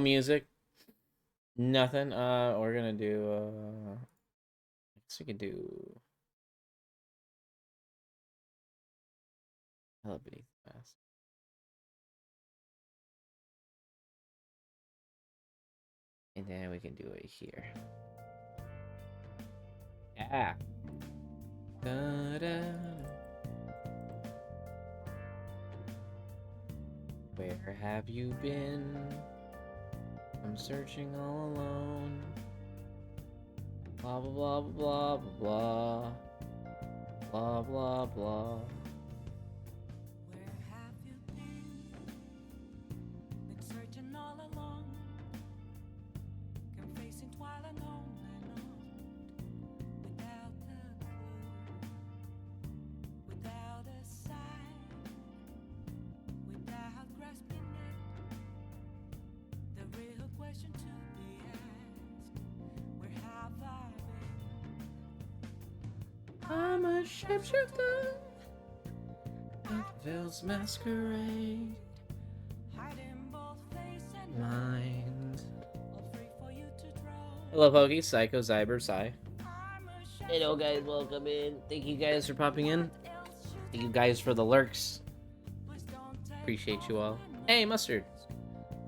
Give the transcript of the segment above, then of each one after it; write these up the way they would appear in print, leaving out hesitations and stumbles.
Music. Nothing. We're gonna do. I guess we could do. Hello Beneath the Mask. And then we can do it here. Yeah. Da-da. Where have you been? I'm searching all alone. Blah blah blah blah blah blah blah blah blah. Where have you been? Been searching all along, confessing twilight on and on, without a clue, without a sign, without grasping it. The real question to be asked: where have I been? I'm a shapeshifter. Devil's masquerade. Hiding both face and Mind. all free for you to draw. Hello, Pokey, Psycho, Zyber, Psy. I'm a Hello, guys. Welcome in. Thank you guys for popping in. what else should Thank you guys for the lurks. please don't take Appreciate you all. my Hey, Mustard.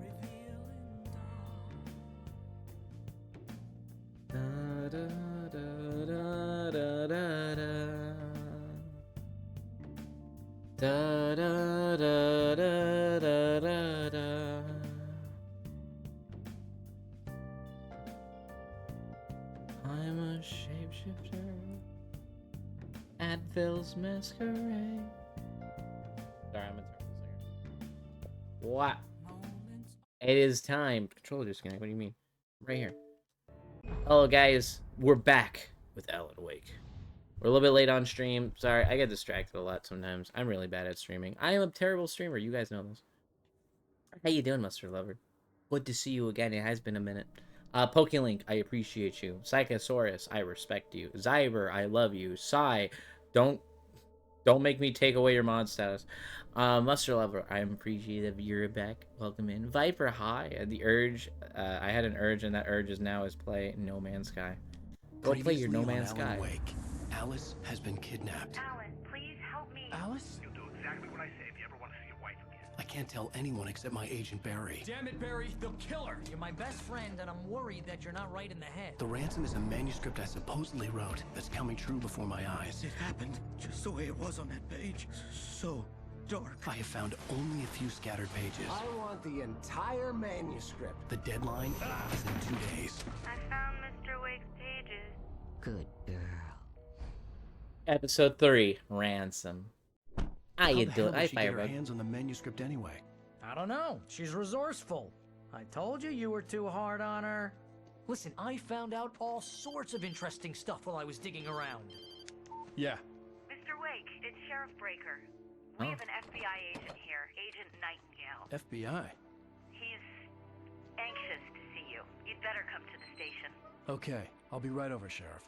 revealing dawn. Da, da, da, da, da, da, da. Da, da, da, da, da, da, da. I'm a shapeshifter at Phil's masquerade. Sorry, I'm a terrible singer. What? Moments It is time. Controller disconnect. What do you mean? Right here. Hello, guys. We're back with Alan Wake. We're a little bit late on stream. Sorry, I get distracted a lot sometimes. I'm really bad at streaming. I am a terrible streamer. You guys know this. How you doing, Mustard Lover? Good to see you again. It has been a minute. Pokélink, I appreciate you. Psychosaurus, I respect you. Zyber, I love you. Psy, don't make me take away your mod status. Mustard Lover, I'm appreciative you're back. Welcome in. Viper, hi. The urge, I had an urge, and that urge is now is play No Man's Sky. Go play your No Man's Sky. Wake, Alice has been kidnapped. Alan, please help me. Alice? You'll do exactly what I say if you ever want to see your wife again. I can't tell anyone except my agent Barry. Damn it, Barry, they'll kill her. You're my best friend, and I'm worried that you're not right in the head. The ransom is a manuscript I supposedly wrote that's coming true before my eyes. It happened just the way it was on that page. So dark. I have found only a few scattered pages. I want the entire manuscript. The deadline is in 2 days. I found Mr. Wake's pages. Good girl. Episode 3, Ransom. How you the hell doing? did Hi, she get her Firebug. hands on the manuscript anyway? I don't know. She's resourceful. I told you were too hard on her. Listen, I found out all sorts of interesting stuff while I was digging around. Yeah. Mr. Wake, it's Sheriff Breaker. We Oh. have an FBI agent here, Agent Nightingale. FBI. He's anxious to see you. You'd better come to the station. Okay, I'll be right over, Sheriff.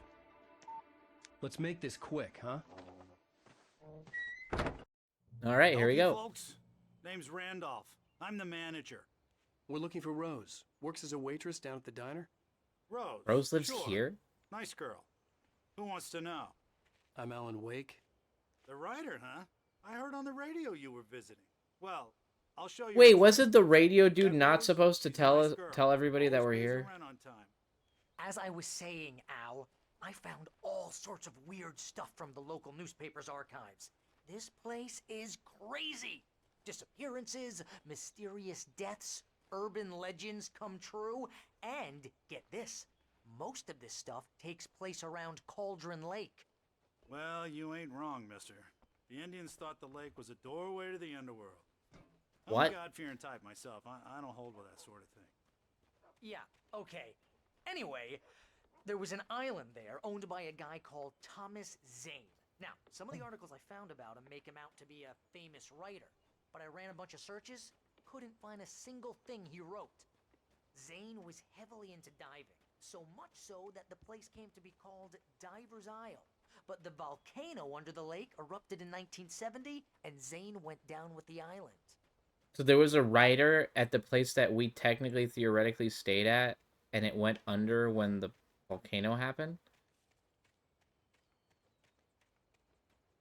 Let's make this quick, huh? All right, here we Help you, go. folks. Name's Randolph. I'm the manager. We're looking for Rose. Works as a waitress down at the diner. Rose. Rose lives Sure. here? Nice girl. Who wants to know? I'm Alan Wake. The writer, huh? I heard on the radio you were visiting. Well, I'll show you. Wait, the wasn't truth. the radio dude That not Rose, supposed to she's a tell nice us, girl. tell everybody that Always we're pays her here? rent on time. As I was saying, Al, I found all sorts of weird stuff from the local newspaper's archives. This place is crazy. Disappearances, mysterious deaths, urban legends come true, and get this, most of this stuff takes place around Cauldron Lake. Well, you ain't wrong, mister. The Indians thought the lake was a doorway to the underworld. I'm What? a God-fearing type myself. I don't hold with that sort of thing. Yeah, okay. Anyway, there was an island there owned by a guy called Thomas Zane. Now, some of the articles I found about him make him out to be a famous writer, but I ran a bunch of searches, couldn't find a single thing he wrote. Zane was heavily into diving, so much so that the place came to be called Diver's Isle. But the volcano under the lake erupted in 1970, and Zane went down with the island. So there was a writer at the place that we technically theoretically stayed at, and it went under when the volcano happened.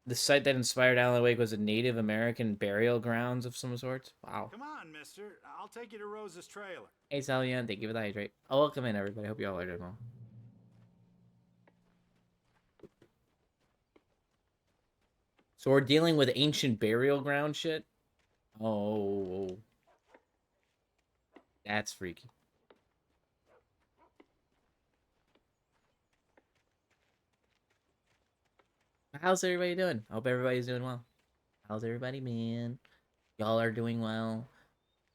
The site that inspired Alan Wake was a Native American burial grounds of some sort. Wow. Come on, mister. I'll take you to Rose's trailer. Hey, Salian, thank you for the hydrate. Oh, welcome in, everybody. Hope you all are doing well. So we're dealing with ancient burial ground shit? Oh. That's freaky. How's everybody doing? I hope everybody's doing well. How's everybody, man? Y'all are doing well.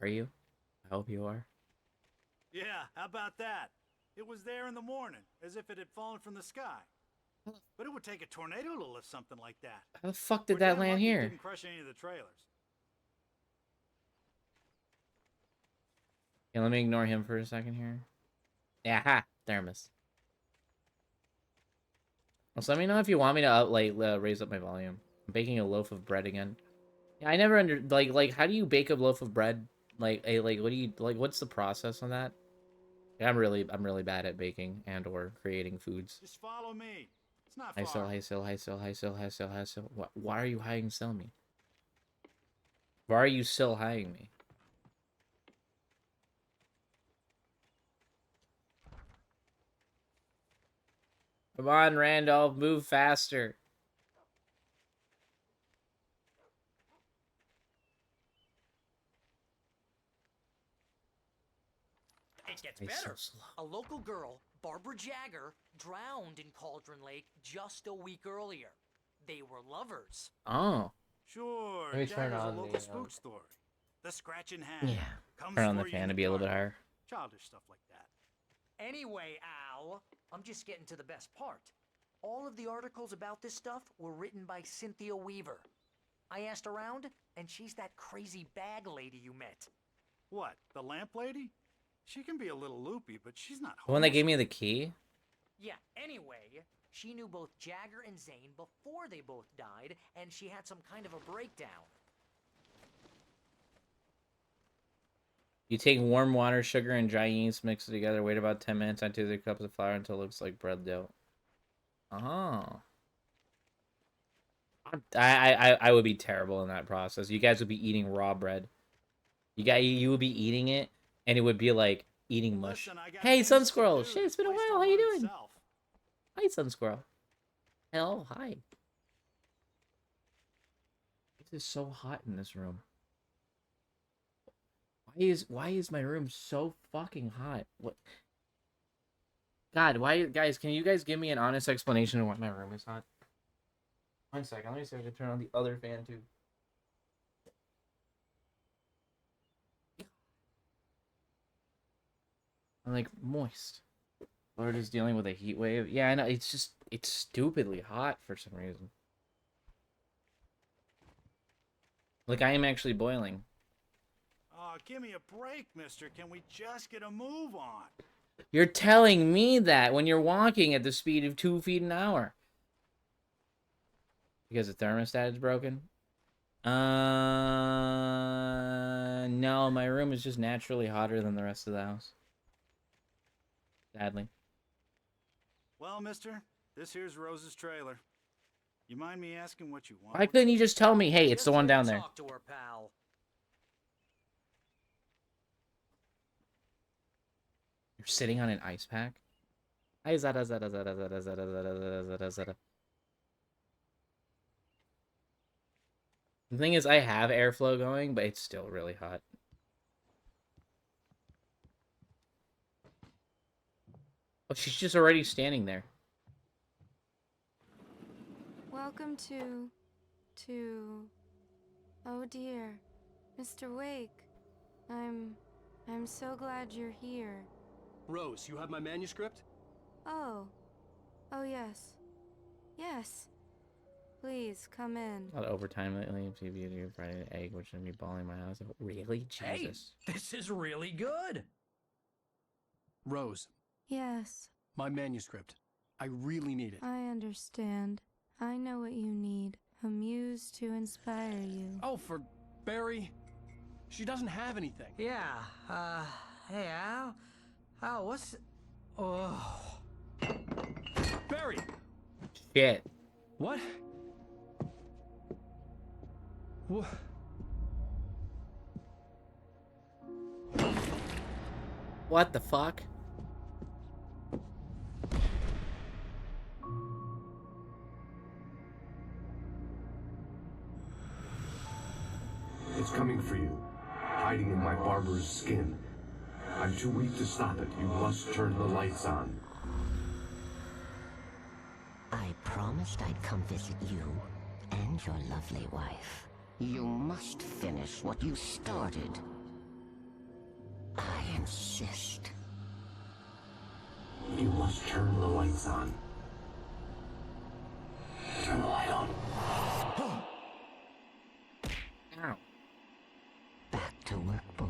Are you? I hope you are. Yeah, how about that? It was there in the morning, as if it had fallen from the sky. But it would take a tornado to lift something like that. How the fuck did We're that damn land lucky it here? Didn't crush any of the trailers. Yeah, let me ignore him for a second here. Yeah, ha! Thermos. Also, let me know if you want me to raise up my volume. I'm baking a loaf of bread again. Yeah, I never like how do you bake a loaf of bread? What do you what's the process on that? Yeah, I'm really bad at baking and or creating foods. Just follow me. It's not Hi far. still. Why are you hiding still me? Why are you still hiding me? Come on, Randolph, move faster. It gets He's so better. slow. A local girl, Barbara Jagger, drowned in Cauldron Lake just a week earlier. They were lovers. Oh. Sure, Let me turn Jagger's on a local the, spook story. The Scratching Hand. Yeah. Comes Turn on the for you fan in to be a little bit dark. higher. Childish stuff like that. Anyway, Al, I'm just getting to the best part. All of the articles about this stuff were written by Cynthia Weaver. I asked around, and she's that crazy bag lady you met. What, the lamp lady? She can be a little loopy, but she's not The one that homeless. gave me the key? Yeah, anyway, she knew both Jagger and Zane before they both died, and she had some kind of a breakdown. You take warm water, sugar, and dry yeast, mix it together, wait about 10 minutes, add 2 cups of flour until it looks like bread dough. Oh. I would be terrible in that process. You guys would be eating raw bread. You would be eating it, and it would be like eating mush. Listen, I got Hey, things Sun to Squirrel! do. Shit, it's been a Place while. don't How you run doing? itself. Hi, Sun Squirrel. Hello, hi. It is so hot in this room. Why is my room so fucking hot? What? God, why, guys? Can you guys give me an honest explanation of why my room is hot? 1 second. Let me see if I can turn on the other fan too. I'm like moist. Lord is dealing with a heat wave. Yeah, I know. It's stupidly hot for some reason. Like I am actually boiling. Oh, give me a break, mister. Can we just get a move on? You're telling me that when you're walking at the speed of 2 feet an hour. Because the thermostat is broken? No, my room is just naturally hotter than the rest of the house. Sadly. Well, mister, this here's Rose's trailer. You mind me asking what you want? Why couldn't you just tell me, hey, it's the one down there? Talk to her, pal. You're sitting on an ice pack? Hi, Zada, Zada, Zada, Zada, Zada, Zada, Zada, Zada, Zada. The thing is, I have airflow going, but it's still really hot. Oh, she's just already standing there. Welcome to... Oh dear, Mr. Wake. I'm so glad you're here. Rose, you have my manuscript? Oh. Oh yes. Yes. Please, come in. A lot of overtime lately. TV, Friday the egg, which should be balling my house. Really? Jesus. Hey, this is really good. Rose, Yes, my manuscript. I really need it. I understand. I know what you need. A muse to inspire you. Oh, for Barry, She doesn't have anything. Yeah, hey, Al, what's... Oh... Barry! Shit. What? What? What the fuck? It's coming for you, hiding in my barber's skin. I'm too weak to stop it. You must turn the lights on. I promised I'd come visit you and your lovely wife. You must finish what you started. I insist. You must turn the lights on. Turn the light on. Ow. Back to work, boy.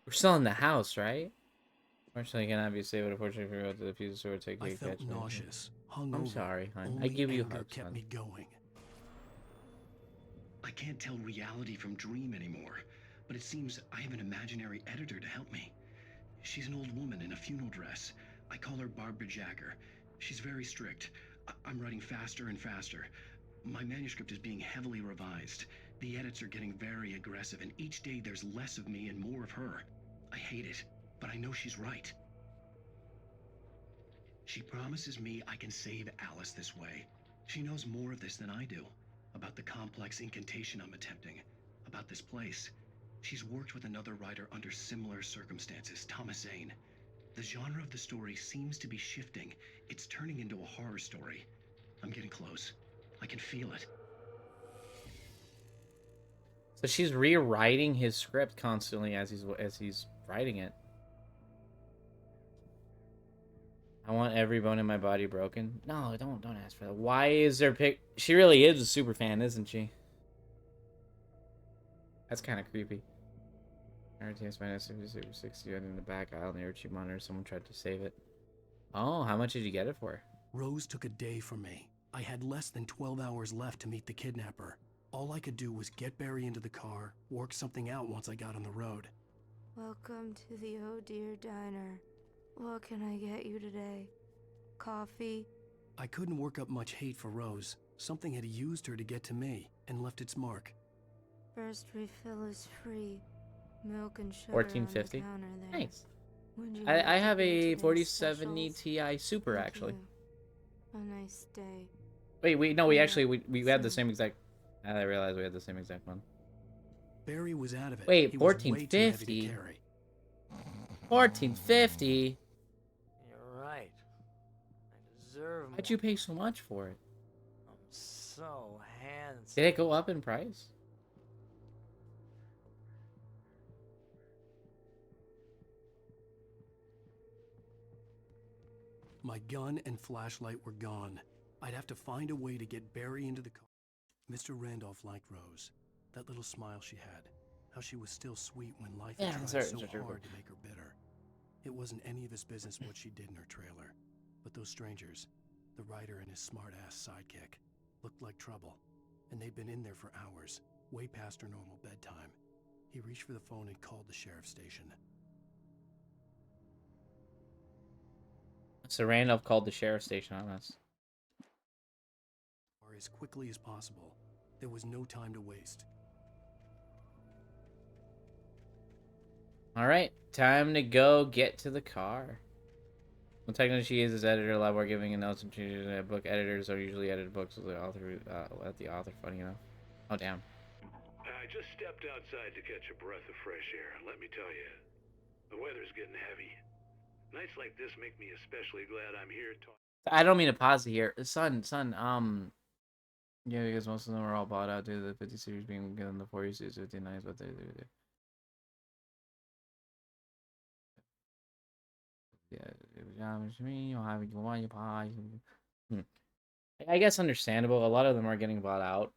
We're still in the house, right? Fortunately, I cannot be saved, but unfortunately, if we go to the pizza store, take I a felt catch. nauseous, hungover. I'm sorry, hon. I Only give you anger hugs, kept hon. me going. I can't tell reality from dream anymore, but it seems I have an imaginary editor to help me. She's an old woman in a funeral dress. I call her Barbara Jagger. She's very strict. I'm writing faster and faster. My manuscript is being heavily revised. The edits are getting very aggressive, and each day there's less of me and more of her. I hate it, but I know she's right. She promises me I can save Alice this way. She knows more of this than I do. About the complex incantation I'm attempting. About this place. She's worked with another writer under similar circumstances, Thomas Zane. The genre of the story seems to be shifting. It's turning into a horror story. I'm getting close. I can feel it. So she's rewriting his script constantly as he's writing it. I want every bone in my body broken. No, don't ask for that. Why is there pic? She really is a super fan, isn't she? That's kind of creepy. RTS minus Super 60 in the back aisle near cheap monitor. Someone tried to save it. Oh, how much did you get it for? Rose took a day from me. I had less than 12 hours left to meet the kidnapper. All I could do was get Barry into the car, work something out once I got on the road. Welcome to the Oh Dear Diner. What can I get you today? Coffee? I couldn't work up much hate for Rose. Something had used her to get to me and left its mark. First refill is free. Milk and sugar on the $14.50. counter there. Nice. When'd you I get have to a today's 4070 specials? Ti Super Thank actually. you. A nice day. Wait, we Yeah. actually we had the same exact. I realized we had the same exact one. Barry was out of it. Wait, He was way too heavy to $14.50. carry. $14.50. You're right. I deserve more. Why'd you pay so much for it? I'm so handsome. Did it go up in price? My gun and flashlight were gone. I'd have to find a way to get Barry into the car. Mr. Randolph liked Rose. That little smile she had. How she was still sweet when life had tried so hard to make her bitter. It wasn't any of his business what she did in her trailer. But those strangers, the writer and his smart-ass sidekick, looked like trouble. And they'd been in there for hours, way past her normal bedtime. He reached for the phone and called the sheriff's station. So Randolph called the sheriff's station on us. Or as quickly as possible. There was no time to waste. All right, time to go get to the car. Well, technically, she is his editor. Lab are giving a notes and changes in a book. Editors are usually edit books with the author. Let the author, funny enough. Oh damn. I just stepped outside to catch a breath of fresh air. Let me tell you, the weather's getting heavy. Nights like this make me especially glad I'm here talking. I don't mean to pause it here. Son, yeah, because most of them are all bought out due to the 50 series being given the 40 series, 59s, but they do. I guess understandable. A lot of them are getting bought out.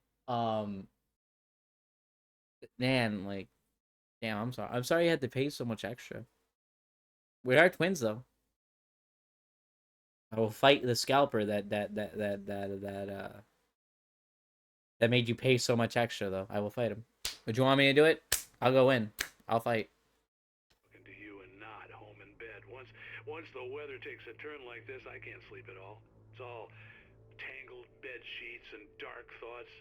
Man, like, damn, I'm sorry. I'm sorry you had to pay so much extra. We are twins, though. I will fight the scalper that made you pay so much extra, though. I will fight him. Would you want me to do it? I'll go in. I'll fight. To you and not home in bed. Once the weather takes a turn like this, I can't sleep at all. It's all tangled bed sheets and dark thoughts,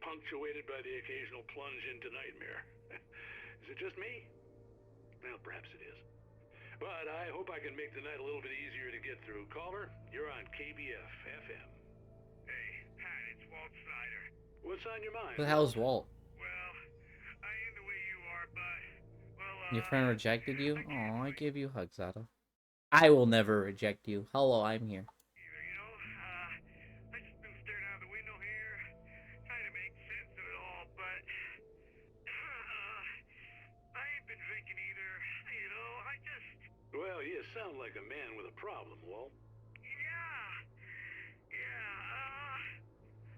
punctuated by the occasional plunge into nightmare. Is it just me? Well, perhaps it is. But I hope I can make the night a little bit easier to get through. Caller, you're on KBF FM. Hey, Pat, it's Walt Snyder. What's on your mind? Who the hell is Walt? Well, I am the way you are, but, well, Your friend rejected you? Oh, I give you hugs, Otto. I will never reject you. Hello, I'm here. I just been staring out the window here, trying to make sense of it all, but I ain't been drinking either. You know, I just... Well, you sound like a man with a problem, Walt.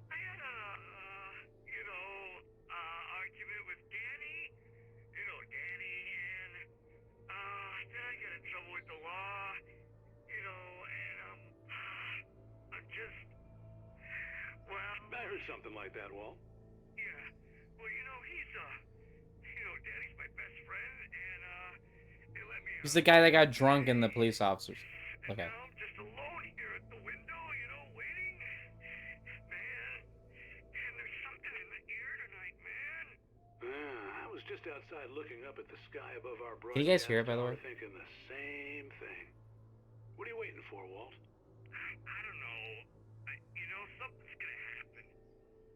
I had a, argument with Danny. You know, Danny, and, then I got in trouble with the law, you know, and, I'm just, well... I heard something like that, Walt. Yeah, well, you know, Danny's my best friend, and, they let me... He's the guy that got drunk in the police officers. Okay. I'm just alone here at the window, you know, waiting. Man, and there's something in the air tonight, man. I was just outside looking up at the sky above our broadcast. Can you guys hear it, by the way? Thinking the same thing. What are you waiting for, Walt? I don't know. You know, something's gonna happen.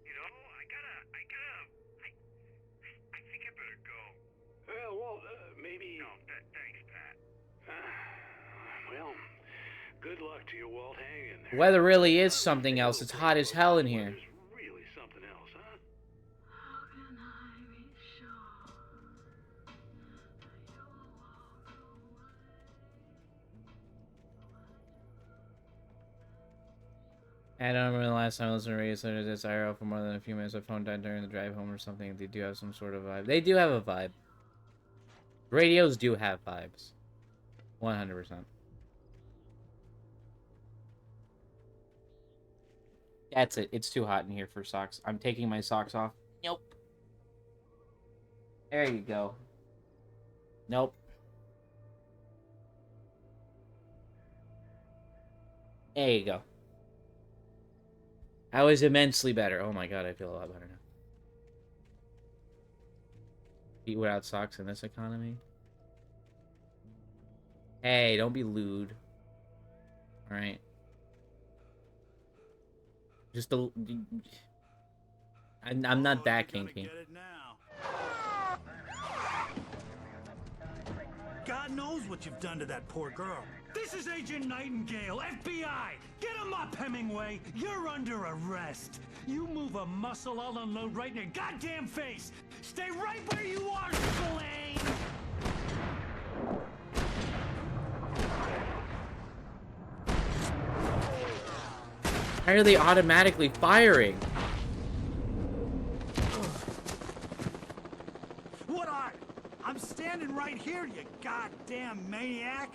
You know, I think I better go. Well, Walt, maybe... No, thanks, Pat. Well, good luck to you, Walt. Hang in there. Weather really is something else. It's hot as hell in here. Really something else, huh? I don't remember the last time I listened to radio so this IRL for more than a few minutes. My phone died during the drive home or something. They do have some sort of vibe. They do have a vibe. Radios do have vibes. 100%. That's it. It's too hot in here for socks. I'm taking my socks off. Nope. There you go. Nope. There you go. I was immensely better. Oh my god, I feel a lot better now. Eat without socks in this economy? Hey, don't be lewd. Alright. Just a... I'm not that kinky. God knows what you've done to that poor girl. This is Agent Nightingale, FBI! Get him up, Hemingway! You're under arrest! You move a muscle, I'll unload right in your goddamn face! Stay right where you are, Spillane! Why are they automatically firing? What are? I'm standing right here, you goddamn maniac!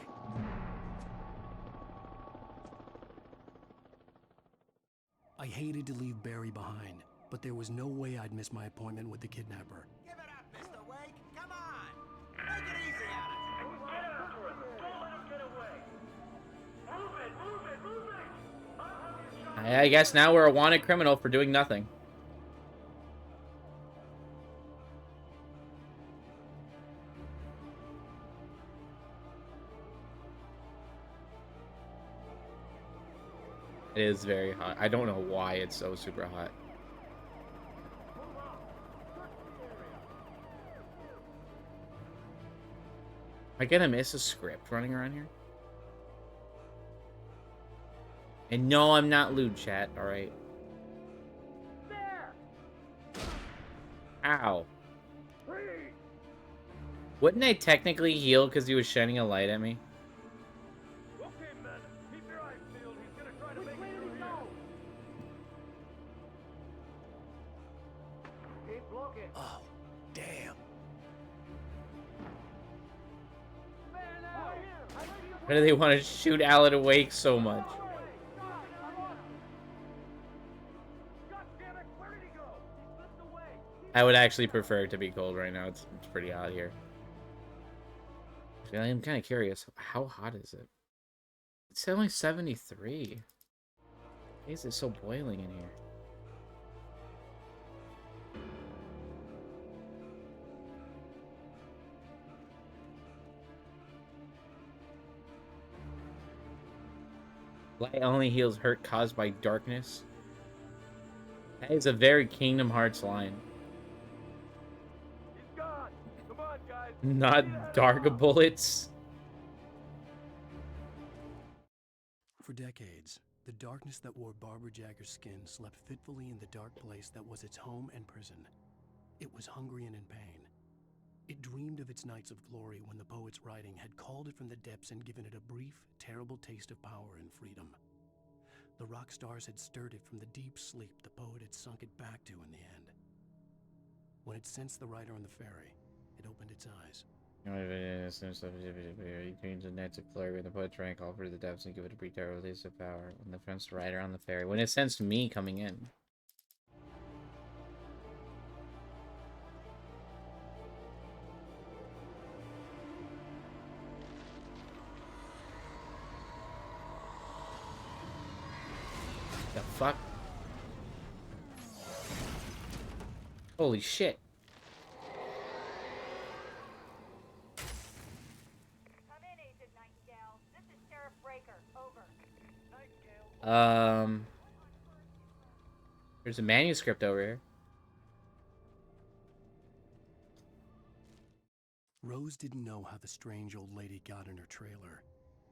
I hated to leave Barry behind, but there was no way I'd miss my appointment with the kidnapper. Give it up, Mr. Wake. Come on. Make it easy on us. Get after him. Don't let him get away. Move it, move it, move it. I'll have you shot. I guess now we're a wanted criminal for doing nothing. It is very hot. I don't know why it's so super hot. Am I gonna miss a script running around here? And no, I'm not lewd, chat, alright? Ow. Wouldn't I technically heal because he was shining a light at me? Oh, damn. Why do they want to shoot Alan Wake so much? I would actually prefer it to be cold right now. It's pretty hot here. I'm kind of curious. How hot is it? It's only 73. Why is it so boiling in here? Light only heals hurt caused by darkness. That is a very Kingdom Hearts line. He's gone. Come on, guys. Not dark bullets. For decades, the darkness that wore Barbara Jagger's skin slept fitfully in the dark place that was its home and prison. It was hungry and in pain. It dreamed of its nights of glory when the poet's writing had called it from the depths and given it a brief, terrible taste of power and freedom. The rock stars had stirred it from the deep sleep the poet had sunk it back to in the end. When it sensed the writer on the ferry, it opened its eyes. Dreams of nights of glory when the poet's writing called for the depths and give it a brief, terrible taste of power. When the sensed the writer on the ferry. When it sensed me coming in. The fuck? Holy shit. Come in, Agent Nightingale. This is Sheriff Breaker. Over. There's a manuscript over here. Rose didn't know how the strange old lady got in her trailer,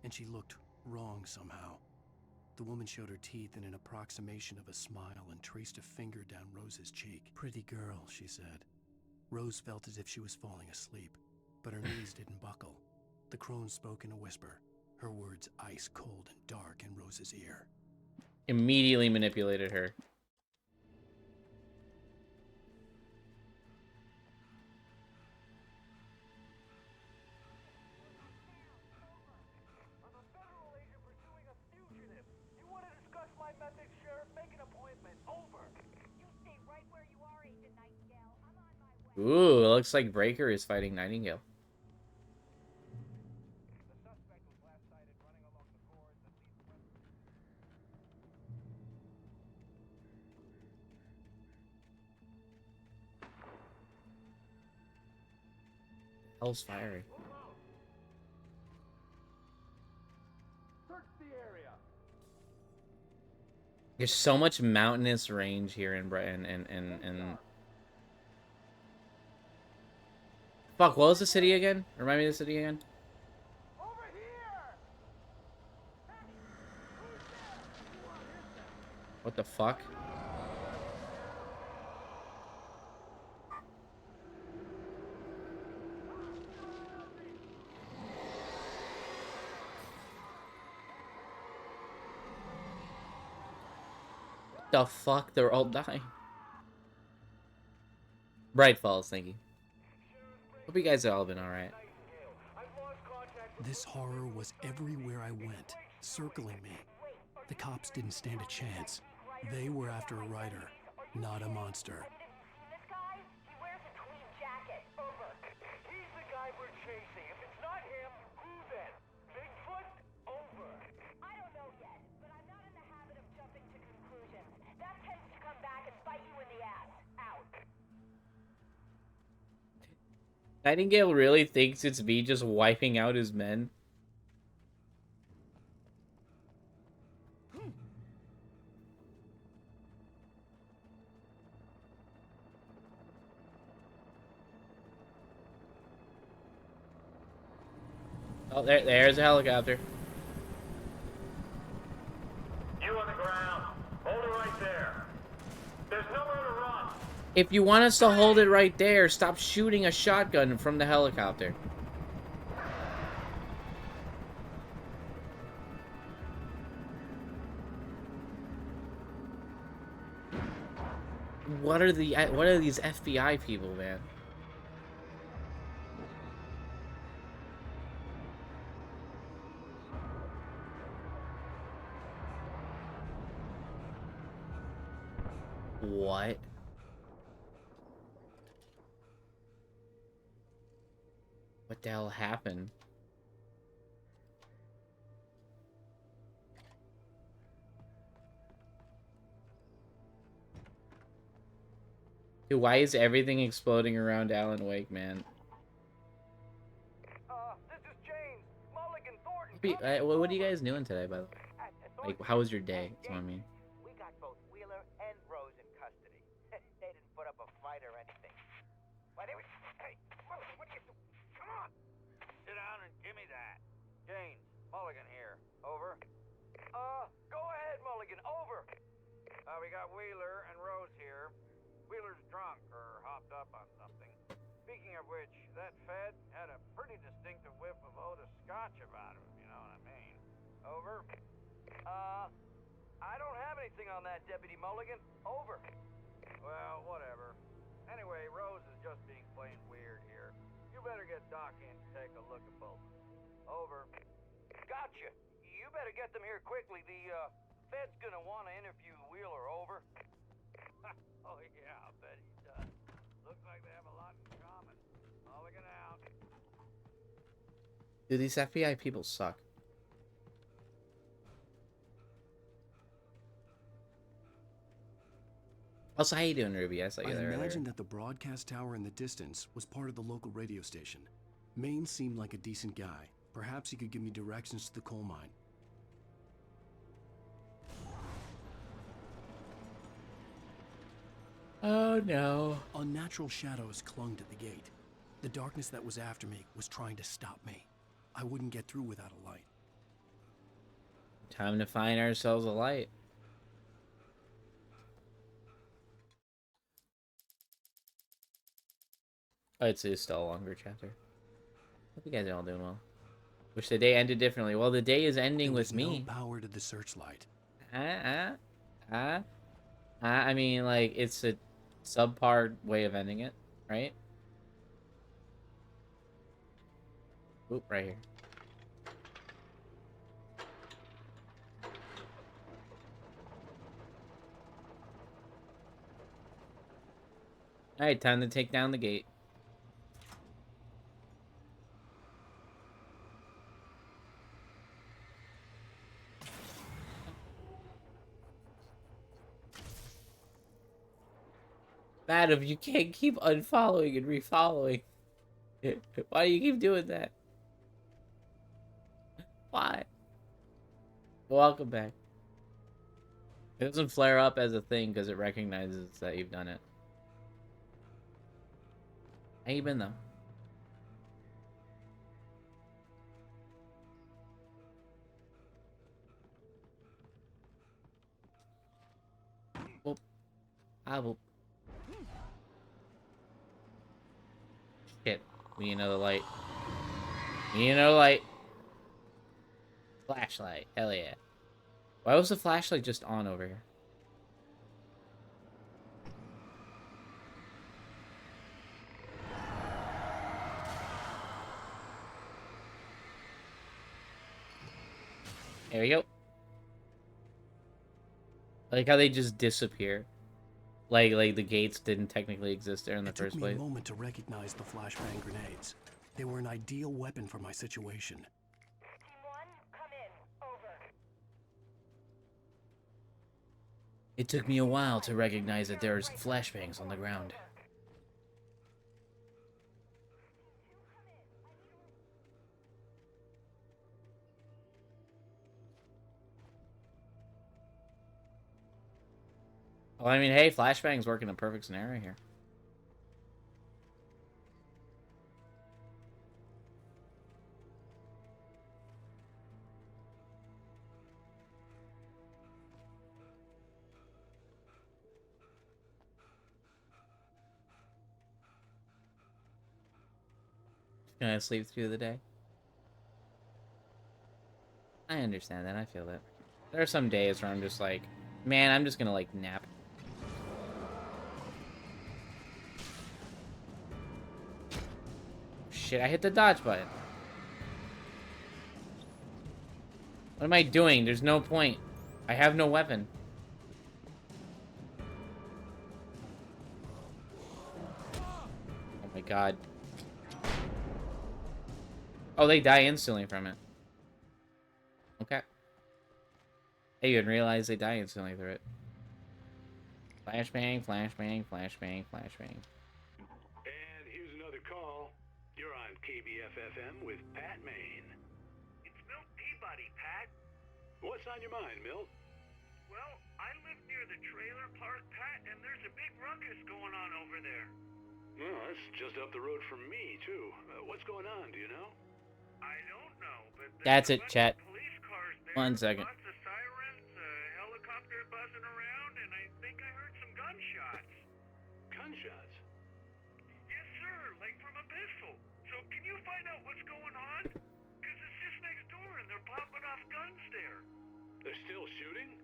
and she looked wrong somehow. The woman showed her teeth in an approximation of a smile and traced a finger down Rose's cheek. Pretty girl, she said. Rose felt as if she was falling asleep, but her knees didn't buckle. The crone spoke in a whisper, her words ice cold and dark in Rose's ear. Immediately manipulated her. Ooh, it looks like Breaker is fighting Nightingale. Hell's fiery. There's so much mountainous range here in Britain and fuck, what was the city again? Remind me of the city again? What the fuck? The fuck? They're all dying. Bright Falls, thank you. Hope you guys have all been alright. This horror was everywhere I went, circling me. The cops didn't stand a chance. They were after a writer, not a monster. This guy, he wears a tweed jacket. Over. He's the guy we're chasing. If it's not him, who then? Bigfoot? Over. I don't know yet, but I'm not in the habit of jumping to conclusions. That tends to come back and bite you in the ass. Out. Nightingale really thinks it's me just wiping out his men? Oh, there's a helicopter. You on the ground. Hold it right there. There's nowhere to run. If you want us to hold it right there, stop shooting a shotgun from the helicopter. What are these FBI people, man? What? What the hell happened? Dude, why is everything exploding around Alan Wake, man? This is James. Mulligan Thornton. What are you guys doing today, by the way? Like, how was your day? That's what I mean. We got both Wheeler and Rose in custody. They didn't put up a fight or anything. Why, hey, Mulligan, what are you doing? Come on! Sit down and give me that. James, Mulligan here. Over. Go ahead, Mulligan. Over. We got Wheeler and Rose here. Wheeler's drunk or hopped up on something. Speaking of which, that Fed had a pretty distinctive whiff of Otis Scotch about him, if you know what I mean. Over. I don't have anything on that, Deputy Mulligan. Over. Well, whatever. Anyway, Rose is just being plain weird here. You better get Doc in to take a look at both. Over. Gotcha. You better get them here quickly. The, Fed's gonna want to interview Wheeler. Over. Oh, yeah, I'll bet he does. Looks like they have a lot in common. Mulligan out. Dude, these FBI people suck. Also, how you doing, Ruby? I saw you I there imagined earlier. that the broadcast tower in the distance was part of the local radio station. Maine seemed like a decent guy. Perhaps he could give me directions to the coal mine. Oh no. Unnatural shadows clung to the gate. The darkness that was after me was trying to stop me. I wouldn't get through without a light. Time to find ourselves a light. Oh, it's still a longer chapter. Hope you guys are all doing well. Wish the day ended differently. Well, the day is ending with me. No power to the searchlight. I mean, like, it's a subpar way of ending it, right? Oop, right here. Alright, time to take down the gate. Madam, you can't keep unfollowing and refollowing. Why do you keep doing that? Why? Welcome back. It doesn't flare up as a thing because it recognizes that you've done it. How you been, though? Whoop. Ah, whoop. Shit. We need another light. We need another light. Flashlight. Hell yeah. Why was the flashlight just on over here? There we go. I like how they just disappear. Like the gates didn't technically exist there in the first place. It took me a moment to recognize the flashbang grenades. They were an ideal weapon for my situation. Team 1, come in. Over. It took me a while to recognize that there's flashbangs on the ground. Well, I mean, hey, flashbangs work in a perfect scenario here. Gonna sleep through the day. I understand that. I feel that. There are some days where I'm just like, man, I'm just gonna like nap. Shit, I hit the dodge button. What am I doing? There's no point. I have no weapon. Oh my god. Oh, they die instantly from it. Okay. I didn't even realize they die instantly through it. Flashbang, flashbang, flashbang, flashbang. And here's another call. You're on KBF-FM with Pat Maine. It's Milt Peabody, Pat. What's on your mind, Milt? Well, I live near the trailer park, Pat, and there's a big ruckus going on over there. Well, that's just up the road from me, too. What's going on, do you know? I don't know, but That's it, chat. Police cars there. 1 second. Lots of sirens, a helicopter buzzing around, and I think I heard some gunshots. Gunshots? Yes, sir, like from a pistol. So can you find out what's going on? Because it's just next door, and they're popping off guns there. They're still shooting?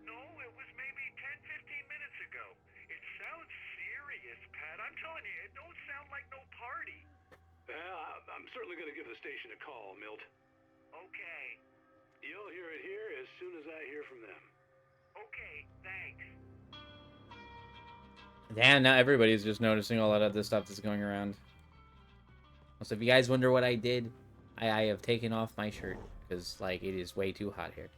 No, it was maybe 10, 15 minutes ago. It sounds serious, Pat. I'm telling you, it don't sound like no party. Well, I'm certainly going to give the station a call, Milt. Okay. You'll hear it here as soon as I hear from them. Okay, thanks. Damn, now everybody's just noticing all that other stuff that's going around. So if you guys wonder what I did, I have taken off my shirt because like it is way too hot here.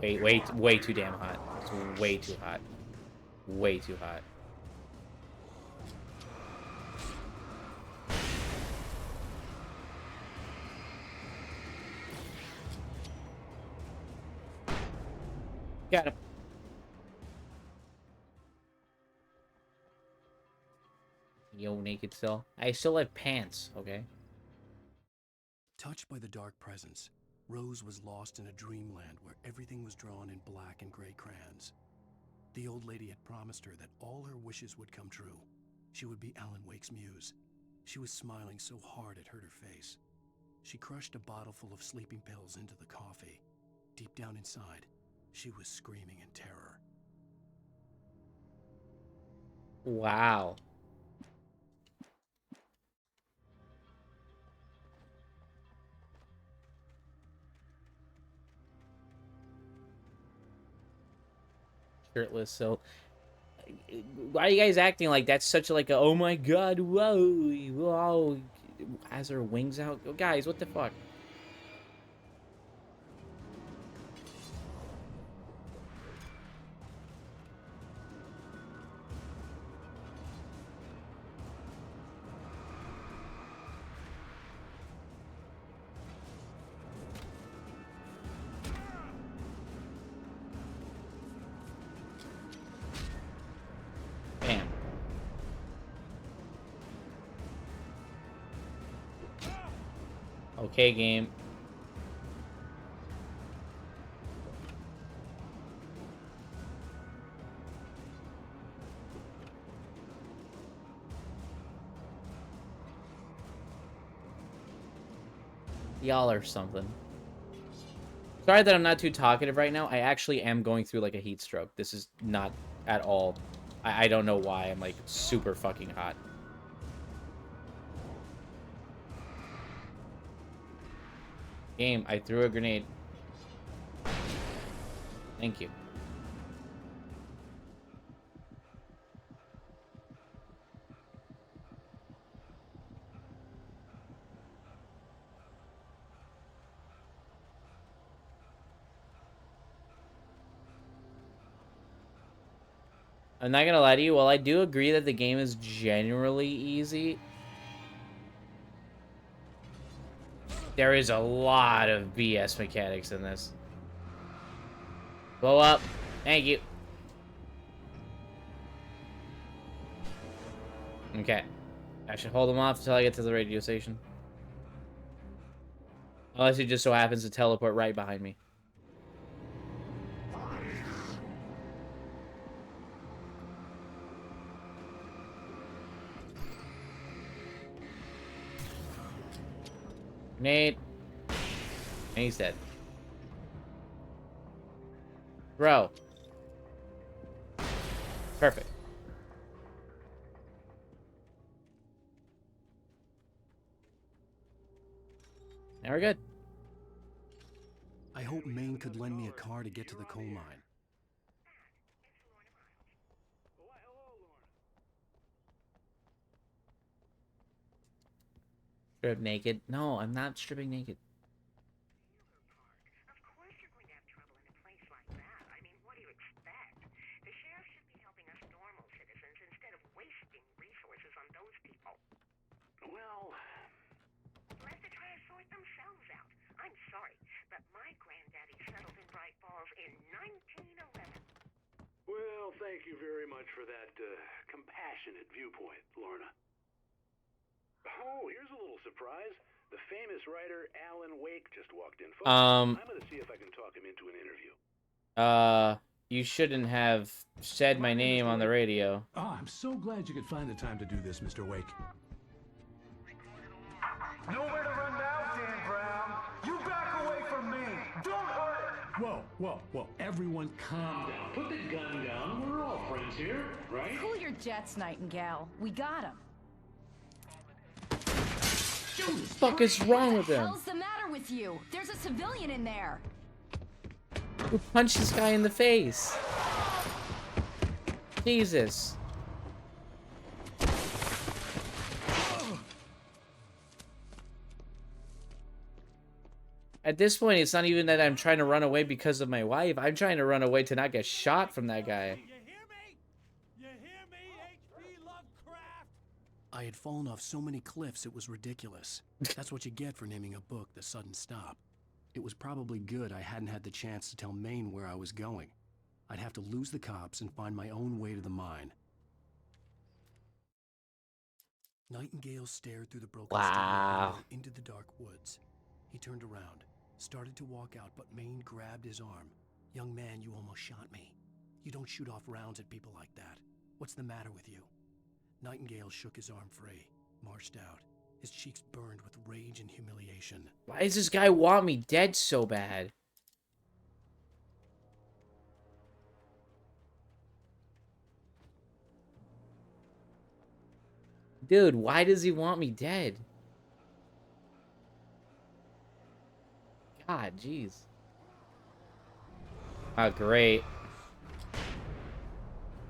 Way too damn hot. It's way too hot. Way too hot. Got him. Yo, naked still. I still have pants, okay? Touched by the dark presence, Rose was lost in a dreamland where everything was drawn in black and gray crayons. The old lady had promised her that all her wishes would come true. She would be Alan Wake's muse. She was smiling so hard it hurt her face. She crushed a bottle full of sleeping pills into the coffee. Deep down inside, she was screaming in terror. Wow. Shirtless, so why are you guys acting like that's such like a oh my god, whoa, has her wings out? Oh, guys, what the fuck? Bam. Okay, game. Y'all are something. Sorry that I'm not too talkative right now. I actually am going through like a heat stroke. This is not at all. I don't know why. I'm like super fucking hot. Game, I threw a grenade. Thank you. I'm not gonna lie to you, while I do agree that the game is generally easy, there is a lot of BS mechanics in this. Blow up. Thank you. Okay. I should hold him off until I get to the radio station. Unless he just so happens to teleport right behind me. Nate. And he's dead. Bro. Perfect. Now we're good. I hope Maine could lend me a car to get to the coal mine. Strip naked. No, I'm not stripping naked. Of course you're going to have trouble in a place like that. I mean, what do you expect? The sheriff should be helping us normal citizens instead of wasting resources on those people. Well, Let the try to sort themselves out. I'm sorry, but my granddaddy settled in Bright Falls in 1911. well, thank you very much for that compassionate viewpoint, Lorna. Oh, here's a little surprise. The famous writer Alan Wake just walked in. Folks, I'm going to see if I can talk him into an interview. You shouldn't have said my name on the radio. Oh, I'm so glad you could find the time to do this, Mr. Wake. Nowhere to run now, Dan Brown. You back away from me. Don't hurt it. Whoa. Everyone calm down. Put the gun down. We're all friends here, right? Cool your jets, Nightingale. We got him. What the fuck is wrong with What the him? hell's the matter with you? There's a civilian in there. Who punched this guy in the face? Jesus. At this point, it's not even that I'm trying to run away because of my wife. I'm trying to run away to not get shot from that guy. I had fallen off so many cliffs it was ridiculous. That's what you get for naming a book The Sudden Stop. It was probably good I hadn't had the chance to tell Maine where I was going. I'd have to lose the cops and find my own way to the mine. Nightingale stared through the broken Wow. window into the dark woods. He turned around, started to walk out, but Maine grabbed his arm. "Young man, you almost shot me. You don't shoot off rounds at people like that. What's the matter with you?" Nightingale shook his arm free, marched out. His cheeks burned with rage and humiliation. Why does this guy want me dead so bad? Dude, why does he want me dead? God, jeez. Oh, great.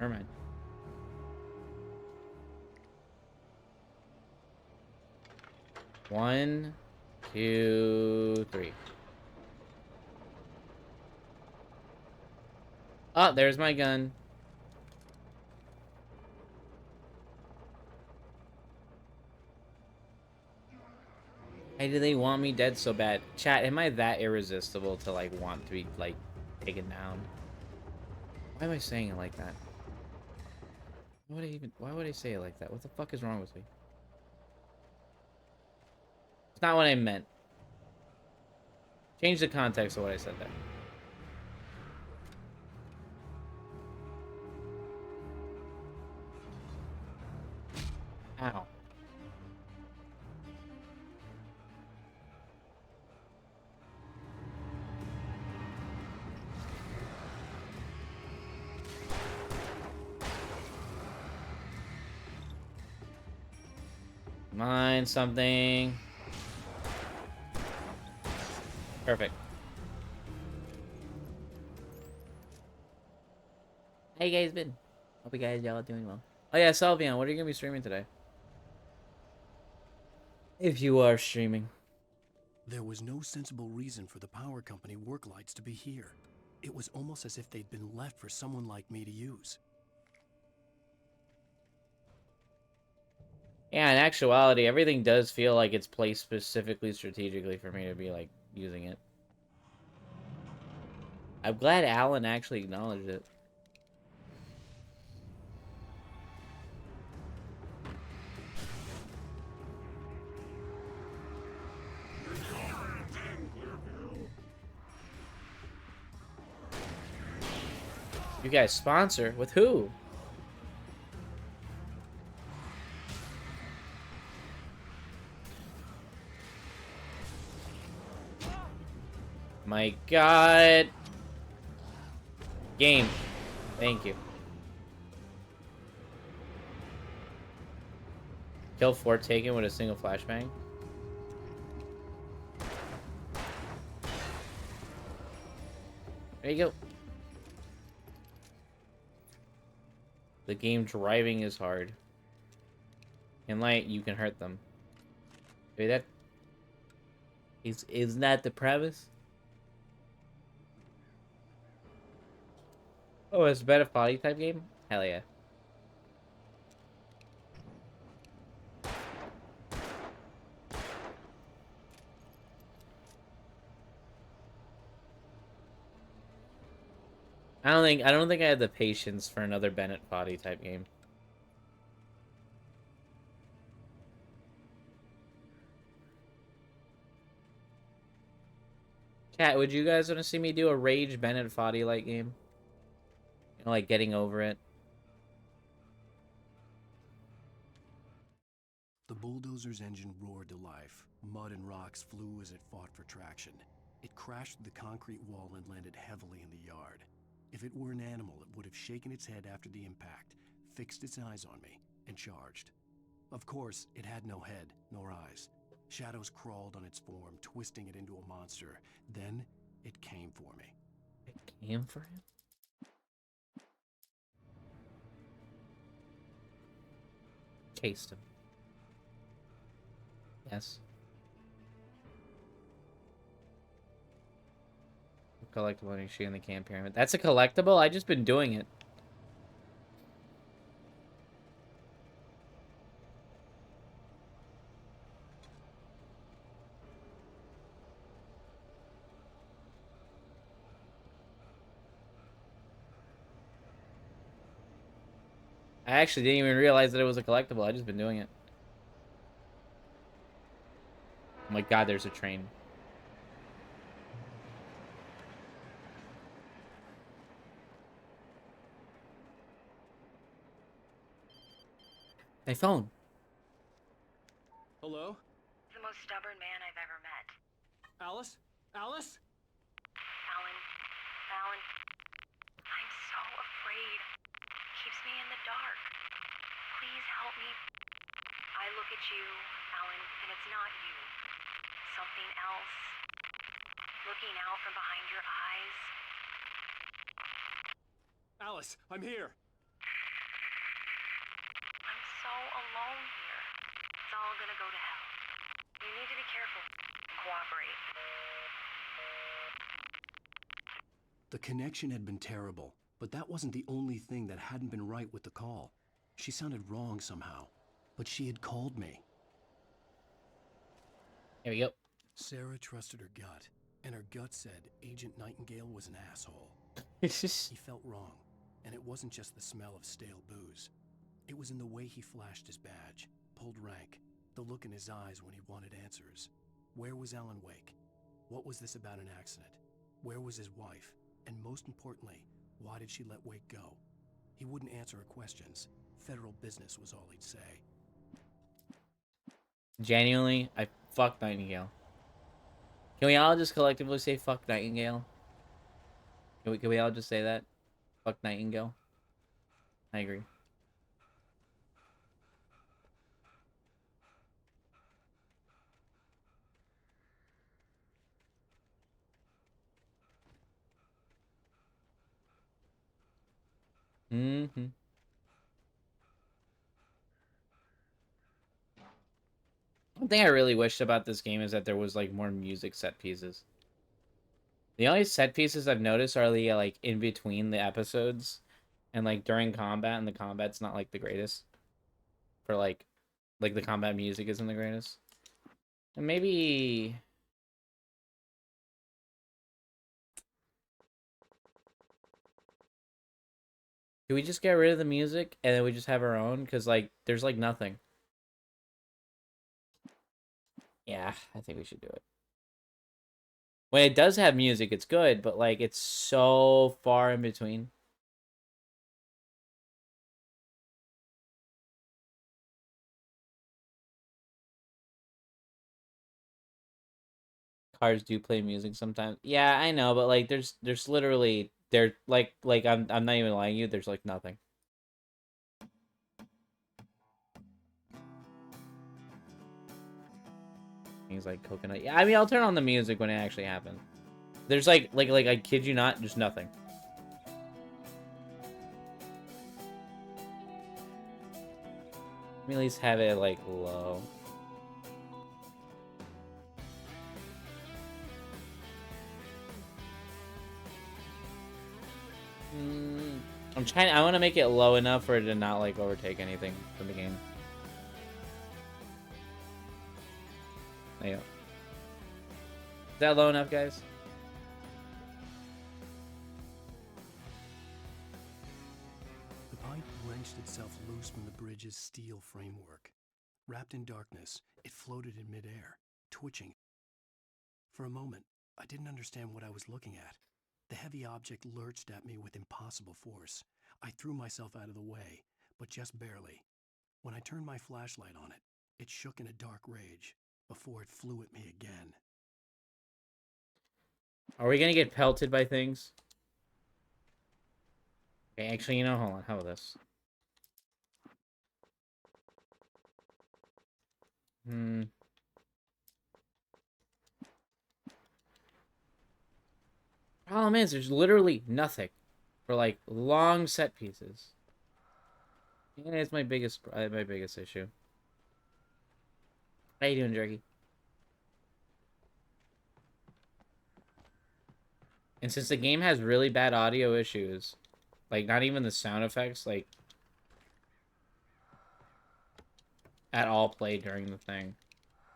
Never mind. One, two, three. Oh, there's my gun. Why do they want me dead so bad? Chat, am I that irresistible to, like, want to be, like, taken down? Why am I saying it like that? Why would I say it like that? What the fuck is wrong with me? It's not what I meant. Change the context of what I said there. Ow. Mine something. Perfect. How you guys been? Hope you guys y'all are doing well. Oh yeah, Salvian, what are you gonna be streaming today? If you are streaming. There was no sensible reason for the power company work lights to be here. It was almost as if they'd been left for someone like me to use. Yeah, in actuality, everything does feel like it's placed specifically strategically for me to be, like, using it. I'm glad Alan actually acknowledged it. You guys sponsor? With who? My God. Game. Thank you. Kill Fort Taken with a single flashbang. There you go. The game driving is hard. In light, you can hurt them. Wait, that isn't that the premise? Oh, it's a better body type game? Hell yeah. I don't think I had the patience for another Bennett body type game. Chat, would you guys want to see me do a Rage Bennett Foddy like game? You know, like getting over it. The bulldozer's engine roared to life. Mud and rocks flew as it fought for traction. It crashed through the concrete wall and landed heavily in the yard. If it were an animal, it would have shaken its head after the impact, fixed its eyes on me, and charged. Of course, it had no head, nor eyes. Shadows crawled on its form, twisting it into a monster. Then, it came for me. It came for him? Cased him. Yes. Collectible and she in the camp pyramid. That's a collectible? I just been doing it. I actually didn't even realize that it was a collectible. I just been doing it. Oh my god, there's a train. My phone. Hello? The most stubborn man I've ever met. Alice? Alice? Alan. Alan. I'm so afraid. Keeps me in the dark. Please help me. I look at you, Alan, and it's not you. Something else. Looking out from behind your eyes. Alice, I'm here. I'm so alone here. It's all gonna go to hell. You need to be careful and cooperate. The connection had been terrible, but that wasn't the only thing that hadn't been right with the call. She sounded wrong somehow, but she had called me. Here we go. Sarah trusted her gut, and her gut said Agent Nightingale was an asshole. He felt wrong, and it wasn't just the smell of stale booze. It was in the way he flashed his badge, pulled rank, the look in his eyes when he wanted answers. Where was Alan Wake? What was this about an accident? Where was his wife? And most importantly, why did she let Wake go? He wouldn't answer her questions. Federal business was all he'd say. Genuinely, I fuck Nightingale. Can we all just collectively say fuck Nightingale? Can we all just say that? Fuck Nightingale? I agree. Mm-hmm. One thing I really wished about this game is that there was like more music set pieces. The only set pieces I've noticed are the like in between the episodes and like during combat, and the combat's not like the greatest. For like the combat music isn't the greatest. And maybe do we just get rid of the music and then we just have our own? Because like there's like nothing. Yeah, I think we should do it. When it does have music, it's good, but like it's so far in between. Cars do play music sometimes. Yeah, I know, but like there's literally like I'm not even lying to you, there's like nothing. Things like coconut. Yeah, I mean I'll turn on the music when it actually happens. There's like I kid you not, just nothing. Let me at least have it like low. I'm trying. I want to make it low enough for it to not like overtake anything from the game. There you go. Is that low enough, guys? The pipe wrenched itself loose from the bridge's steel framework. Wrapped in darkness, it floated in midair, twitching. For a moment, I didn't understand what I was looking at. The heavy object lurched at me with impossible force. I threw myself out of the way, but just barely. When I turned my flashlight on it, it shook in a dark rage before it flew at me again. Are we gonna get pelted by things? Okay, actually, you know, hold on. How about this? Problem is, there's literally nothing for like long set pieces. Yeah, it's my biggest issue. How you doing, Jerky? And since the game has really bad audio issues, like not even the sound effects, like at all play during the thing.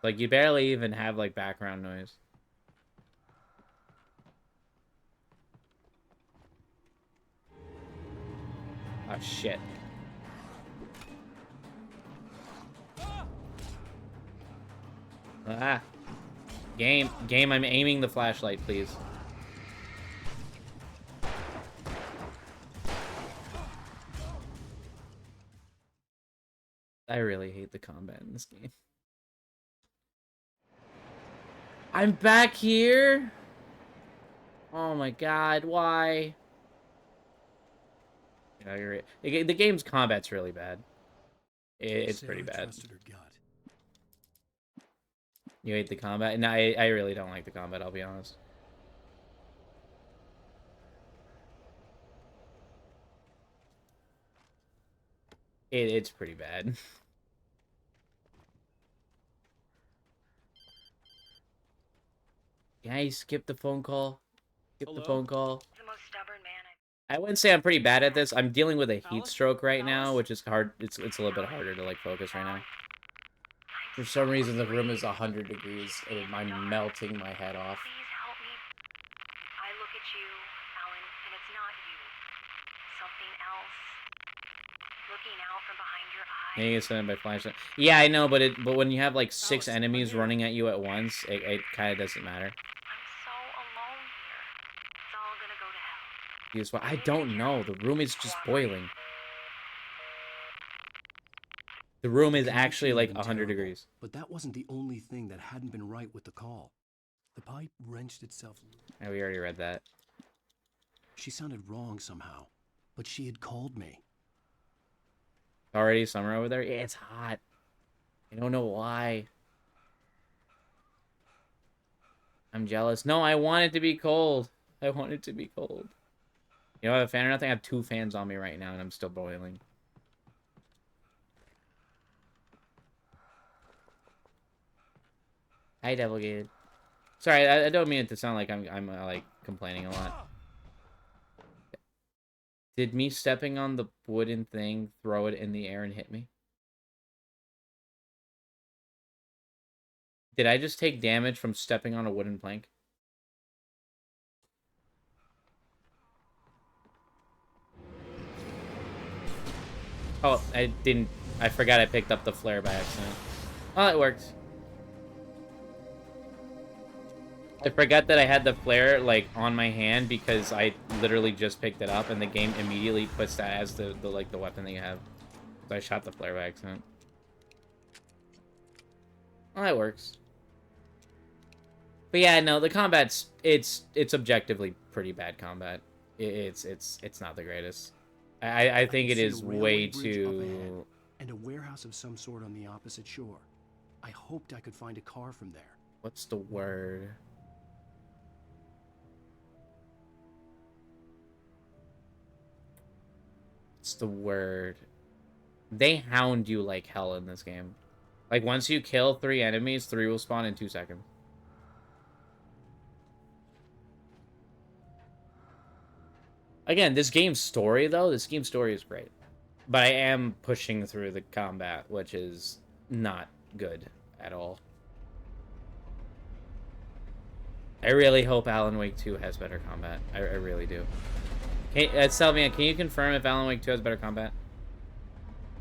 Like you barely even have like background noise. Oh shit. Ah. Game, I'm aiming the flashlight, please. I really hate the combat in this game. I'm back here? Oh my god, why? Yeah, you're right. The game's combat's really bad. It's pretty bad. You hate the combat? No, I really don't like the combat, I'll be honest. It's pretty bad. Guys, skip the phone call. Skip the phone call. The most stubborn man I wouldn't say I'm pretty bad at this. I'm dealing with a heat stroke right now, which is hard. It's a little bit harder to like focus right now. For some reason, the room is 100 degrees, and I'm melting my head off. Please help me. I look at you, Alan, and it's not you. Something else. Looking out from behind your eyes. Yeah, you get sent by flashlight. Yeah, I know, but when you have like 6 enemies running at you at once, it kind of doesn't matter. Yes, well, I don't know. The room is just boiling. The room is actually like 100 degrees. But that wasn't the only thing that hadn't been right with the call. The pipe wrenched itself. Yeah, we already read that. She sounded wrong somehow, but she had called me. Already summer over there? Yeah, it's hot. I don't know why. I'm jealous. No, I want it to be cold. I want it to be cold. You know, I have a fan or nothing? I have 2 fans on me right now, and I'm still boiling. Hi, Devilgated. Sorry, I don't mean it to sound like I'm like complaining a lot. Did me stepping on the wooden thing throw it in the air and hit me? Did I just take damage from stepping on a wooden plank? Oh, I didn't. I forgot I picked up the flare by accident. Oh, it worked. I forgot that I had the flare, like, on my hand because I literally just picked it up and the game immediately puts that as the weapon that you have. So I shot the flare by accident. Oh, that works. But yeah, no, the combat's, it's objectively pretty bad combat. It's not the greatest. I think it is way too... And a warehouse of some sort on the opposite shore. I hoped I could find a car from there. What's the word? What's the word? They hound you like hell in this game. Like, once you kill 3 enemies, 3 will spawn in 2 seconds. Again, this game's story, though, this game's story is great. But I am pushing through the combat, which is not good at all. I really hope Alan Wake 2 has better combat. I really do. Salvian, can you confirm if Alan Wake 2 has better combat?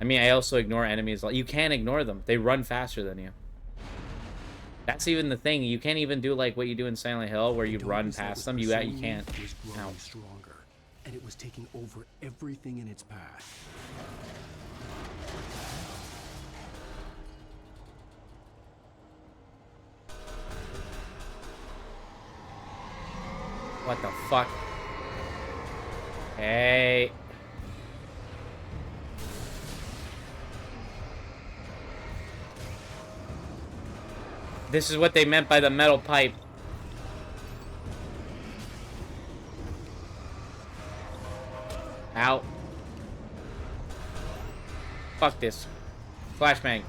I mean, I also ignore enemies. You can't ignore them. They run faster than you. That's even the thing. You can't even do like what you do in Silent Hill, where you run past them. You can't. Was growing stronger, and it was taking over everything in its path. What the fuck? Hey. This is what they meant by the metal pipe. Ow. Fuck this. Flashbang.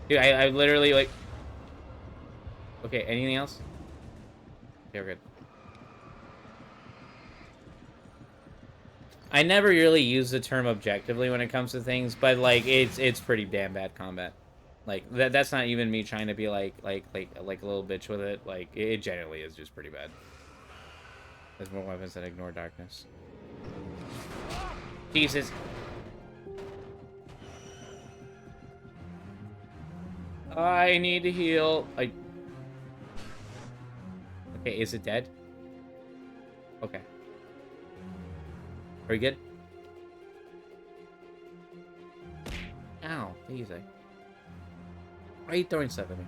Dude, I literally, like... Okay, anything else? Okay, we're good. I never really use the term objectively when it comes to things, but, like, it's pretty damn bad combat. Like, that's not even me trying to be, like a little bitch with it. Like, it generally is just pretty bad. There's more weapons that ignore darkness. Jesus. I need to heal. Okay, is it dead? Okay. Are you good? Ow, easy. Why are you throwing stuff at me?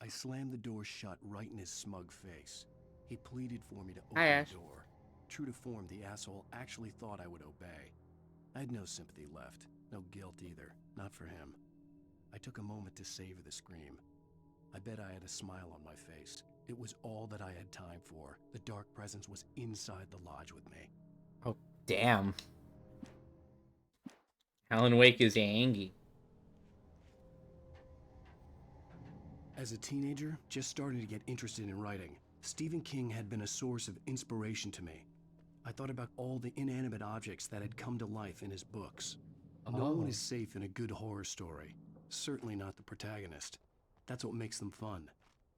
I slammed the door shut right in his smug face. He pleaded for me to open Hi, Ash. the door. True to form, the asshole actually thought I would obey. I had no sympathy left, no guilt either, not for him. I took a moment to savor the scream. I bet I had a smile on my face. It was all that I had time for. The dark presence was inside the lodge with me. Oh, damn. Alan Wake is angry. As a teenager, just starting to get interested in writing, Stephen King had been a source of inspiration to me. I thought about all the inanimate objects that had come to life in his books. No one is safe in a good horror story. Certainly not the protagonist. That's what makes them fun.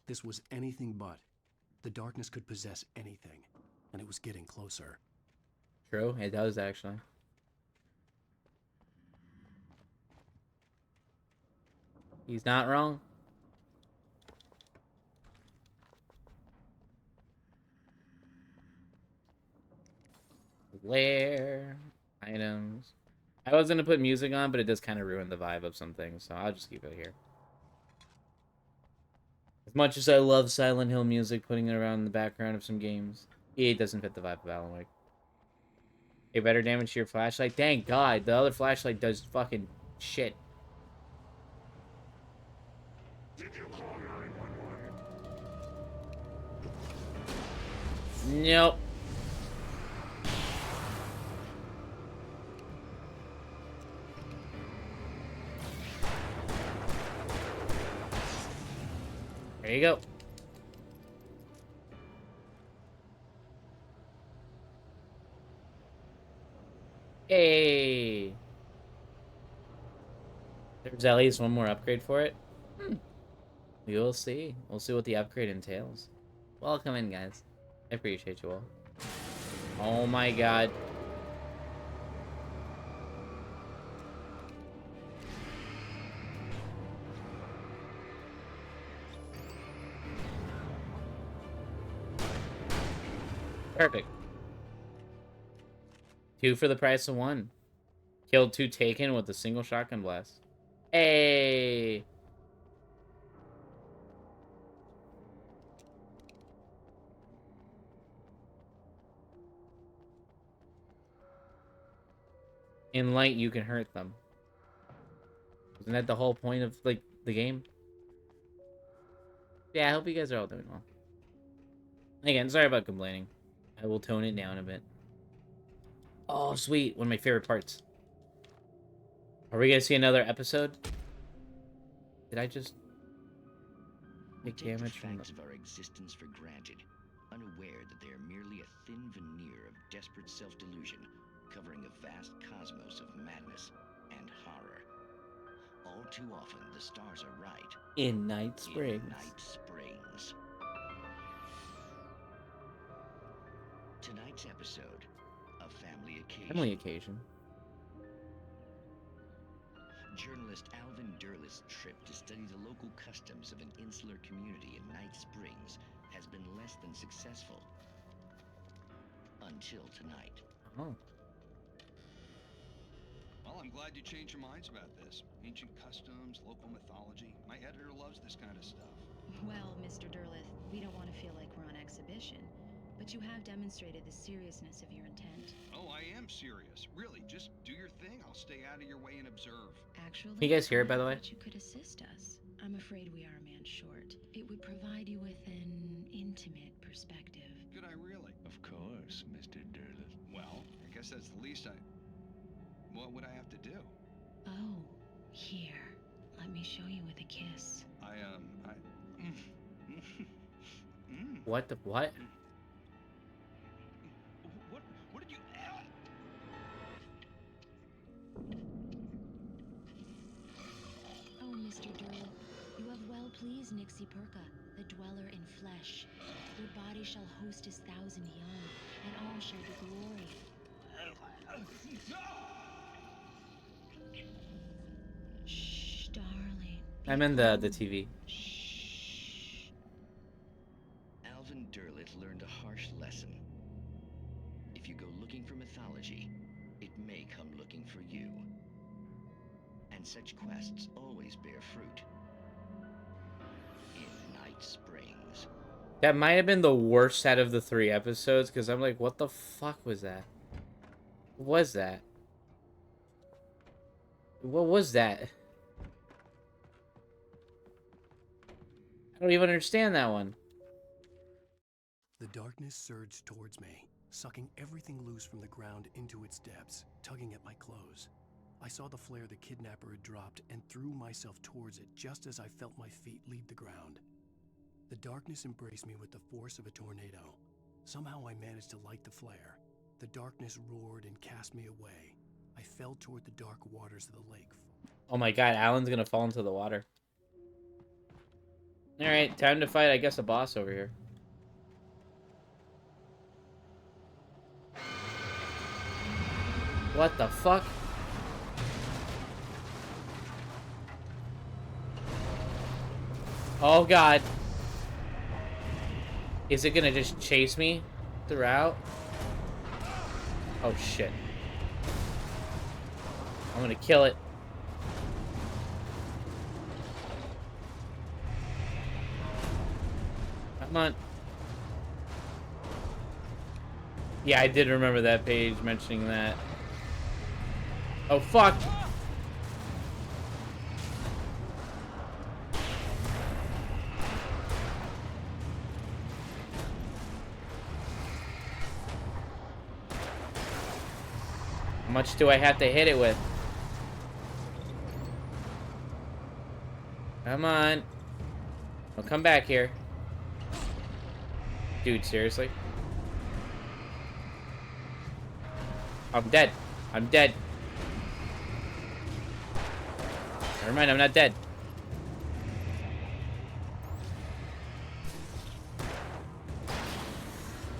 This was anything but. The darkness could possess anything, and it was getting closer. True, it does actually. He's not wrong. Lair items. I was gonna put music on, but it does kind of ruin the vibe of some things, so I'll just keep it here. As much as I love Silent Hill music, putting it around in the background of some games, it doesn't fit the vibe of Alan Wake. A better damage to your flashlight? Thank God, the other flashlight does fucking shit. Nope. There you go. Hey. There's at least one more upgrade for it. We will see. We'll see what the upgrade entails. Welcome in, guys. I appreciate you all. Oh my God. Perfect. 2 for the price of 1. Killed 2 Taken with a single shotgun blast. Hey! In light, you can hurt them. Isn't that the whole point of, like, the game? Yeah, I hope you guys are all doing well. Again, sorry about complaining. I will tone it down a bit. Oh, sweet. One of my favorite parts. Are we gonna see another episode? Did I just take Take the damage from facts the... of our existence for granted, unaware that they are merely a thin veneer of desperate self-delusion, covering a vast cosmos of madness and horror. All too often, the stars are right. In Night Springs. In Night Springs. Tonight's episode, A Family Occasion. Family occasion. Journalist Alvin Derleth's trip to study the local customs of an insular community in Night Springs has been less than successful. Until tonight. Oh. Well, I'm glad you changed your minds about this. Ancient customs, local mythology. My editor loves this kind of stuff. Well, Mr. Derleth, we don't want to feel like we're on exhibition, but you have demonstrated the seriousness of your intent. Oh, I am serious. Really, just do your thing. I'll stay out of your way and observe. Actually, Can you guys hear it, by the way? I thought you could assist us. I'm afraid we are a man short. It would provide you with an intimate perspective. Could I really? Of course, Mr. Derleth. Well, I guess that's the least I... What would I have to do? Oh, here. Let me show you with a kiss. What the what? What did you... Oh, Mr. Derleth, you have well pleased Nixie Perka, the dweller in flesh. Your body shall host his 1,000 young, and all share the glory. Shh, darling. I'm in the TV. Alvin Derleth learned a harsh lesson. If you go looking for mythology, it may come looking for you. And such quests always bear fruit. In Night Springs. That might have been the worst out of the 3 episodes, because I'm like, what the fuck was that? What was that? What was that? I don't even understand that one. The darkness surged towards me, sucking everything loose from the ground into its depths, tugging at my clothes. I saw the flare the kidnapper had dropped and threw myself towards it just as I felt my feet leave the ground. The darkness embraced me with the force of a tornado. Somehow I managed to light the flare. The darkness roared and cast me away. I fell toward the dark waters of the lake. Oh my god, Alan's gonna fall into the water. Alright, time to fight, I guess, a boss over here. What the fuck? Oh god. Is it gonna just chase me throughout? Oh shit. I'm gonna kill it. Come on. Yeah, I did remember that page mentioning that. Oh fuck! How much do I have to hit it with? Come on. I'll come back here. Dude, seriously? I'm dead. I'm dead. Never mind, I'm not dead.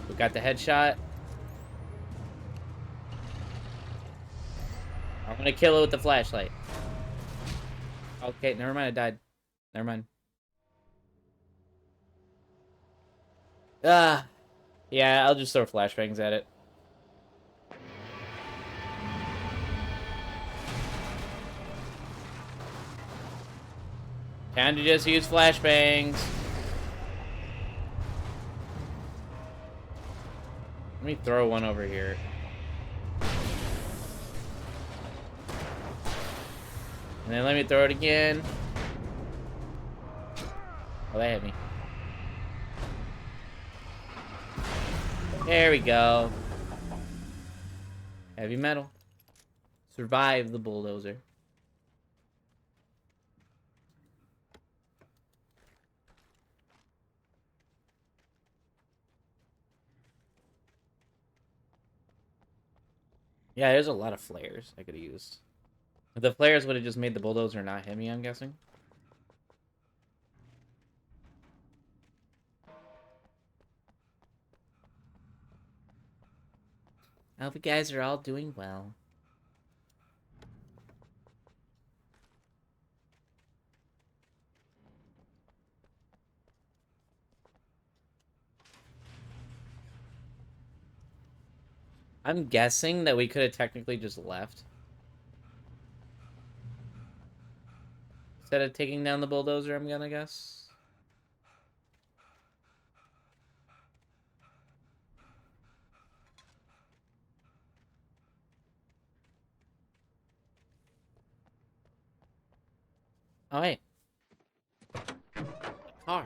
We got the headshot. I'm gonna kill it with the flashlight. Okay, never mind, I died. Never mind. Yeah, I'll just throw flashbangs at it. Time to just use flashbangs. Let me throw one over here. And then let me throw it again. Oh, that hit me. There we go. Heavy metal. Survive the bulldozer. Yeah, there's a lot of flares I could have used. The flares would have just made the bulldozer not hit me, I'm guessing. I hope you guys are all doing well. I'm guessing that we could have technically just left. Instead of taking down the bulldozer, I'm gonna guess. Oh, wait. Car.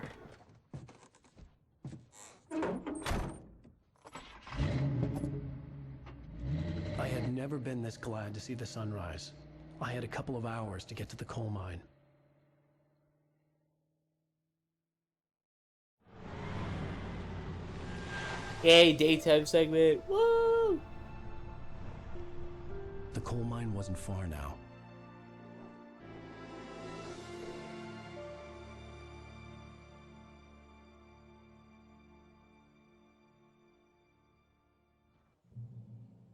I had never been this glad to see the sunrise. I had a couple of hours to get to the coal mine. Yay, daytime segment. Woo! The coal mine wasn't far now.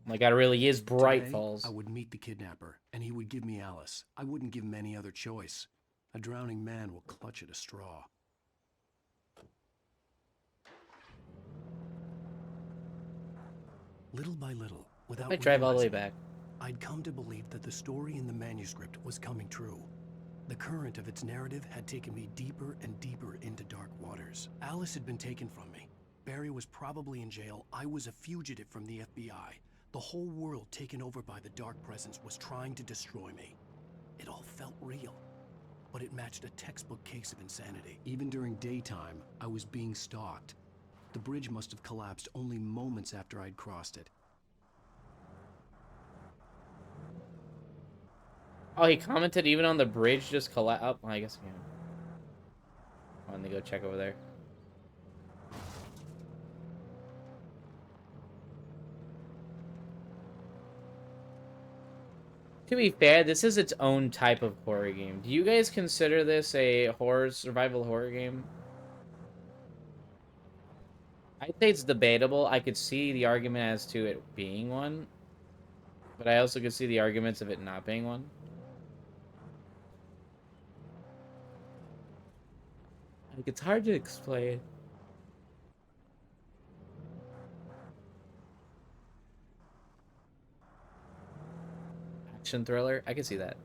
My God, it really is Bright Today, Falls. I would meet the kidnapper, and he would give me Alice. I wouldn't give him any other choice. A drowning man will clutch at a straw. Little by little, without I drive all the way realizing it, back. I'd come to believe that the story in the manuscript was coming true. The current of its narrative had taken me deeper and deeper into dark waters. Alice had been taken from me. Barry was probably in jail. I was a fugitive from the FBI. The whole world taken over by the Dark Presence was trying to destroy me. It all felt real, but it matched a textbook case of insanity. Even during daytime, I was being stalked. The bridge must have collapsed only moments after I'd crossed it. Oh, he commented even on the bridge just collapse. Oh, I guess I can. I'm gonna go check over there. To be fair, this is its own type of horror game. Do you guys consider this a survival horror game? I'd say it's debatable. I could see the argument as to it being one, but I also could see the arguments of it not being one. Like, it's hard to explain. Action thriller? I can see that.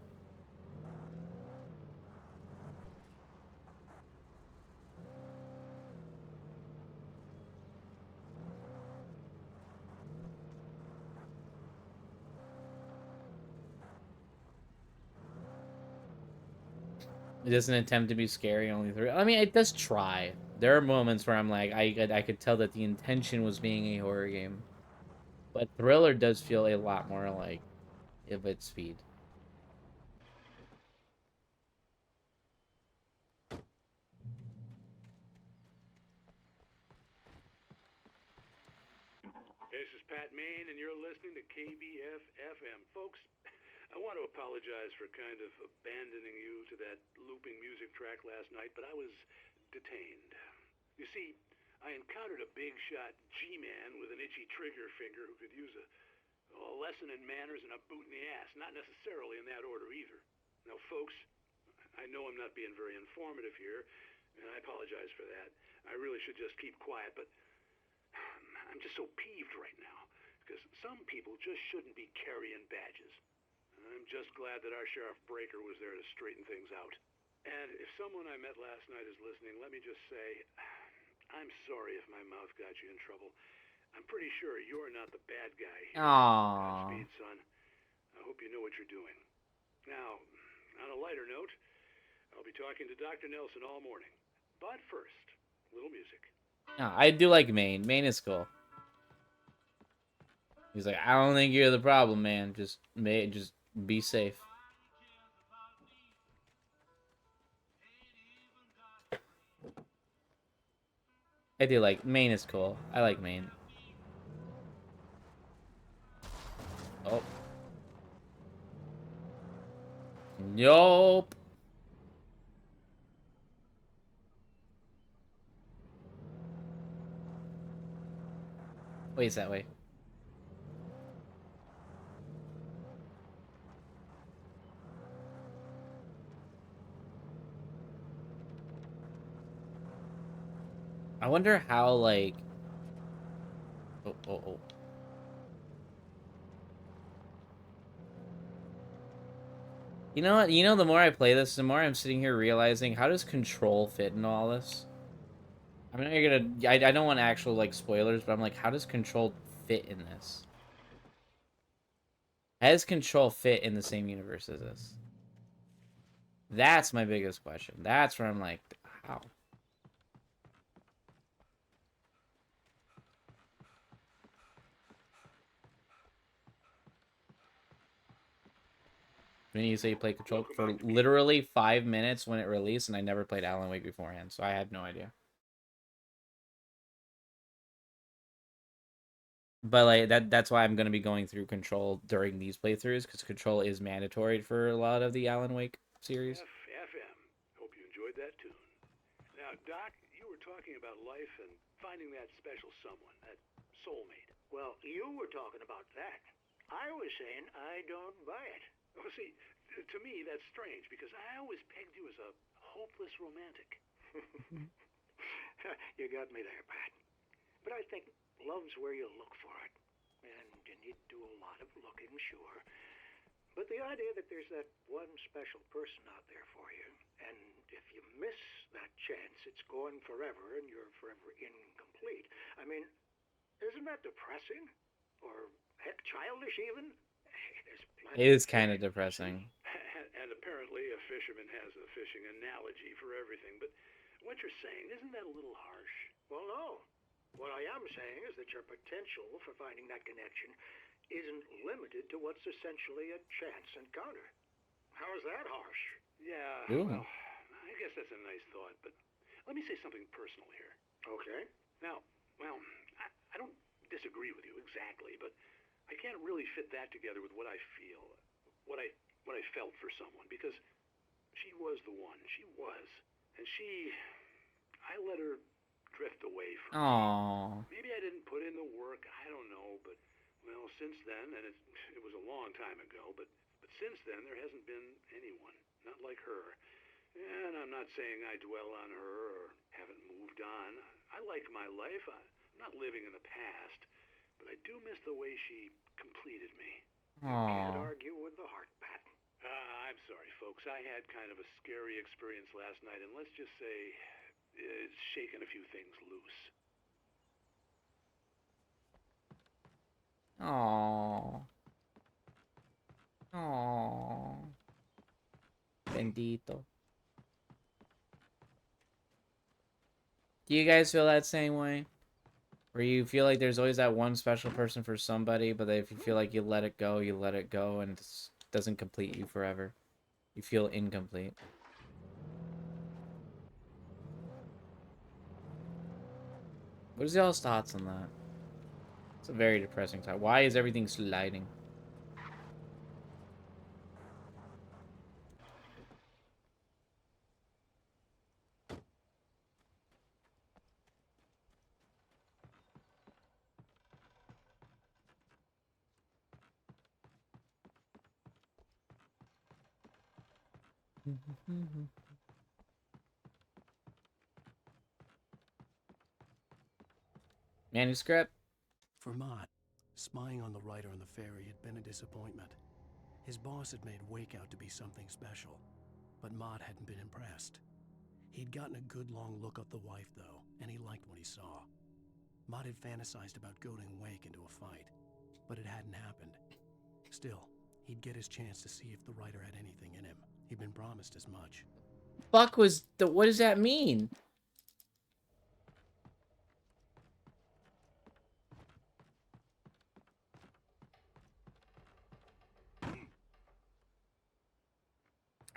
It doesn't attempt to be scary, only through. I mean, it does try. There are moments where I'm like, I could tell that the intention was being a horror game. But thriller does feel a lot more like of its speed. This is Pat Main, and you're listening to KBF-FM. Folks, I want to apologize for kind of abandoning you to that looping music track last night, but I was detained. You see, I encountered a big shot G-man with an itchy trigger finger who could use a lesson in manners and a boot in the ass. Not necessarily in that order either. Now, folks, I know I'm not being very informative here, and I apologize for that. I really should just keep quiet, but I'm just so peeved right now, because some people just shouldn't be carrying badges. I'm just glad that our Sheriff Breaker was there to straighten things out. And if someone I met last night is listening, let me just say, I'm sorry if my mouth got you in trouble. I'm pretty sure you're not the bad guy here. Aww. Godspeed, son. I hope you know what you're doing. Now, on a lighter note, I'll be talking to Dr. Nelson all morning. But first, a little music. No, I do like Maine. Maine is cool. He's like, I don't think you're the problem, man. Just be safe. I do like Maine is cool. I like Maine. Oh. Nope. Wait, it's that way. I wonder how, like... Oh. You know what? You know, the more I play this, the more I'm sitting here realizing, how does Control fit in all this? I mean, you're gonna... I don't want actual, like, spoilers, but I'm like, how does Control fit in this? How does Control fit in the same universe as this? That's my biggest question. That's where I'm like, how? When you say you played Control for literally 5 minutes when it released, and I never played Alan Wake beforehand, so I had no idea. But like that's why I'm gonna be going through Control during these playthroughs, because Control is mandatory for a lot of the Alan Wake series. FM. Hope you enjoyed that tune. Now, Doc, you were talking about life and finding that special someone, that soulmate. Well, you were talking about that. I was saying I don't buy it. Well, see, to me, that's strange, because I always pegged you as a hopeless romantic. You got me there, Pat. But I think love's where you look for it. And you need to do a lot of looking, sure. But the idea that there's that one special person out there for you, and if you miss that chance, it's gone forever, and you're forever incomplete. I mean, isn't that depressing? Or, heck, childish even? It is kind of depressing. And apparently a fisherman has a fishing analogy for everything, but what you're saying, isn't that a little harsh? Well, no. What I am saying is that your potential for finding that connection isn't limited to what's essentially a chance encounter. How is that harsh? Yeah, Ooh. well, I guess that's a nice thought, but let me say something personal here. Okay. Now, well, I don't disagree with you exactly, but I can't really fit that together with what I feel, what I felt for someone, because she was the one. She was. And I let her drift away from Aww. me. Maybe I didn't put in the work, I don't know, but, well, since then, and it was a long time ago, but since then, there hasn't been anyone, not like her. And I'm not saying I dwell on her or haven't moved on. I like my life. I'm not living in the past, but I do miss the way she completed me. Can't Aww. argue with the heart, Pat. I'm sorry, folks. I had kind of a scary experience last night, and let's just say it's shaken a few things loose. Aww. Aww. Bendito. Do you guys feel that same way? Where you feel like there's always that one special person for somebody, but if you feel like you let it go, and it doesn't complete you forever. You feel incomplete. What is y'all's thoughts on that? It's a very depressing thought. Why is everything sliding? Manuscript? For Mott, spying on the writer on the ferry had been a disappointment. His boss had made Wake out to be something special, but Mott hadn't been impressed. He'd gotten a good long look at the wife, though, and he liked what he saw. Mott had fantasized about goading Wake into a fight, but it hadn't happened. Still, he'd get his chance to see if the writer had anything in him. He'd been promised as much. Fuck was the... What does that mean?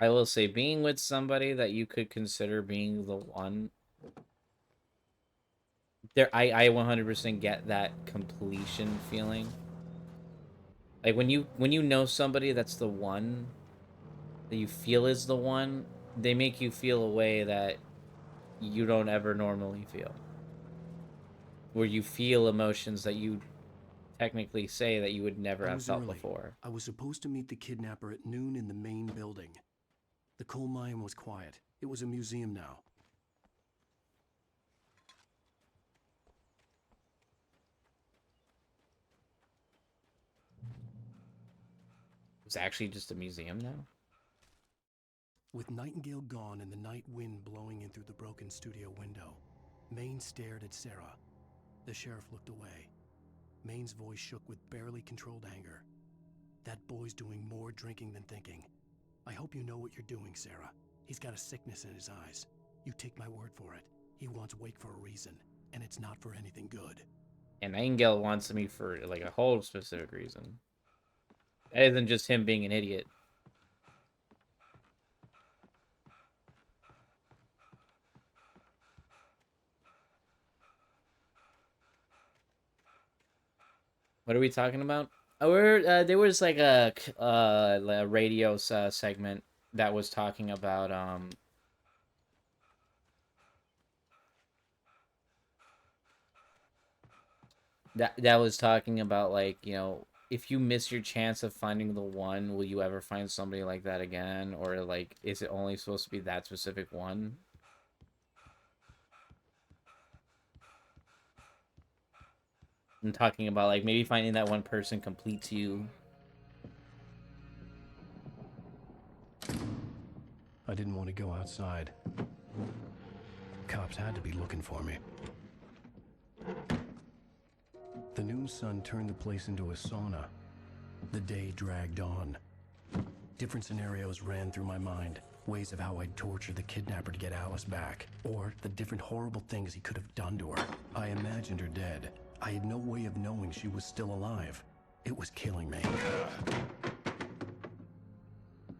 I will say, being with somebody that you could consider being the one... I 100% get that completion feeling. Like when you know somebody that's the one that you feel is the one, they make you feel a way that you don't ever normally feel. Where you feel emotions that you technically say that you would never I have was felt early. before. I was supposed to meet the kidnapper at noon in the main building. The coal mine was quiet. It was a museum now. It's actually just a museum now? With Nightingale gone and the night wind blowing in through the broken studio window, Maine stared at Sarah. The sheriff looked away. Maine's voice shook with barely controlled anger. That boy's doing more drinking than thinking. I hope you know what you're doing, Sarah. He's got a sickness in his eyes. You take my word for it. He wants Wake for a reason, and it's not for anything good. And Nightingale wants me for like a whole specific reason. Other than just him being an idiot. What are we talking about? Oh, there was like a radio segment that was talking about that was talking about, like, you know, if you miss your chance of finding the one, will you ever find somebody like that again? Or like, is it only supposed to be that specific one? I'm talking about like maybe finding that one person completes you. I didn't want to go outside. Cops had to be looking for me. The noon sun turned the place into a sauna. The day dragged on. Different scenarios ran through my mind. Ways of how I'd torture the kidnapper to get Alice back. Or the different horrible things he could have done to her. I imagined her dead. I had no way of knowing she was still alive. It was killing me.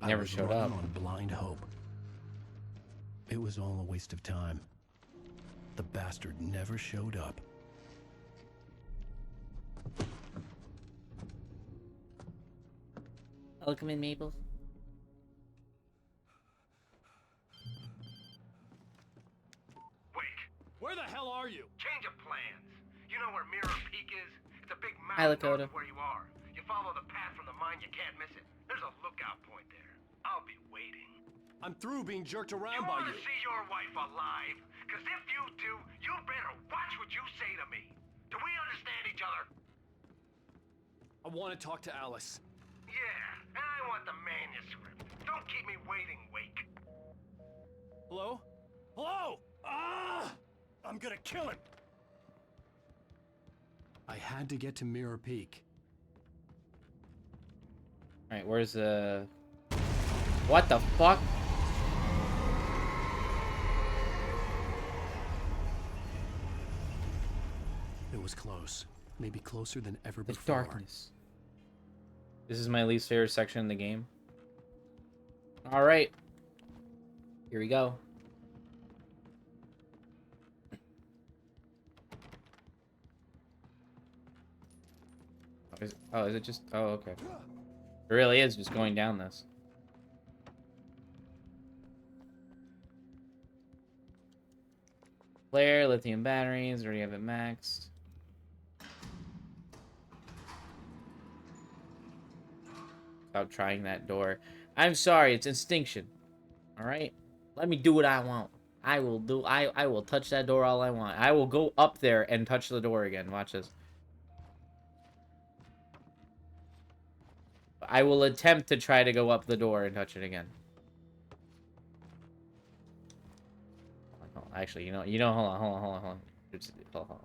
Never showed up. On blind hope. It was all a waste of time. The bastard never showed up. Welcome in, Maple. Wake. Where the hell are you? Change of plans. You know where Mirror Peak is? It's a big Hi, mountain Lakota. north of where you are. You follow the path from the mine, you can't miss it. There's a lookout point there. I'll be waiting. I'm through being jerked around You by want you. to see your wife alive? Because if you do, you better watch what you say to me. Do we understand each other? I want to talk to Alice. Yeah, and I want the manuscript. Don't keep me waiting, Wake. Hello? Hello? Ah! I'm gonna kill him. I had to get to Mirror Peak. Alright, where's the... What the fuck? It was close. Maybe closer than ever The before. darkness. This is my least favorite section in the game. Alright. Here we go. Is it just... Oh, okay. It really is just going down this. Flare, lithium batteries, already have it maxed. Stop trying that door. I'm sorry, it's instinction. Alright? Let me do what I want. I will touch that door all I want. I will go up there and touch the door again. Watch this. I will attempt to try to go up the door and touch it again. Actually, hold on. Hold on.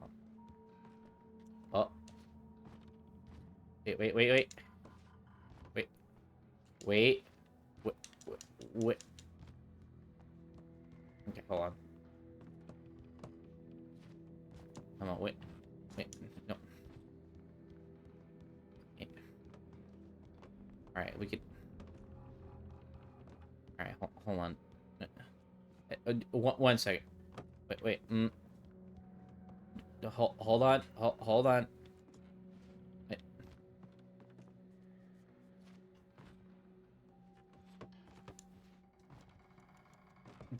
Oh. Wait. Okay, hold on. Come on, wait. No. Alright, we could... Alright, hold on. One second. Wait. Hold on. Wait.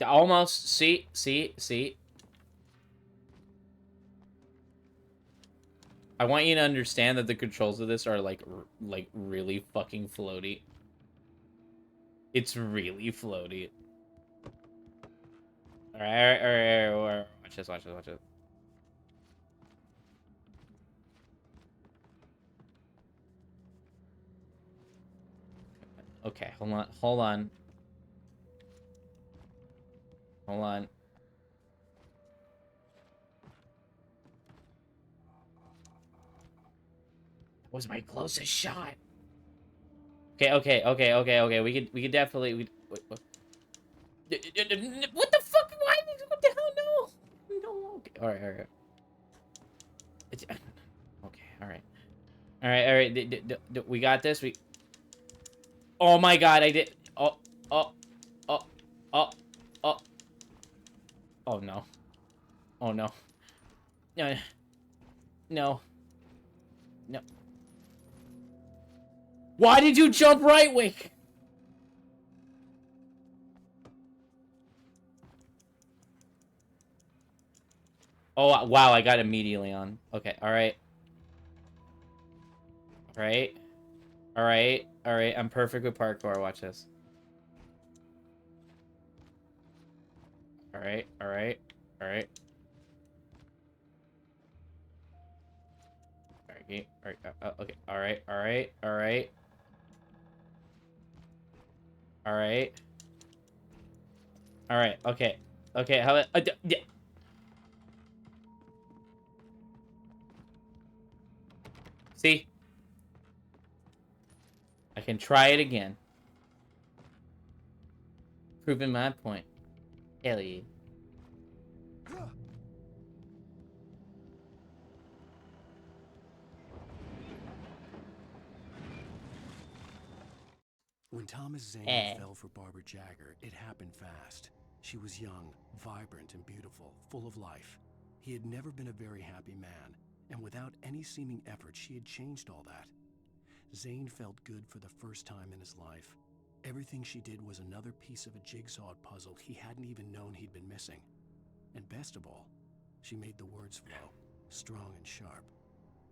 Almost. See. I want you to understand that the controls of this are like really fucking floaty. It's really floaty. Alright. Watch this. Okay, hold on. That was my closest shot. Okay. We could definitely. What the fuck? Why? What the hell? No. Okay. All right. Okay. All right. We got this. Oh my god! I did. Oh no. Oh no. No. Why did you jump right, Wick? Oh, wow, I got immediately on. Okay, alright. Alright, I'm perfect with parkour, watch this. Alright. Okay, alright. Alright, okay, how about... yeah. See? I can try it again. Proving my point. Hell yeah. When Thomas Zane fell for Barbara Jagger, it happened fast. She was young, vibrant, and beautiful, full of life. He had never been a very happy man, and without any seeming effort, she had changed all that. Zane felt good for the first time in his life. Everything she did was another piece of a jigsaw puzzle he hadn't even known he'd been missing. And best of all, she made the words flow, strong and sharp.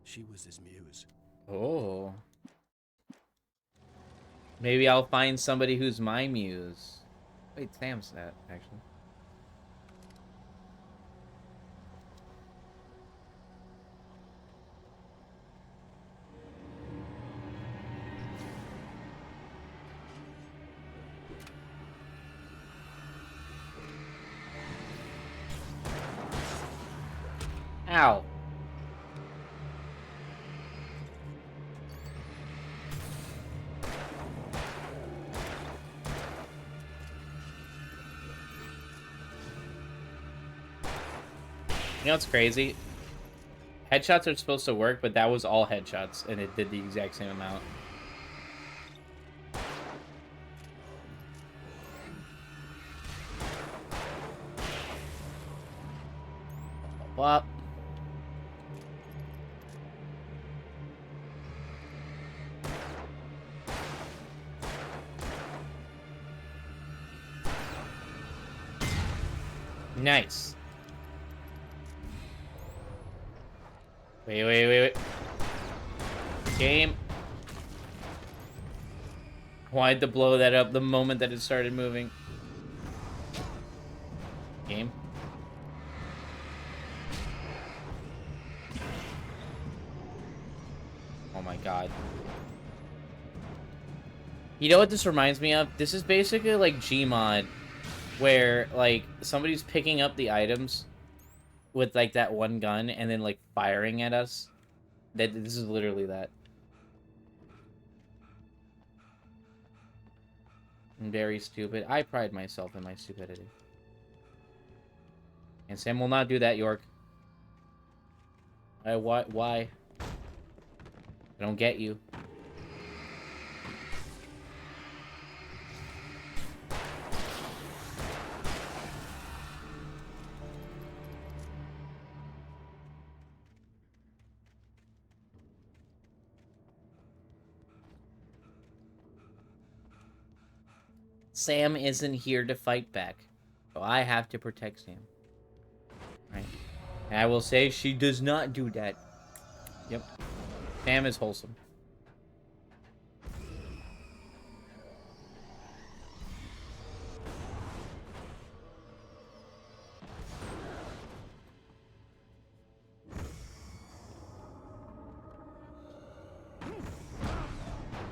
She was his muse. Oh. Maybe I'll find somebody who's my muse. Wait, Sam's that, actually. Ow. You know what's crazy? Headshots are supposed to work, but that was all headshots, and it did the exact same amount. What? Nice. Wait. Game. Wanted to blow that up the moment that it started moving. Game. Oh my god. You know what this reminds me of? This is basically like Gmod, where like somebody's picking up the items with like that one gun and then like firing at us. This is literally that. I'm very stupid. I pride myself in my stupidity. And Sam will not do that, York. Why? I don't get you. Sam isn't here to fight back. So I have to protect Sam. Right? And I will say she does not do that. Yep. Sam is wholesome.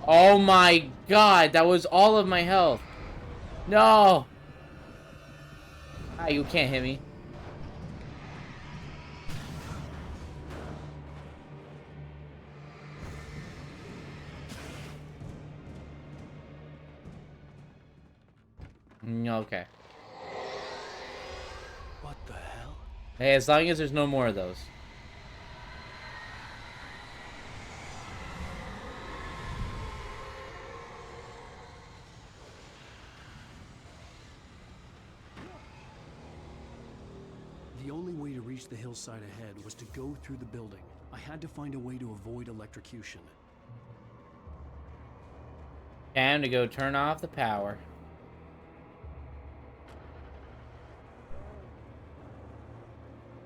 Oh my god, that was all of my health. No! Ah, you can't hit me. Okay. What the hell? Hey, as long as there's no more of those. The only way to reach the hillside ahead was to go through the building. I had to find a way to avoid electrocution. Time to go turn off the power.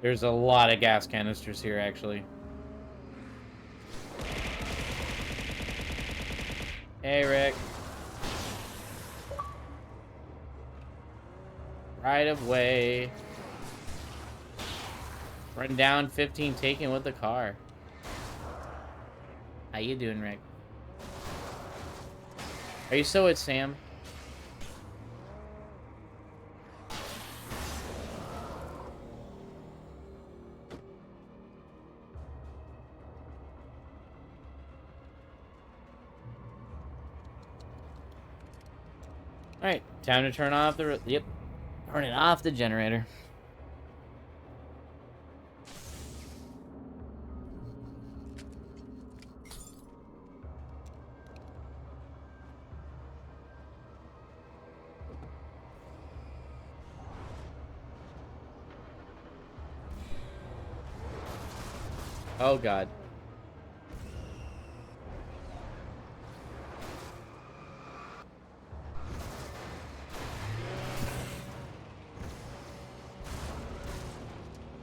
There's a lot of gas canisters here, actually. Hey, Rick. Right of way. Run down 15, taken with the car. How you doing, Rick? Are you still with Sam? Alright, time to turn off the... Yep. Turning off the generator. Oh god.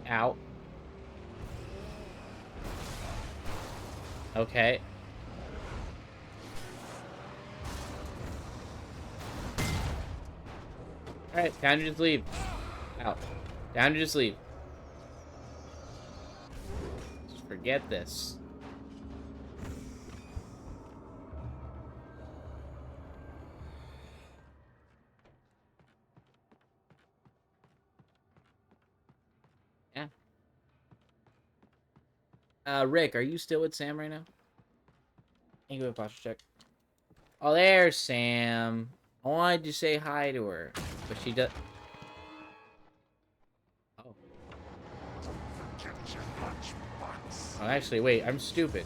Ow. Okay. Alright, time to just leave. Ow. Time to just leave. Just forget this. Rick, are you still with Sam right now? Can you go posture check? Oh, there's Sam. I wanted to say hi to her, but she does. Oh. Oh, actually, wait. I'm stupid.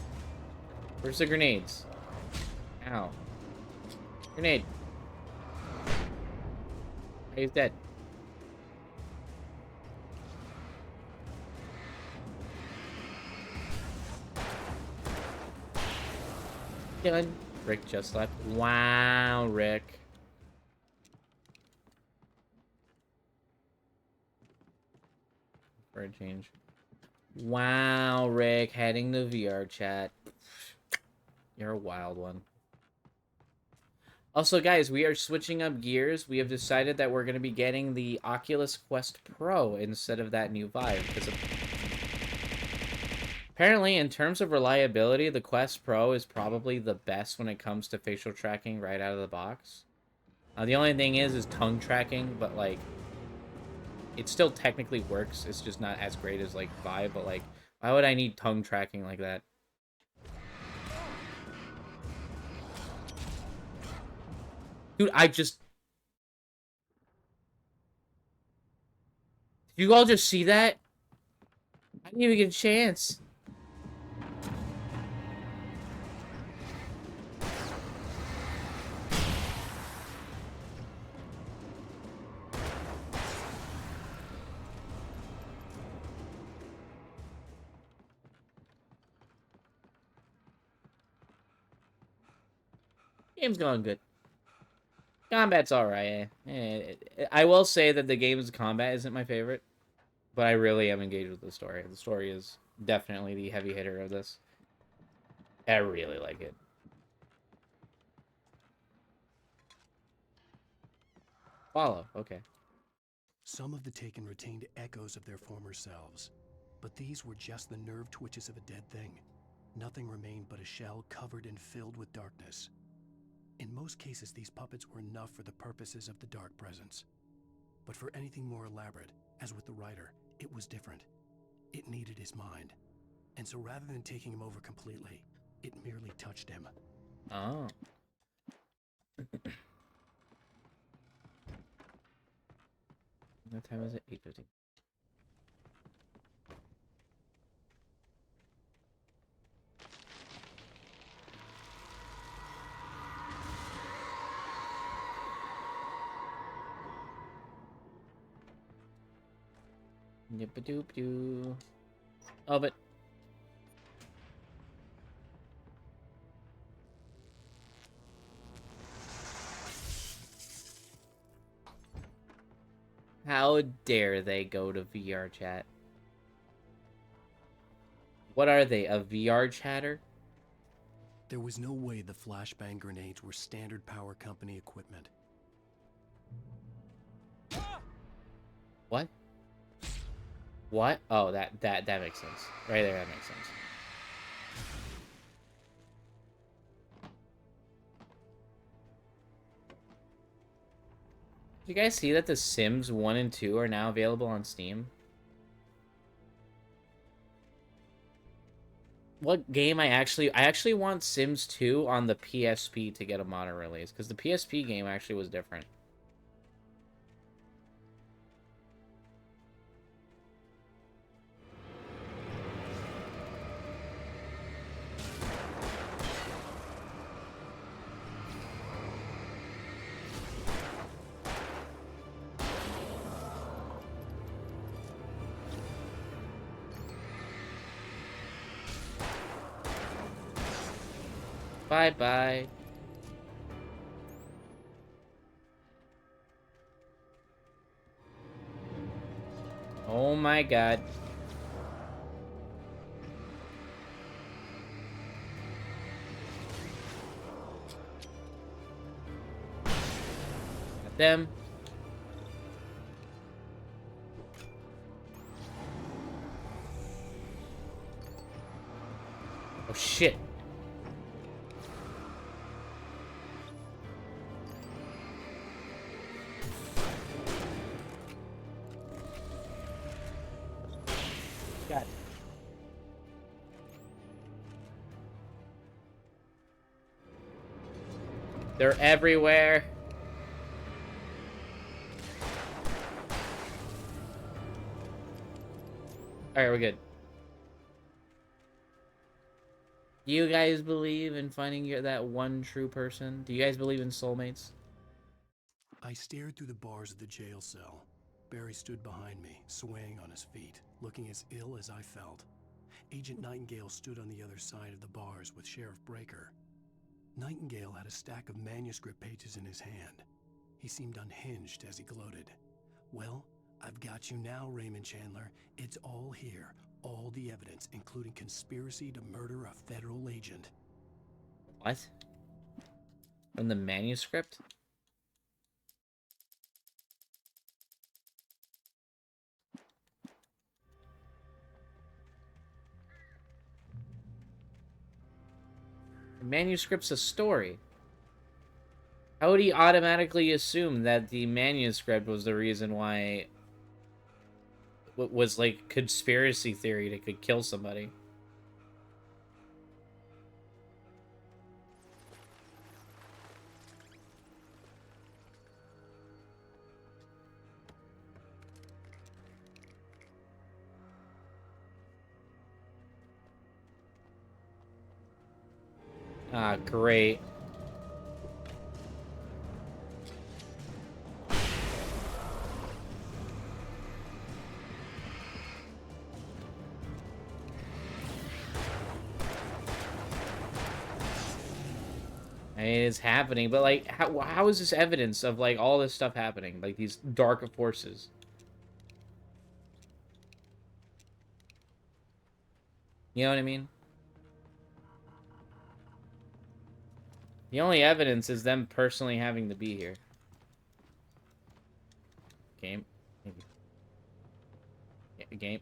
Where's the grenades? Ow. Grenade. He's dead. Killing. Rick just left. Wow, Rick. For a change. Wow, Rick. Heading to VR chat. You're a wild one. Also, guys, we are switching up gears. We have decided that we're going to be getting the Oculus Quest Pro instead of that new Vive. Because apparently, in terms of reliability, the Quest Pro is probably the best when it comes to facial tracking right out of the box. The only thing is tongue tracking, but, like, it still technically works. It's just not as great as, like, Vive, but, like, why would I need tongue tracking like that? Dude, I just... Did you all just see that? I didn't even get a chance. Game's going good. Combat's alright. I will say that the game's combat isn't my favorite, but I really am engaged with the story. The story is definitely the heavy hitter of this. I really like it. Follow, okay. Some of the Taken retained echoes of their former selves, but these were just the nerve twitches of a dead thing. Nothing remained but a shell covered and filled with darkness. In most cases, these puppets were enough for the purposes of the Dark Presence. But for anything more elaborate, as with the writer, it was different. It needed his mind. And so rather than taking him over completely, it merely touched him. Oh. What time is it? 8:50. Yip-a-doop-doo. Oh, but... How dare they go to VR chat? What are they, a VR chatter? There was no way the flashbang grenades were standard power company equipment. What? What? Oh, that makes sense. Right there, that makes sense. Did you guys see that The Sims 1 and 2 are now available on Steam? What game I actually want Sims 2 on the PSP to get a modern release, because the PSP game actually was different. Bye-bye. Oh my god. Got them. Oh shit. God. They're everywhere. Alright, we're good. Do you guys believe in finding that one true person? Do you guys believe in soulmates? I stared through the bars of the jail cell. Barry stood behind me, swaying on his feet, looking as ill as I felt. Agent Nightingale stood on the other side of the bars with Sheriff Breaker. Nightingale had a stack of manuscript pages in his hand. He seemed unhinged as he gloated. Well, I've got you now, Raymond Chandler. It's all here. All the evidence, including conspiracy to murder a federal agent. What? From the manuscript? The manuscript's a story. How would he automatically assume that the manuscript was the reason why what was like conspiracy theory that could kill somebody? Ah, great. I mean, it's happening, but like, how is this evidence of like all this stuff happening? Like these dark forces. You know what I mean? The only evidence is them personally having to be here. Game. Maybe. Yeah, game.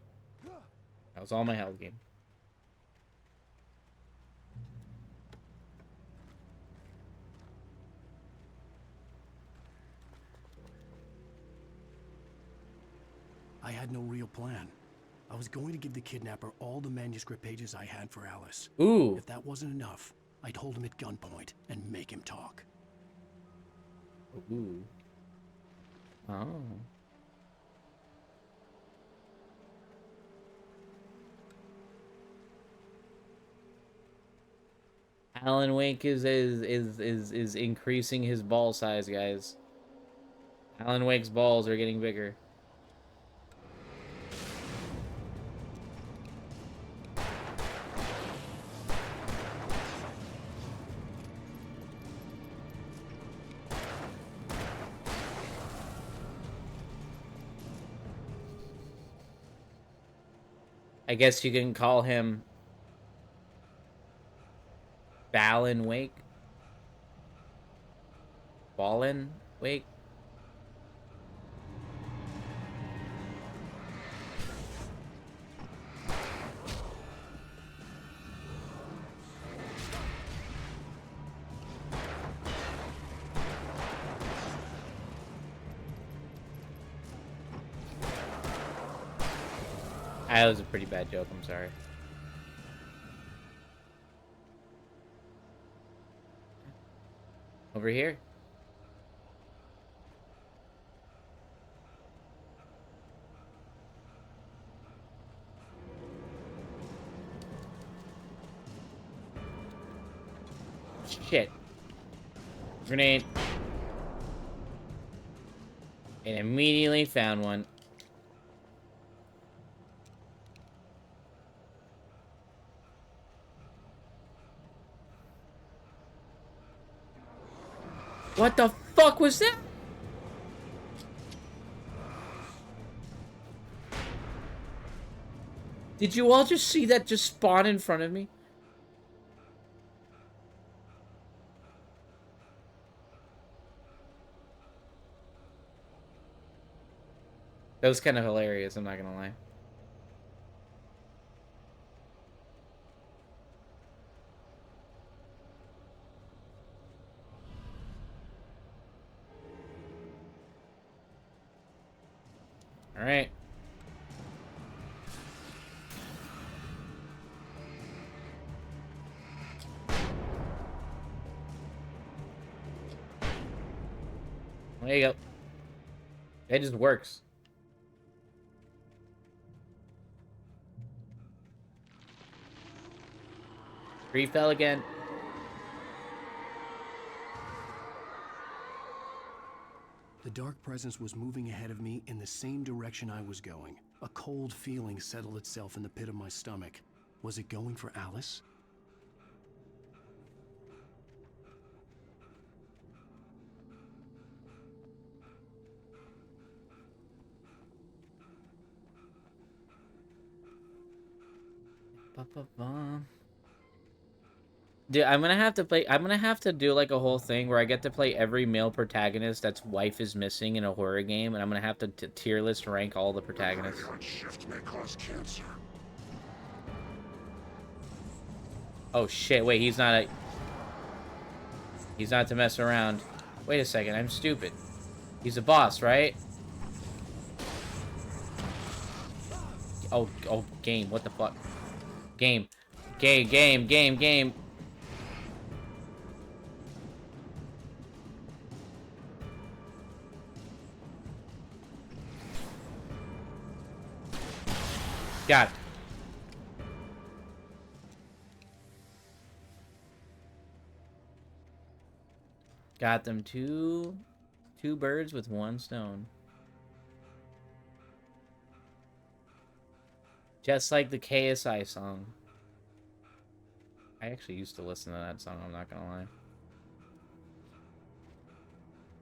That was all my health, game. I had no real plan. I was going to give the kidnapper all the manuscript pages I had for Alice. Ooh. If that wasn't enough, I'd hold him at gunpoint and make him talk. Ooh. Oh. Alan Wake is increasing his ball size, guys. Alan Wake's balls are getting bigger. I guess you can call him Balin Wake? Ballin Wake? That was a pretty bad joke, I'm sorry. Over here. Shit. Grenade. And immediately found one. What the fuck was that? Did you all just see that just spawn in front of me? That was kind of hilarious, I'm not gonna lie. All right. There you go. It just works. Tree fell again. The dark presence was moving ahead of me in the same direction I was going. A cold feeling settled itself in the pit of my stomach. Was it going for Alice? Dude, I'm gonna have to do like a whole thing where I get to play every male protagonist that's wife is missing in a horror game, and I'm gonna have to tier list rank all the protagonists. Shift may cause cancer. Oh shit, wait, he's not to mess around. Wait a second, I'm stupid. He's a boss, right? Oh, game, what the fuck? Game. Game. Got it. Got them two birds with one stone. Just like the KSI song. I actually used to listen to that song, I'm not gonna lie.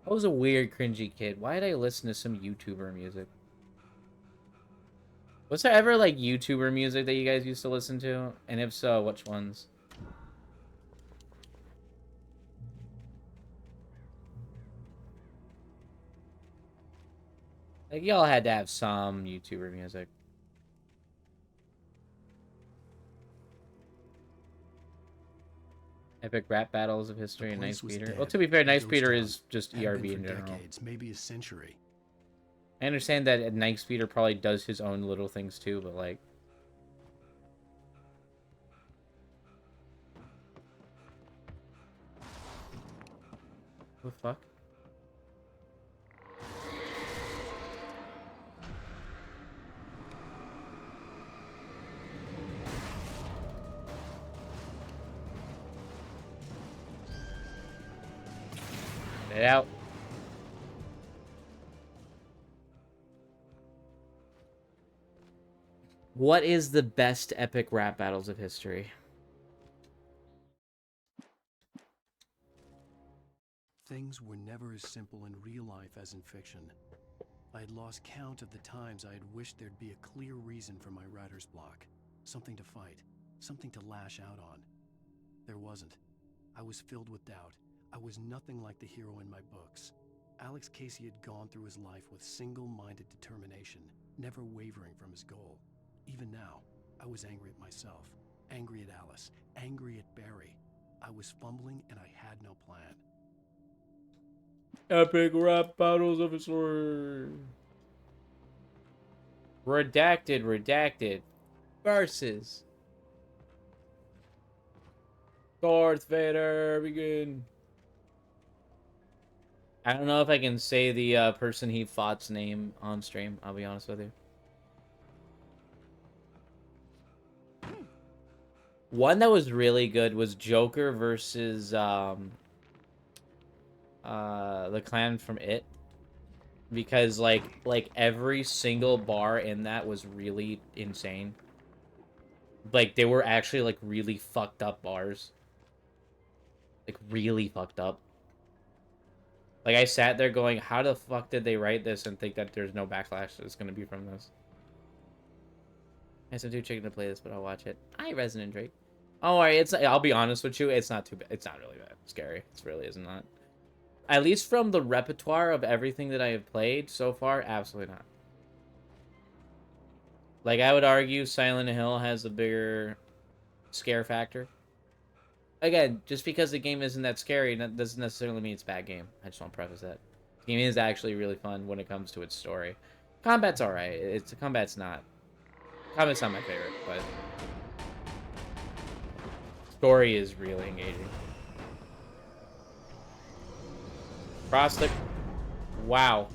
I was a weird, cringy kid. Why did I listen to some YouTuber music? Was there ever, like, YouTuber music that you guys used to listen to? And if so, which ones? Like, y'all had to have some YouTuber music. Epic rap battles of history and Nice Peter. Well, to be fair, Nice Peter is just ERB in general. Decades, maybe a century. I understand that Nice Peter probably does his own little things too, but like... What the fuck? Get it out. What is the best epic rap battles of history? Things were never as simple in real life as in fiction. I had lost count of the times I had wished there'd be a clear reason for my writer's block. Something to fight, something to lash out on. There wasn't. I was filled with doubt. I was nothing like the hero in my books. Alex Casey had gone through his life with single-minded determination, never wavering from his goal. Even now, I was angry at myself, angry at Alice, angry at Barry. I was fumbling and I had no plan. Epic rap battles of history. Redacted. Versus Darth Vader, begin. I don't know if I can say the person he fought's name on stream, I'll be honest with you. One that was really good was Joker versus the clan from It, because like every single bar in that was really insane. Like they were actually like really fucked up bars. Like really fucked up. Like I sat there going, how the fuck did they write this and think that there's no backlash that's gonna be from this? I said too chicken to play this, but I'll watch it. Hi, Resident Drake. Oh, alright, I'll be honest with you, it's not too bad. It's not really that scary. It really is not. At least from the repertoire of everything that I have played so far, absolutely not. Like, I would argue Silent Hill has a bigger scare factor. Again, just because the game isn't that scary, that doesn't necessarily mean it's a bad game. I just want to preface that. The game is actually really fun when it comes to its story. Combat's alright. Combat's not my favorite, but story is really engaging. Frostic. Wow.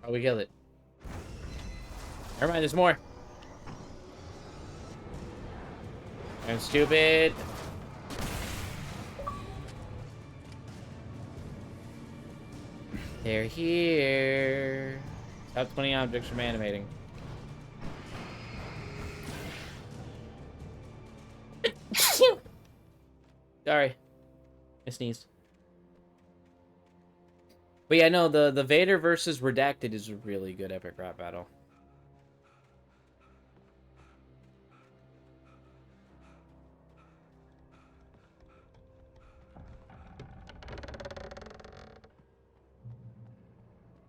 Oh, we killed it. Never mind, there's more. I'm stupid. They're here. Stop 20 objects from animating. Sorry. I sneezed. But yeah, no, the Vader versus Redacted is a really good epic rap battle.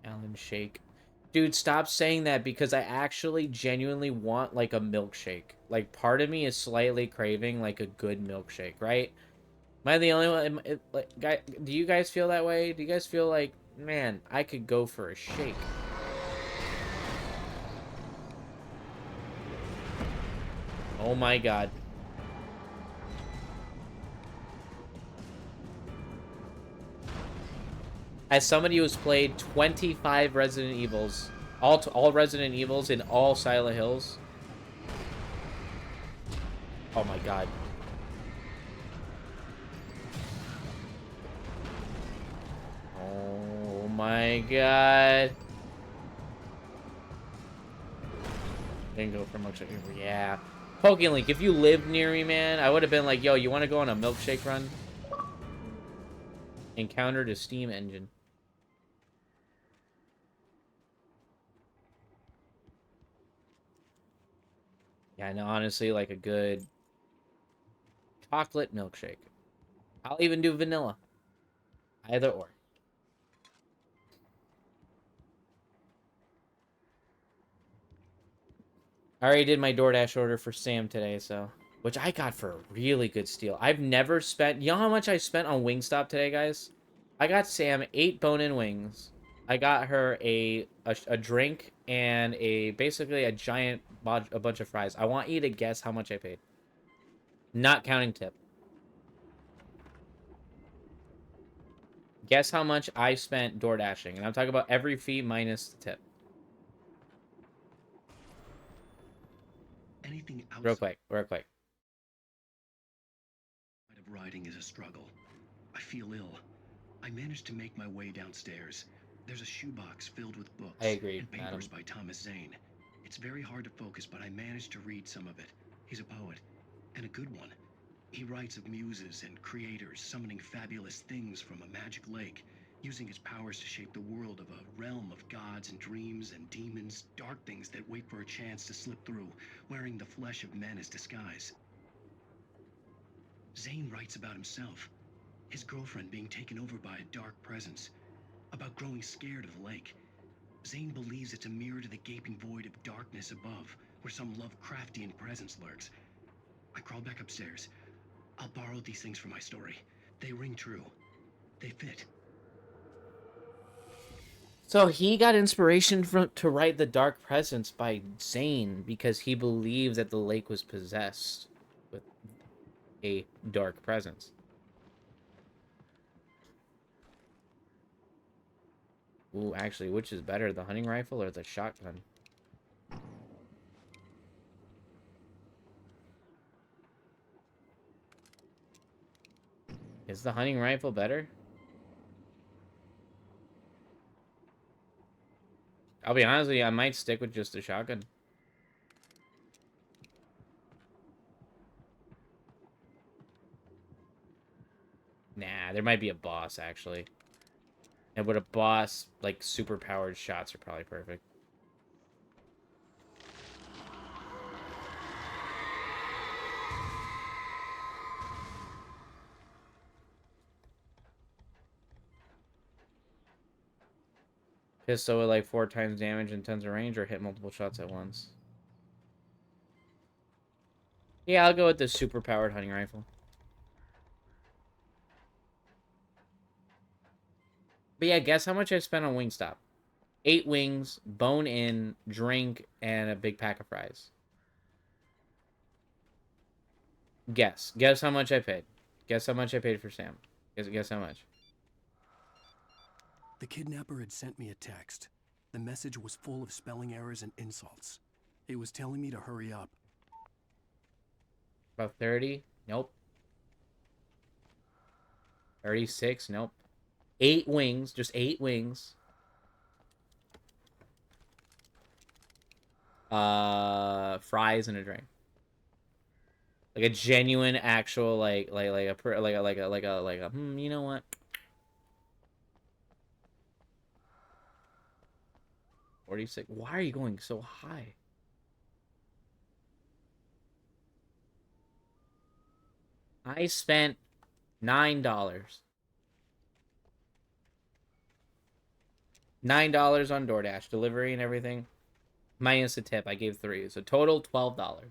Alan Shake. Dude, stop saying that because I actually genuinely want like a milkshake. Like part of me is slightly craving like a good milkshake, right? Am I the only one? Do you guys feel that way? Do you guys feel like, man, I could go for a shake? Oh my god. As somebody who's played 25 Resident Evils, all Resident Evils in all Silent Hills. Oh my god. Oh my god. Didn't go for much. Yeah. PokeLink, if you lived near me, man, I would have been like, yo, you want to go on a milkshake run? Encountered a steam engine. Yeah, no, honestly, like a good chocolate milkshake. I'll even do vanilla. Either or. I already did my DoorDash order for Sam today, so... Which I got for a really good steal. I've never spent... You know how much I spent on Wingstop today, guys? I got Sam 8 bone-in wings. I got her a drink and basically a giant... a bunch of fries. I want you to guess how much I paid. Not counting tip. Guess how much I spent door dashing. And I'm talking about every fee minus the tip. Anything outside Real quick. of riding is a struggle. I feel ill. I managed to make my way downstairs. There's a shoebox filled with books I agree, and papers Adam. by Thomas Zane. It's very hard to focus, but I managed to read some of it. He's a poet, and a good one. He writes of muses and creators summoning fabulous things from a magic lake, using his powers to shape the world of a realm of gods and dreams and demons, dark things that wait for a chance to slip through, wearing the flesh of men as disguise. Zane writes about himself, his girlfriend being taken over by a dark presence, about growing scared of the lake. Zane believes it's a mirror to the gaping void of darkness above, where some Lovecraftian presence lurks. I crawl back upstairs. I'll borrow these things for my story. They ring true. They fit. So he got inspiration to write The Dark Presence by Zane because he believed that the lake was possessed with a dark presence. Ooh, actually, which is better, the hunting rifle or the shotgun? Is the hunting rifle better? I'll be honest with you, I might stick with just the shotgun. Nah, there might be a boss, actually. And with a boss, like, super powered shots are probably perfect. Pistol with like 4 times damage and tons of range, or hit multiple shots at once. Yeah, I'll go with the super powered hunting rifle. But yeah, guess how much I spent on Wingstop? 8 wings, bone in, drink, and a big pack of fries. Guess. Guess how much I paid. Guess how much I paid for Sam. Guess how much. The kidnapper had sent me a text. The message was full of spelling errors and insults. It was telling me to hurry up. About 30? Nope. 36? Nope. 8 wings. Just 8 wings. Fries and a drink. Like a genuine, actual, you know what? $46. Why are you going so high? I spent $9. $9 on DoorDash, delivery and everything. Minus the tip, I gave 3. So total $12.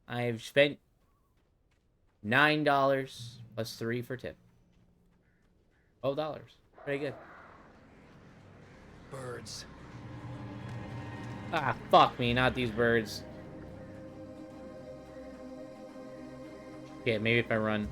I've spent $9 plus 3 for tip. $12. Pretty good. Birds. Ah, fuck me, not these birds. Okay, maybe if I run.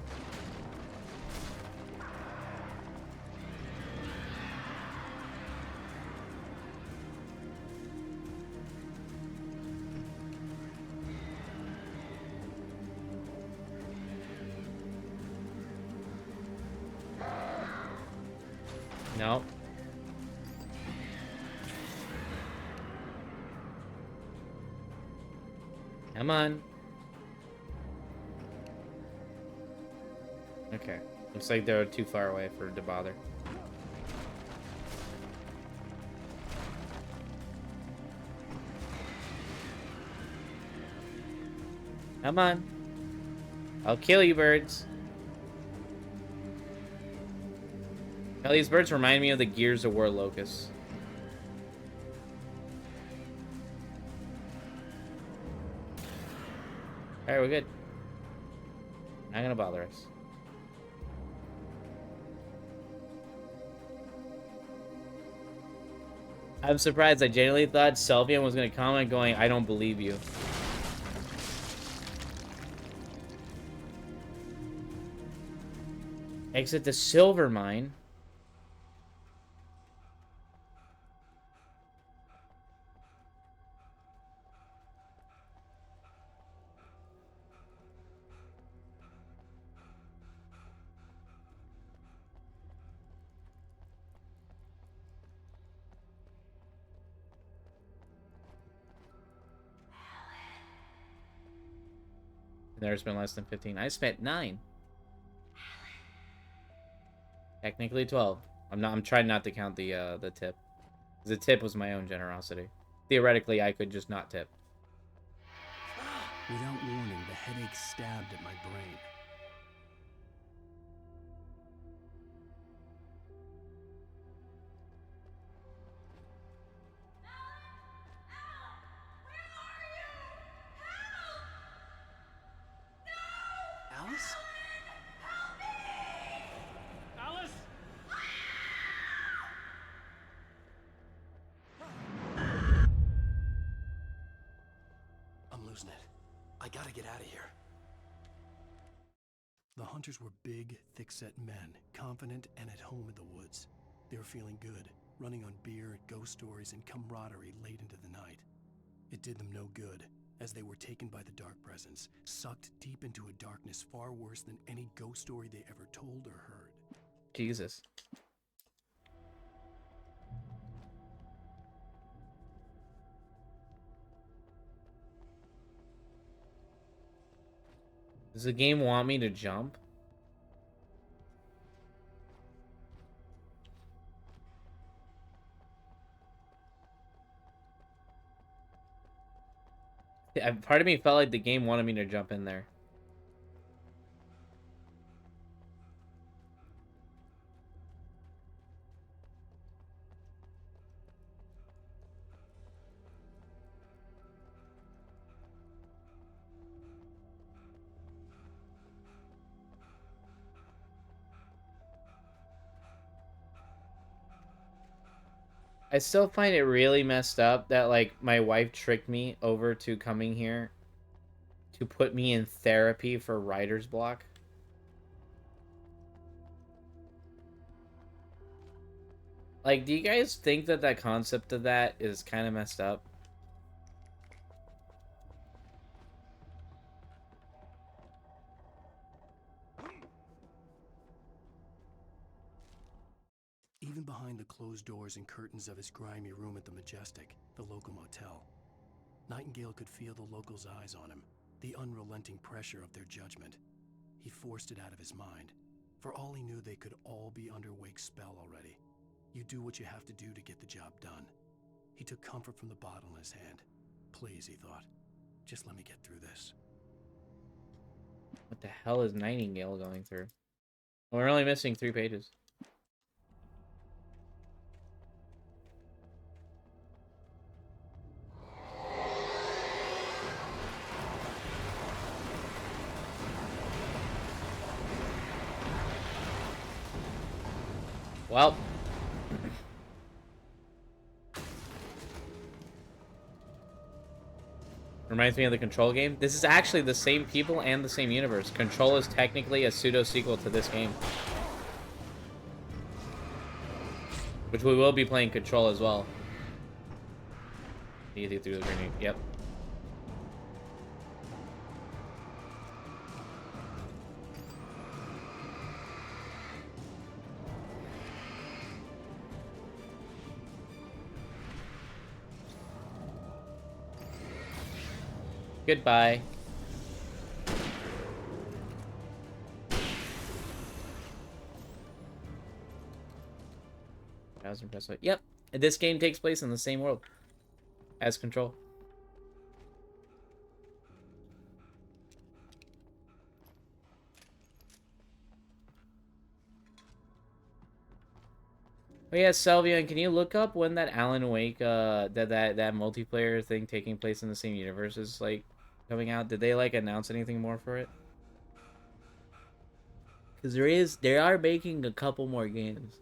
No. Come on. Okay. Looks like they're too far away for to bother. Come on. I'll kill you, birds. Now, these birds remind me of the Gears of War locusts. Alright, we're good. Not gonna bother us. I'm surprised. I genuinely thought Selvian was gonna comment going, I don't believe you. Exit the silver mine. There's been less than 15. I spent 9. Technically 12. I'm trying not to count the tip. The tip was my own generosity. Theoretically, I could just not tip. Without warning, the headache stabbed at my brain. Alice? Alice? I'm losing it. I gotta get out of here. The hunters were big, thick-set men, confident and at home in the woods. They were feeling good, running on beer, ghost stories, and camaraderie late into the night. It did them no good, as they were taken by the dark presence, sucked deep into a darkness far worse than any ghost story they ever told or heard. Jesus. Does the game want me to jump? Yeah, part of me felt like the game wanted me to jump in there. I still find it really messed up that, like, my wife tricked me over to coming here to put me in therapy for writer's block. Like, do you guys think that that concept of that is kind of messed up? Even behind the closed doors and curtains of his grimy room at the Majestic, the local motel, Nightingale could feel the locals' eyes on him, the unrelenting pressure of their judgment. He forced it out of his mind. For all he knew, they could all be under Wake's spell already. You do what you have to do to get the job done. He took comfort from the bottle in his hand. Please, he thought, just let me get through this. What the hell is Nightingale going through? We're only missing 3 pages. Well, reminds me of the Control game. This is actually the same people and the same universe. Control is technically a pseudo-sequel to this game. Which we will be playing Control as well. Need to get through the grenade. Yep. Goodbye. Yep. This game takes place in the same world as Control. Oh yeah, Salvian, can you look up when that Alan Wake, that multiplayer thing taking place in the same universe is like coming out? Did they like announce anything more for it? Because they are making a couple more games.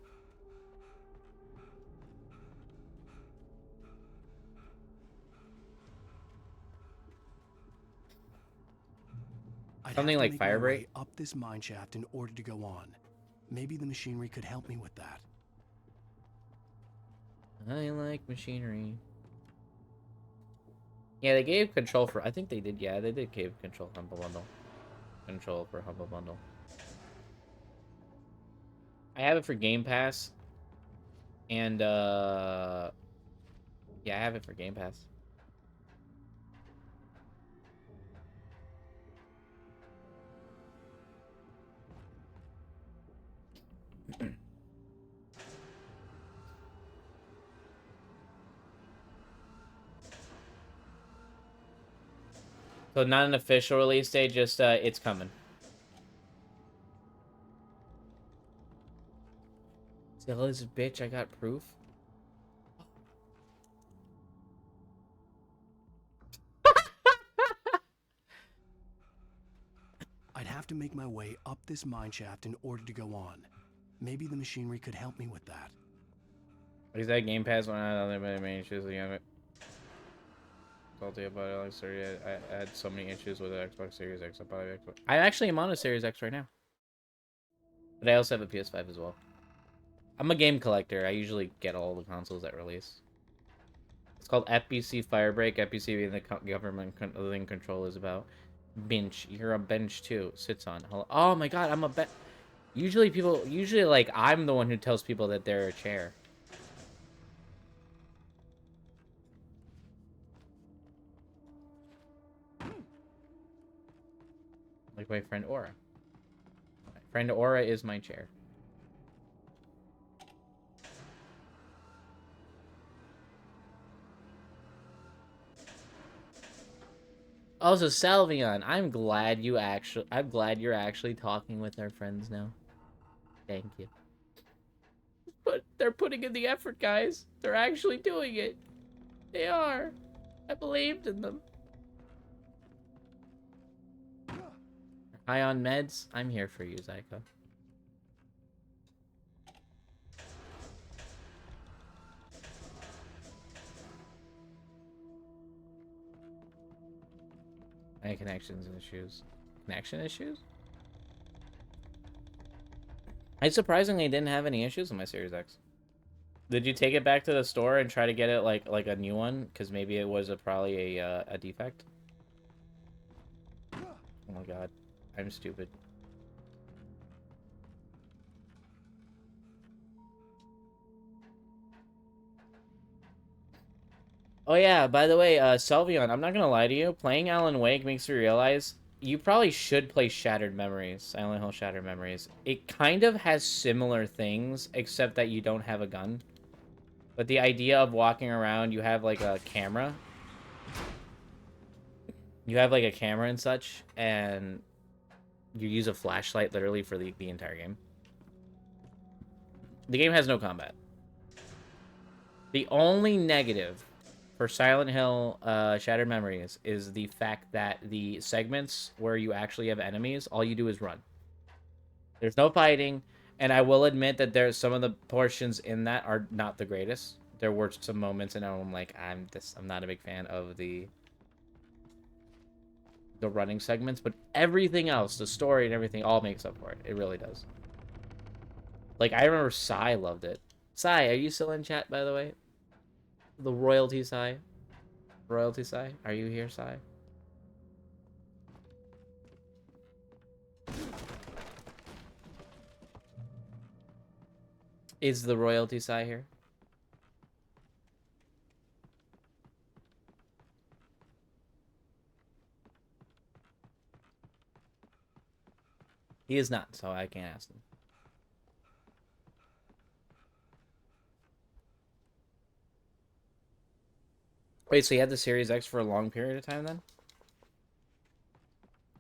Something like Firebreak? Up this mine shaft in order to go on. Maybe the machinery could help me with that. I like machinery. Yeah, they gave Control for... I think they did, yeah, they did give Control Humble Bundle. Control for Humble Bundle. I have it for Game Pass. And, yeah, I have it for Game Pass. So not an official release date, just it's coming. Zella's bitch, I got proof. I'd have to make my way up this mine shaft in order to go on. Maybe the machinery could help me with that. Is that Game Pass when I had other main issues again? Salty about it. Like, sorry, I had so many issues with the Xbox Series X. I actually am on a Series X right now. But I also have a PS5 as well. I'm a game collector. I usually get all the consoles at release. It's called FBC Firebreak. FBC being the government thing Control is about. Bench. You're a bench too. Sits on. Oh my god, I'm a bench. Usually like I'm the one who tells people that they're a chair. Like my friend Aura. My friend Aura is my chair. Also, Salvion, I'm glad you're actually talking with our friends now. Thank you. But they're putting in the effort, guys. They're actually doing it. They are. I believed in them. High on meds? I'm here for you, Zyko. Any connections and issues? Connection issues? I surprisingly didn't have any issues with my Series X. Did you take it back to the store and try to get it like a new one? Because maybe it was probably a defect. Oh my god, I'm stupid. Oh yeah, by the way, Salvion, I'm not gonna lie to you. Playing Alan Wake makes me realize you probably should play Shattered Memories, Silent Hill Shattered Memories. It kind of has similar things, except that you don't have a gun. But the idea of walking around, you have like a camera. You have like a camera and such, and you use a flashlight literally for the entire game. The game has no combat. The only negative for Silent Hill Shattered Memories is the fact that the segments where you actually have enemies, all you do is run. There's no fighting, and I will admit that there's some of the portions in that are not the greatest. There were some moments, and I'm like, I'm not a big fan of the running segments, but everything else, the story and everything, all makes up for it. It really does. Like, I remember Sai loved it. Sai, are you still in chat, by the way? The royalty Sai. Royalty Sai, are you here, Sai? Is the royalty Sai here? He is not, so I can't ask him. Wait, so you had the Series X for a long period of time then?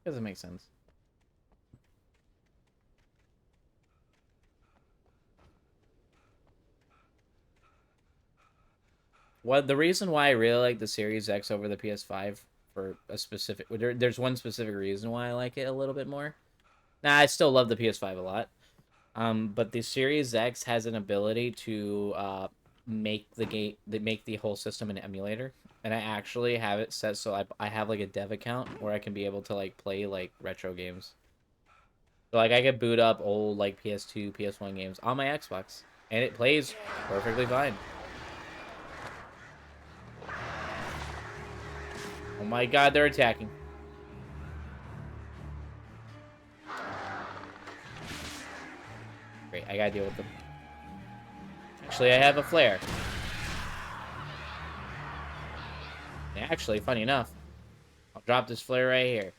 Doesn't make sense. What the reason why I really like the Series X over the PS5 for a specific there's one specific reason why I like it a little bit more. Nah, I still love the PS5 a lot. But the Series X has an ability to make the whole system an emulator, and I actually have it set so I have like a dev account where I can be able to like play like retro games. So like I could boot up old like PS2, PS1 games on my Xbox, and it plays perfectly fine. Oh my god, they're attacking. Great, I gotta deal with them. Actually, I have a flare. Actually, funny enough, I'll drop this flare right here.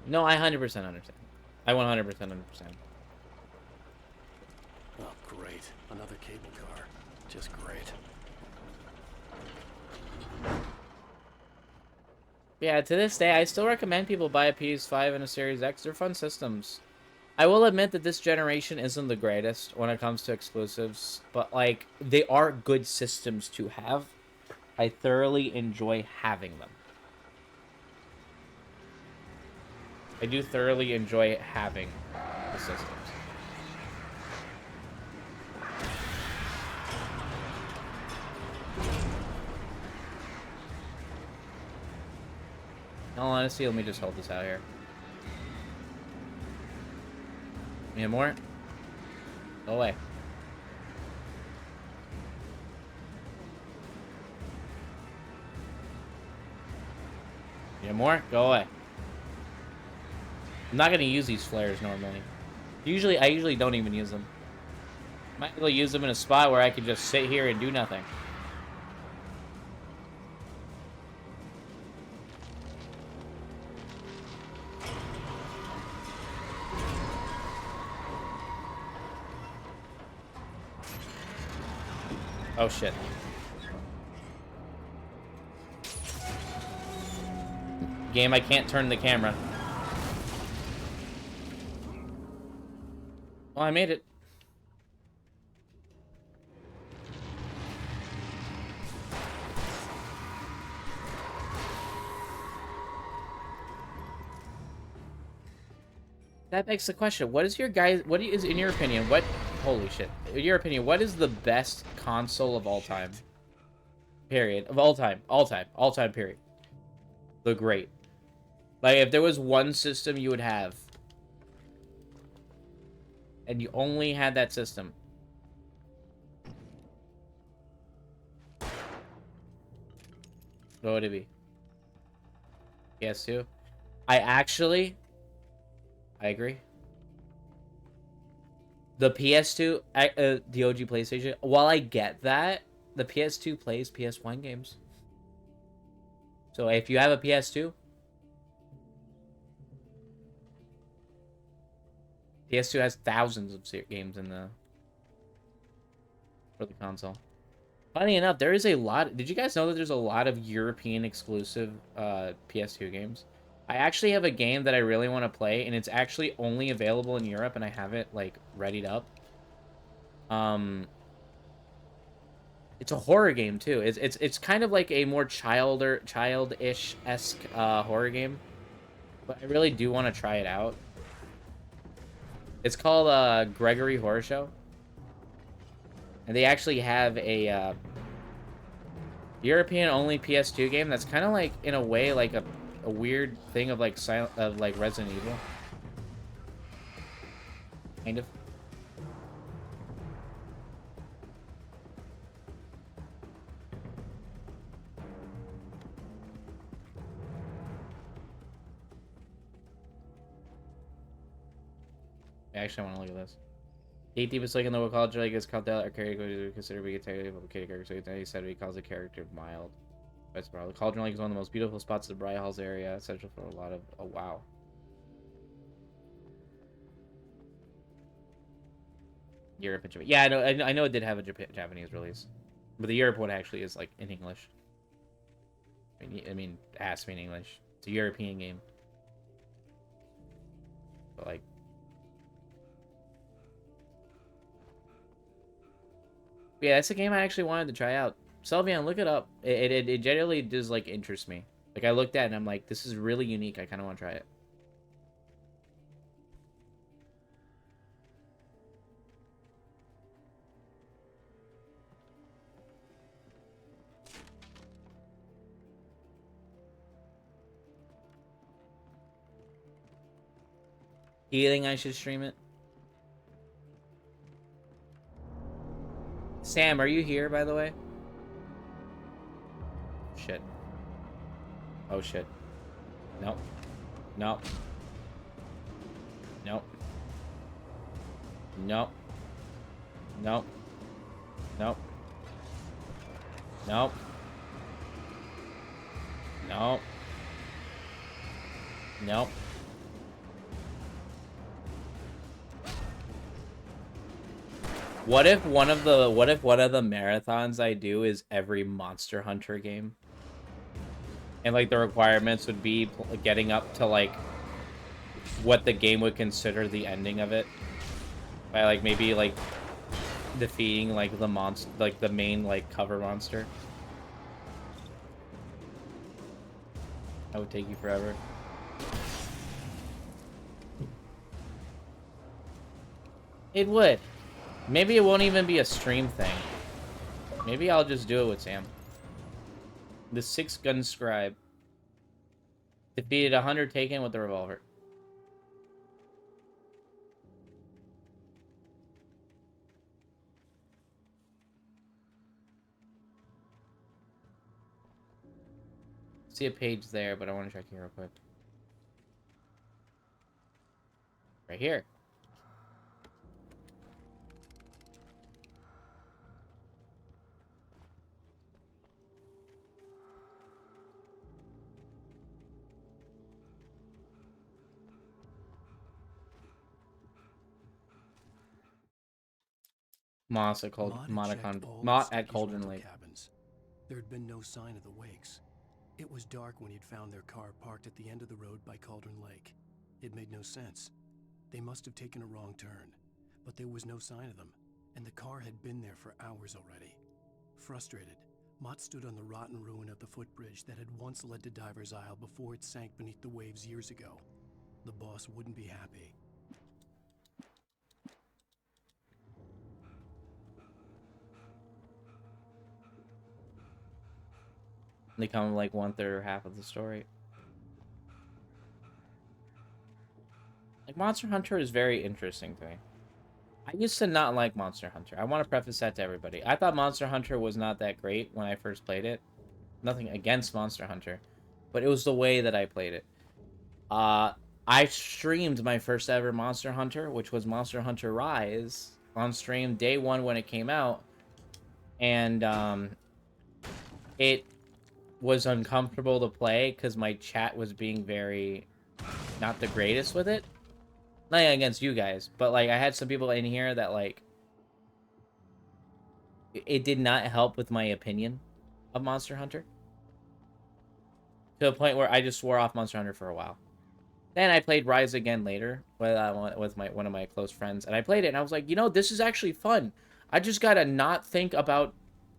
No, I 100% understand. I 100% understand. Oh, great. Another cable car. Just great. Yeah, to this day, I still recommend people buy a PS5 and a Series X. They're fun systems. I will admit that this generation isn't the greatest when it comes to exclusives, but, like, they are good systems to have. I thoroughly enjoy having them. I do thoroughly enjoy having the systems. In all honesty, let me just hold this out here. Need more? Go away. Need more? Go away. I'm not gonna use these flares normally. I usually don't even use them. Might as well use them in a spot where I can just sit here and do nothing. Oh shit. Game, I can't turn the camera. Well, I made it. That begs the question, what is in your opinion, holy shit, in your opinion, what is the best console of all time? Period. Of all time, period. The great. Like, if there was one system you would have, and you only had that system, what would it be? PS2? I agree. The PS2, the OG PlayStation, while I get that, the PS2 plays PS1 games. So if you have a PS2, PS2 has thousands of games for the console. Funny enough, there is a lot. Did you guys know that there's a lot of European exclusive PS2 games? I actually have a game that I really want to play, and it's actually only available in Europe, and I have it like readied up. It's a horror game too. It's kind of like a more childish-esque horror game, but I really do want to try it out. It's called Gregory Horror Show, and they actually have a European-only PS2 game that's kind of like, in a way, like a weird thing of like Resident Evil, kind of. I actually want to look at this. AT was like in the college like is called out a character considered to be a technical character, so he said he calls the character mild. That's probably the Cauldron Lake is one of the most beautiful spots of the Bright Halls area, essential for a lot of wow. Europe and Japan. Yeah, I know it did have a Japanese release, but the Europe one actually is like in English. I mean, it has to be in English. It's a European game, but like, yeah, that's a game I actually wanted to try out. Selvian, look it up. It generally does like interest me. Like I looked at it and I'm like, this is really unique. I kind of want to try it. You think I should stream it? Sam, are you here, by the way? Shit. Oh, shit. Nope. Nope. Nope. Nope. Nope. Nope. Nope. Nope. Nope. What if one of the marathons I do is every Monster Hunter game? And like the requirements would be getting up to like what the game would consider the ending of it. By like maybe like defeating like the monster, like the main like cover monster. That would take you forever. It would. Maybe it won't even be a stream thing. Maybe I'll just do it with Sam. The 6-gun scribe defeated 100 taken with the revolver. See a page there, but I want to check here real quick. Right here. Moss at Cauldron Lake. Cabins. There had been no sign of the Wakes. It was dark when he'd found their car parked at the end of the road by Cauldron Lake. It made no sense. They must have taken a wrong turn, but there was no sign of them, and the car had been there for hours already. Frustrated, Mott stood on the rotten ruin of the footbridge that had once led to Diver's Isle before it sank beneath the waves years ago. The boss wouldn't be happy. They come like 1/3 or half of the story. Like Monster Hunter is very interesting to me. I used to not like Monster Hunter. I want to preface that to everybody. I thought Monster Hunter was not that great when I first played it. Nothing against Monster Hunter, but it was the way that I played it. I streamed my first ever Monster Hunter, which was Monster Hunter Rise, on stream day one when it came out, and it was uncomfortable to play because my chat was being very not the greatest with it. Nothing against you guys, but like I had some people in here that like it did not help with my opinion of Monster Hunter, to a point where I just swore off Monster Hunter for a while. Then I played Rise again later with one of my close friends, and I played it and I was like, you know, this is actually fun. I just gotta not think about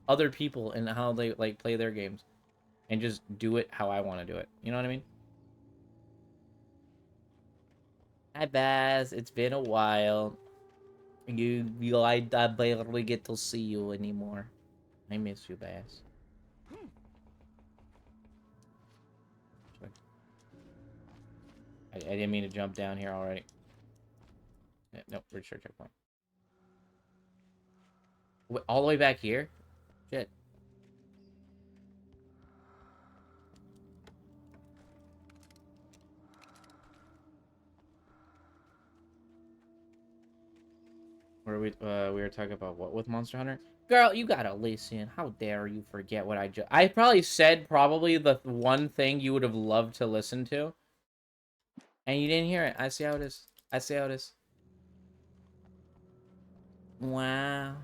other people and how they like play their games, and just do it how I want to do it. You know what I mean? Hi, Baz. It's been a while. I barely get to see you anymore. I miss you, Baz. I didn't mean to jump down here already. Nope, restart checkpoint. Wait, all the way back here? Shit. Where we were talking about what with Monster Hunter? Girl, you gotta listen. How dare you forget what I probably said the one thing you would have loved to listen to. And you didn't hear it. I see how it is. I see how it is. Wow.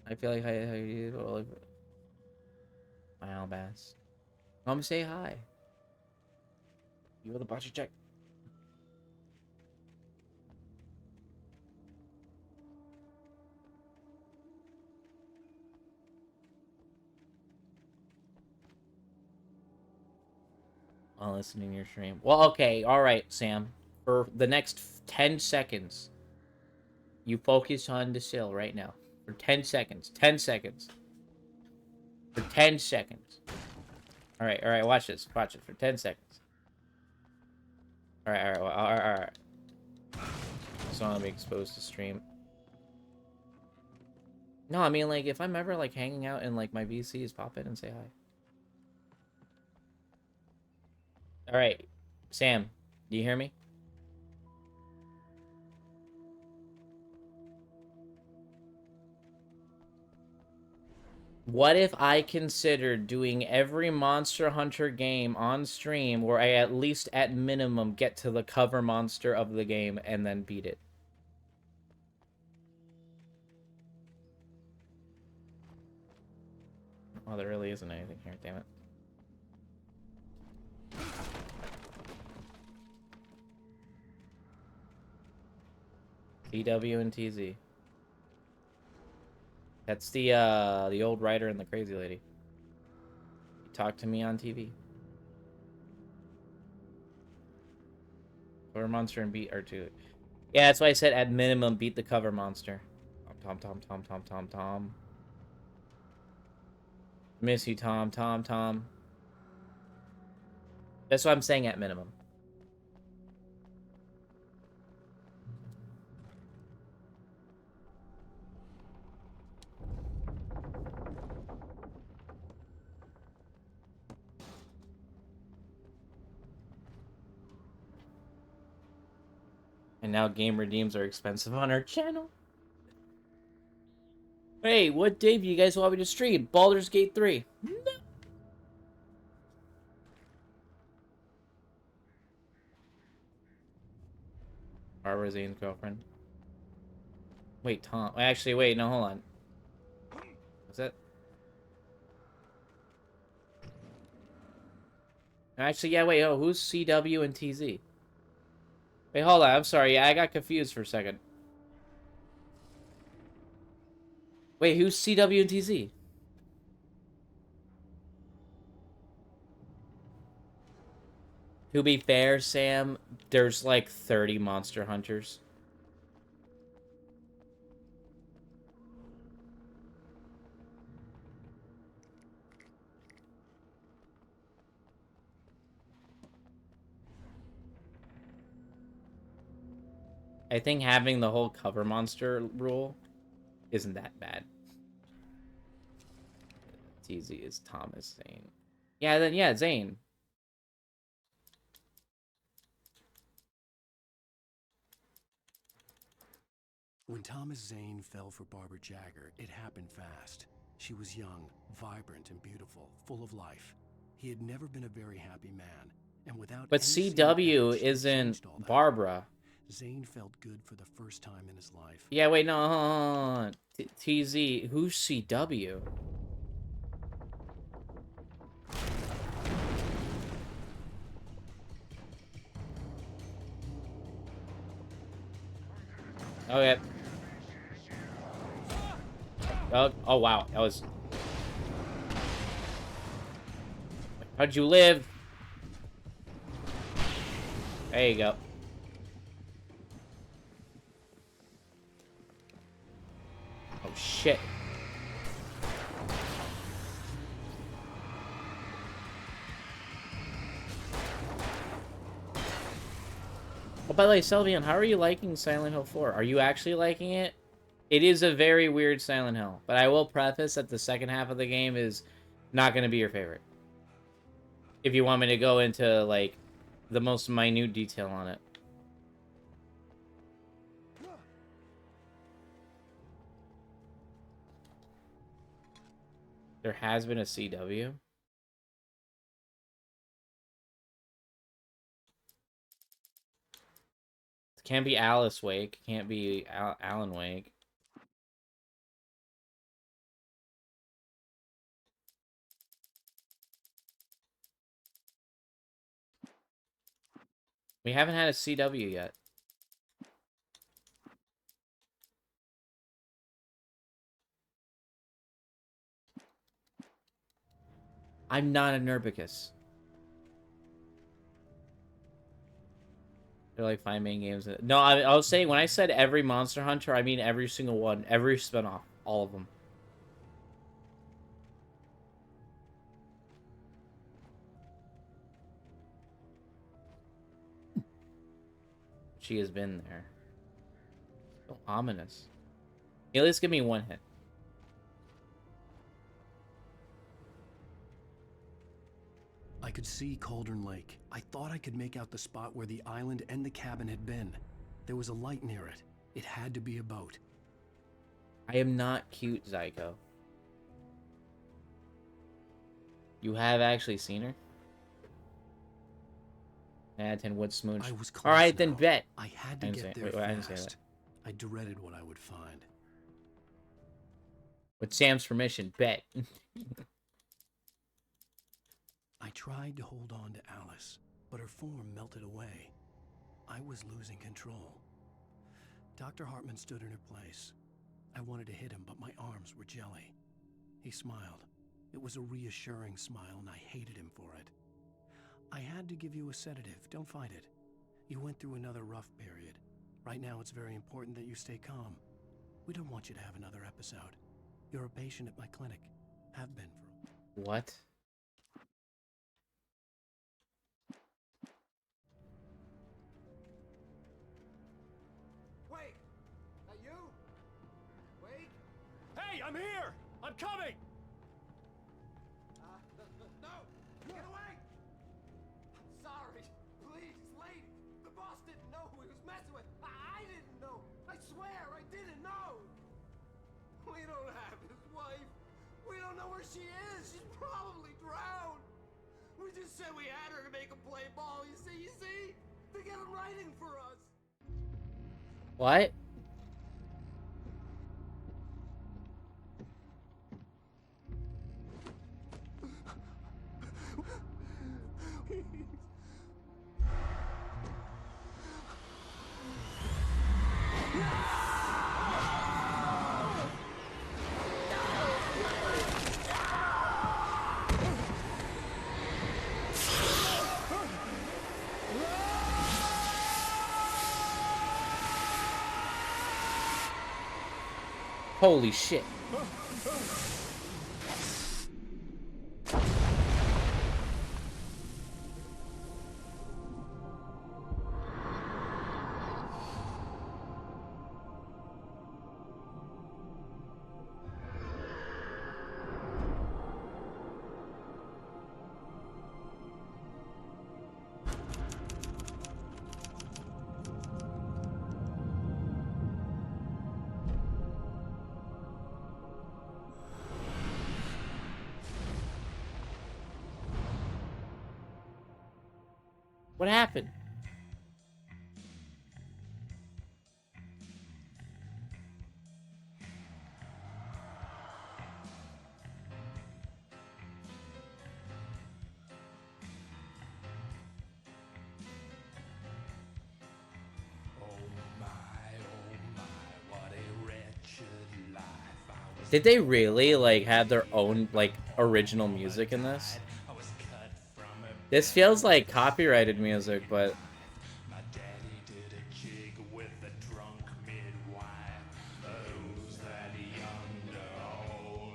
I feel like how you wow, Bass. Come say hi. You with a budget check. While listening to your stream. Well, okay, alright, Sam. For the next 10 seconds, you focus on the sill right now. For 10 seconds. 10 seconds. For 10 seconds. Alright, watch this. Watch it for 10 seconds. Alright. So I'm exposed to stream. No, I mean, like, if I'm ever, like, hanging out and, like, my VCs, pop in and say hi. Alright, Sam, do you hear me? What if I considered doing every Monster Hunter game on stream where I at least, at minimum, get to the cover monster of the game and then beat it? Oh, there really isn't anything here, damn it. CW and TZ. That's the old writer and the crazy lady. He talked to me on TV. Cover monster and beat R2. Yeah, that's why I said at minimum beat the cover monster. Tom. Miss you, Tom. That's what I'm saying at minimum. And now game redeems are expensive on our channel. Hey, what day do you guys want me to stream? Baldur's Gate 3. No. Barbara Zane's girlfriend. Wait, Tom. Actually, wait, no, hold on. What's that? Actually, yeah, wait, who's CW and TZ? Wait, hold on, I'm sorry, I got confused for a second. Wait, who's CW and TZ? To be fair, Sam, there's like 30 Monster Hunters. I think having the whole cover monster rule isn't that bad. TZ is Thomas Zane. Yeah, then yeah, Zane. When Thomas Zane fell for Barbara Jagger, it happened fast. She was young, vibrant, and beautiful, full of life. He had never been a very happy man, and without. But CW isn't Barbara. Zane felt good for the first time in his life. Yeah, wait, no. TZ, who's CW? Okay. Oh wow, that was... How'd you live? There you go. Oh shit. Oh, by the way, Selvian, how are you liking Silent Hill 4? Are you actually liking it? It is a very weird Silent Hill, but I will preface that the second half of the game is not going to be your favorite. If you want me to go into, like, the most minute detail on it. There has been a CW. It can't be Alice Wake. It can't be Alan Wake. We haven't had a CW yet. I'm not a Nurbicus. They're like 5 main games. No, I was saying when I said every Monster Hunter, I mean every single one, every spinoff, all of them. She has been there. So ominous. At least give me one hit. I could see Cauldron Lake. I thought I could make out the spot where the island and the cabin had been. There was a light near it. It had to be a boat. I am not cute, Zyko. You have actually seen her? Yeah, 10 wood smooch. I was close. All right, now. then bet. I had to get there I didn't say fast. that. I dreaded what I would find. With Sam's permission, bet. I tried to hold on to Alice, but her form melted away. I was losing control. Dr. Hartman stood in her place. I wanted to hit him, but my arms were jelly. He smiled. It was a reassuring smile, and I hated him for it. I had to give you a sedative. Don't fight it. You went through another rough period. Right now, it's very important that you stay calm. We don't want you to have another episode. You're a patient at my clinic. Have been for... What? Wait! That you? Wait! Hey, I'm here! I'm coming! No! Get away! I'm sorry. Please, lady. The boss didn't know who he was messing with. I didn't know. I swear, I didn't know. We don't have his wife. We don't know where she is. She's probably drowned. We just said we had her to make him play ball. You see? To get him writing for us. What? Holy shit. What happened? Did they really like have their own like original music in this? This feels like copyrighted music, but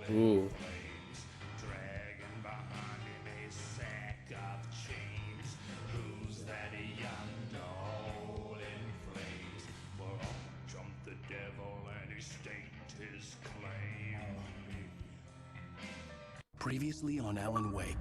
ooh. Previously on Alan Wake,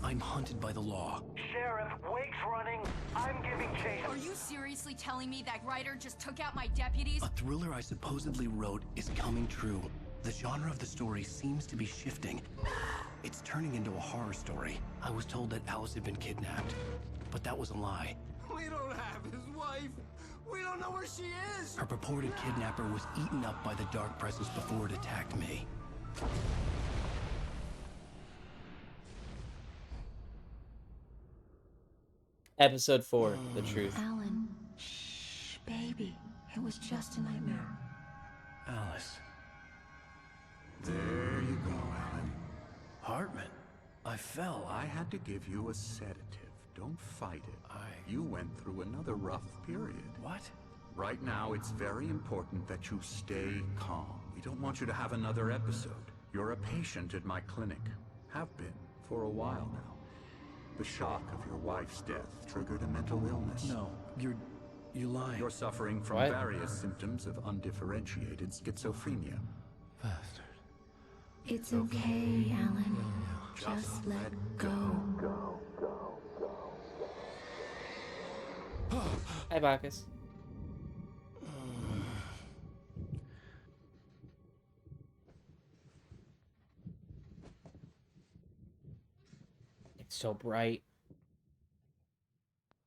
I'm hunted by the law. Sheriff, Wake's running. I'm giving chase. Are you seriously telling me that writer just took out my deputies? A thriller I supposedly wrote is coming true. The genre of the story seems to be shifting. It's turning into a horror story. I was told that Alice had been kidnapped, but that was a lie. We don't have his wife. We don't know where she is. Her purported kidnapper was eaten up by the dark presence before it attacked me. Episode 4, The Truth. Alan, shh, baby. It was just a nightmare. Alice. There you go, Alan. Hartman, I fell. I had to give you a sedative. Don't fight it. You went through another rough period. What? Right now, it's very important that you stay calm. We don't want you to have another episode. You're a patient at my clinic. Have been for a while now. The shock of your wife's death triggered a mental illness. No, you're lying. You're suffering from What? various symptoms of undifferentiated schizophrenia. Bastard. It's okay, Alan. Just let go. Hi, Bacchus. It's so bright.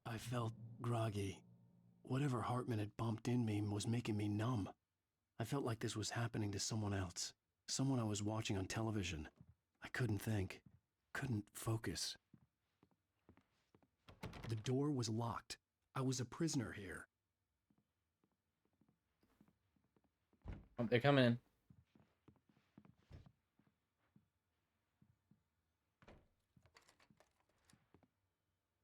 I felt groggy. Whatever Hartman had bumped in me was making me numb. I felt like this was happening to someone else. Someone I was watching on television. I couldn't think. Couldn't focus. The door was locked. I was a prisoner here. Oh, they're coming in.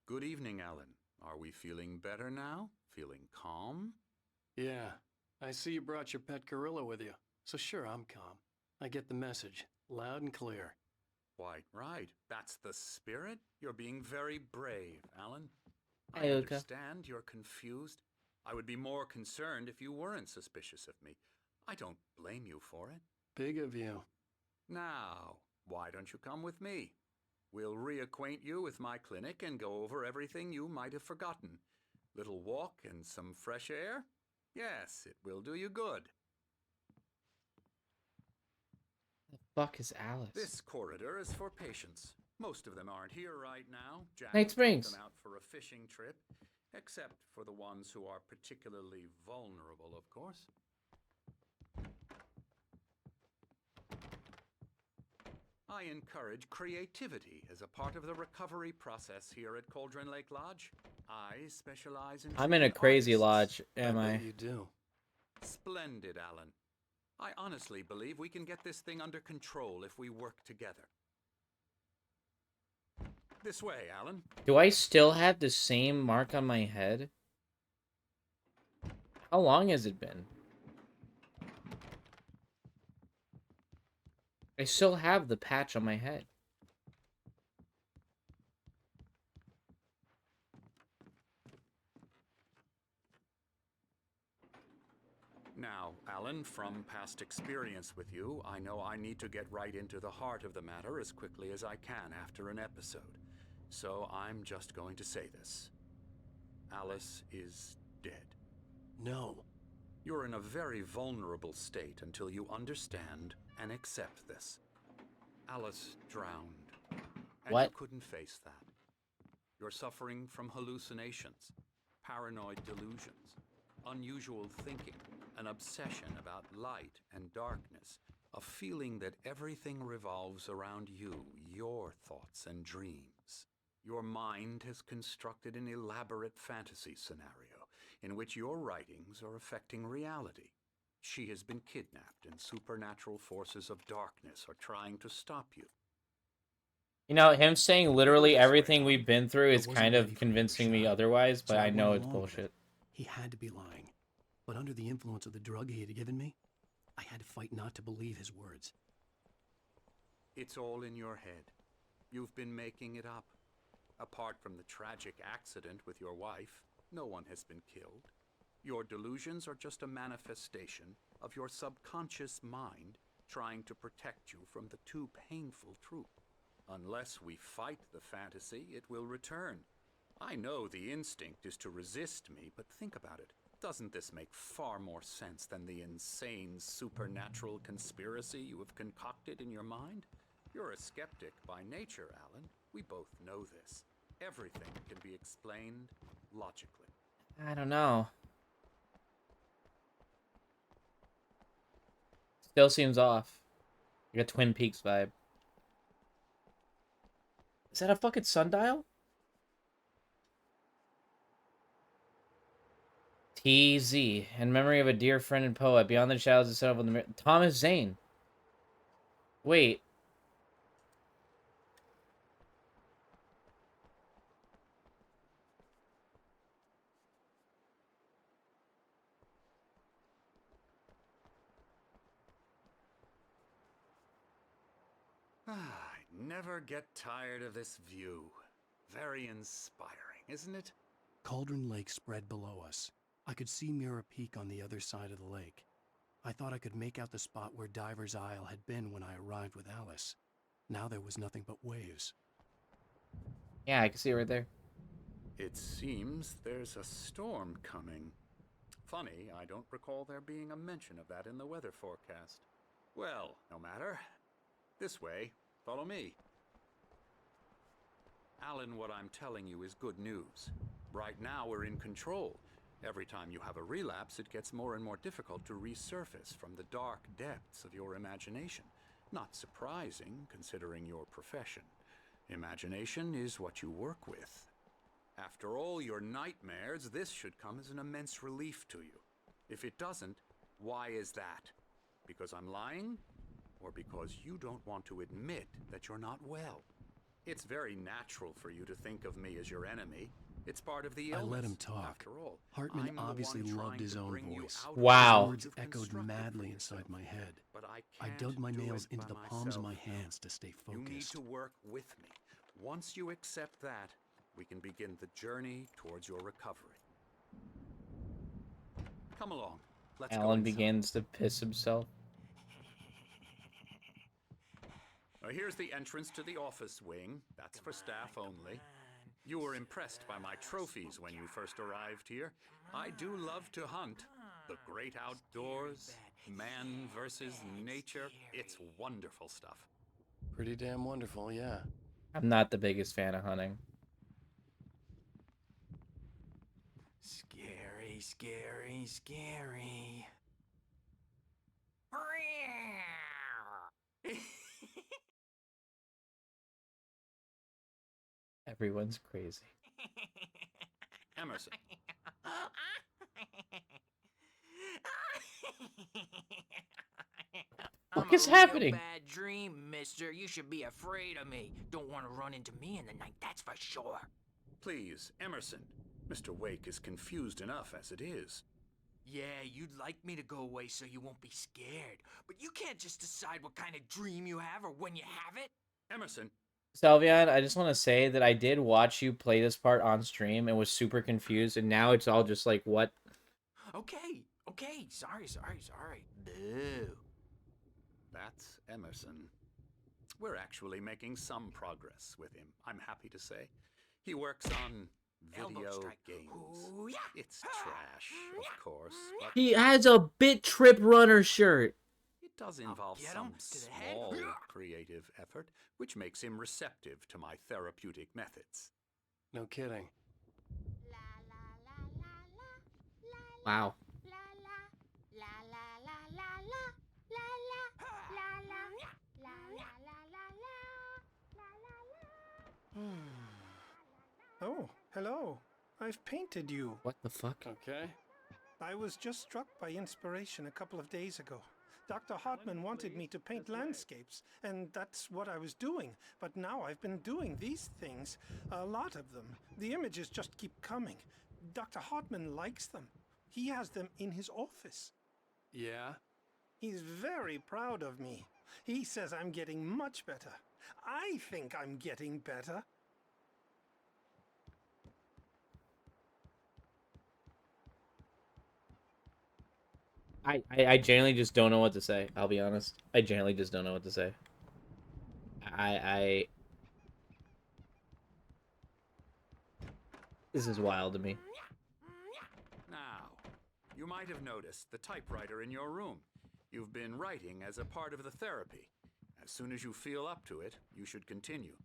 Good evening, Alan. Are we feeling better now? Feeling calm? Yeah, I see you brought your pet gorilla with you. So sure, I'm calm. I get the message, loud and clear. Quite right. That's the spirit. You're being very brave, Alan. Hi, I Uka. understand you're confused. I would be more concerned if you weren't suspicious of me. I don't blame you for it. Big of you. Now, why don't you come with me? We'll reacquaint you with my clinic and go over everything you might have forgotten. Little walk and some fresh air? Yes, it will do you good. The fuck is Alice? This corridor is for patients. Most of them aren't here right now. Jack Night took Springs. them out for a fishing trip, except for the ones who are particularly vulnerable, of course. I encourage creativity as a part of the recovery process here at Cauldron Lake Lodge. I specialize in... I'm in a crazy lodge, am I? You do. Splendid, Alan. I honestly believe we can get this thing under control if we work together. This way, Alan. Do I still have the same mark on my head? How long has it been? I still have the patch on my head. Now, Alan, from past experience with you, I know I need to get right into the heart of the matter as quickly as I can after an episode. So I'm just going to say this. Alice is dead. No. You're in a very vulnerable state until you understand and accept this. Alice drowned. And What? you couldn't face that. You're suffering from hallucinations, paranoid delusions, unusual thinking, an obsession about light and darkness, a feeling that everything revolves around you, your thoughts and dreams. Your mind has constructed an elaborate fantasy scenario in which your writings are affecting reality. She has been kidnapped and supernatural forces of darkness are trying to stop you. You know, him saying literally everything we've been through is kind of convincing me otherwise, but So I know went it's along with it. bullshit. He had to be lying. But under the influence of the drug he had given me, I had to fight not to believe his words. It's all in your head. You've been making it up. Apart from the tragic accident with your wife, no one has been killed. Your delusions are just a manifestation of your subconscious mind trying to protect you from the too painful truth. Unless we fight the fantasy, it will return. I know the instinct is to resist me, but think about it. Doesn't this make far more sense than the insane supernatural conspiracy you have concocted in your mind? You're a skeptic by nature, Alan. We both know this. Everything can be explained logically. I don't know. Still seems off. Like a Twin Peaks vibe. Is that a fucking sundial? TZ. In memory of a dear friend and poet, beyond the shadows of settled in the Thomas Zane. Wait. I never get tired of this view. Very inspiring, isn't it? Cauldron Lake spread below us. I could see Mirror Peak on the other side of the lake. I thought I could make out the spot where Diver's Isle had been when I arrived with Alice. Now there was nothing but waves. Yeah, I can see it right there. It seems there's a storm coming. Funny, I don't recall there being a mention of that in the weather forecast. Well, no matter. This way. Follow me. Alan, what I'm telling you is good news. Right now, we're in control. Every time you have a relapse, it gets more and more difficult to resurface from the dark depths of your imagination. Not surprising, considering your profession. Imagination is what you work with. After all your nightmares, this should come as an immense relief to you. If it doesn't, why is that? Because I'm lying? Or because you don't want to admit that you're not well? It's very natural for you to think of me as your enemy. It's part of the illness. I let him talk. After all, Hartman I'm the obviously one loved trying his to own bring you voice. out of Wow. His words you've echoed constructed madly for inside yourself. my head. But I I can't dug my do nails it into by the palms of my myself. hands to stay You need focused. to work with me. Once you accept that, we can begin the journey towards your recovery. Come along. Let's go Alan inside. begins to piss himself. Here's the entrance to the office wing. That's for staff only. You were impressed by my trophies when you first arrived here. I do love to hunt. The great outdoors, man versus nature. It's wonderful stuff. Pretty damn wonderful, yeah. I'm not the biggest fan of hunting. Scary, scary, scary. Everyone's crazy. Emerson. What is happening? Bad dream, mister. You should be afraid of me. Don't want to run into me in the night, that's for sure. Please, Emerson. Mr. Wake is confused enough as it is. Yeah, you'd like me to go away so you won't be scared. But you can't just decide what kind of dream you have or when you have it. Emerson. Salvion, I just want to say that I did watch you play this part on stream and was super confused, and now it's all just like, what? Okay. Sorry. Boo. That's Emerson. We're actually making some progress with him, I'm happy to say. He works on video games. Ooh, yeah. It's trash, of course, but He has a Bit Trip Runner shirt. it does involve get some him to the head. small creative effort, which makes him receptive to my therapeutic methods. No kidding. Wow. Oh, hello. I've painted you. What the fuck? Okay. I was just struck by inspiration a couple of days ago. Dr. Hartman wanted me to paint landscapes, and that's what I was doing. But now I've been doing these things, a lot of them. The images just keep coming. Dr. Hartman likes them. He has them in his office. Yeah? He's very proud of me. He says I'm getting much better. I think I'm getting better. I genuinely just don't know what to say. I'll be honest. I genuinely just don't know what to say. This is wild to me. Now, might have noticed the typewriter in your room. You've been writing as a part of the therapy. As soon as you feel up to it, you should continue.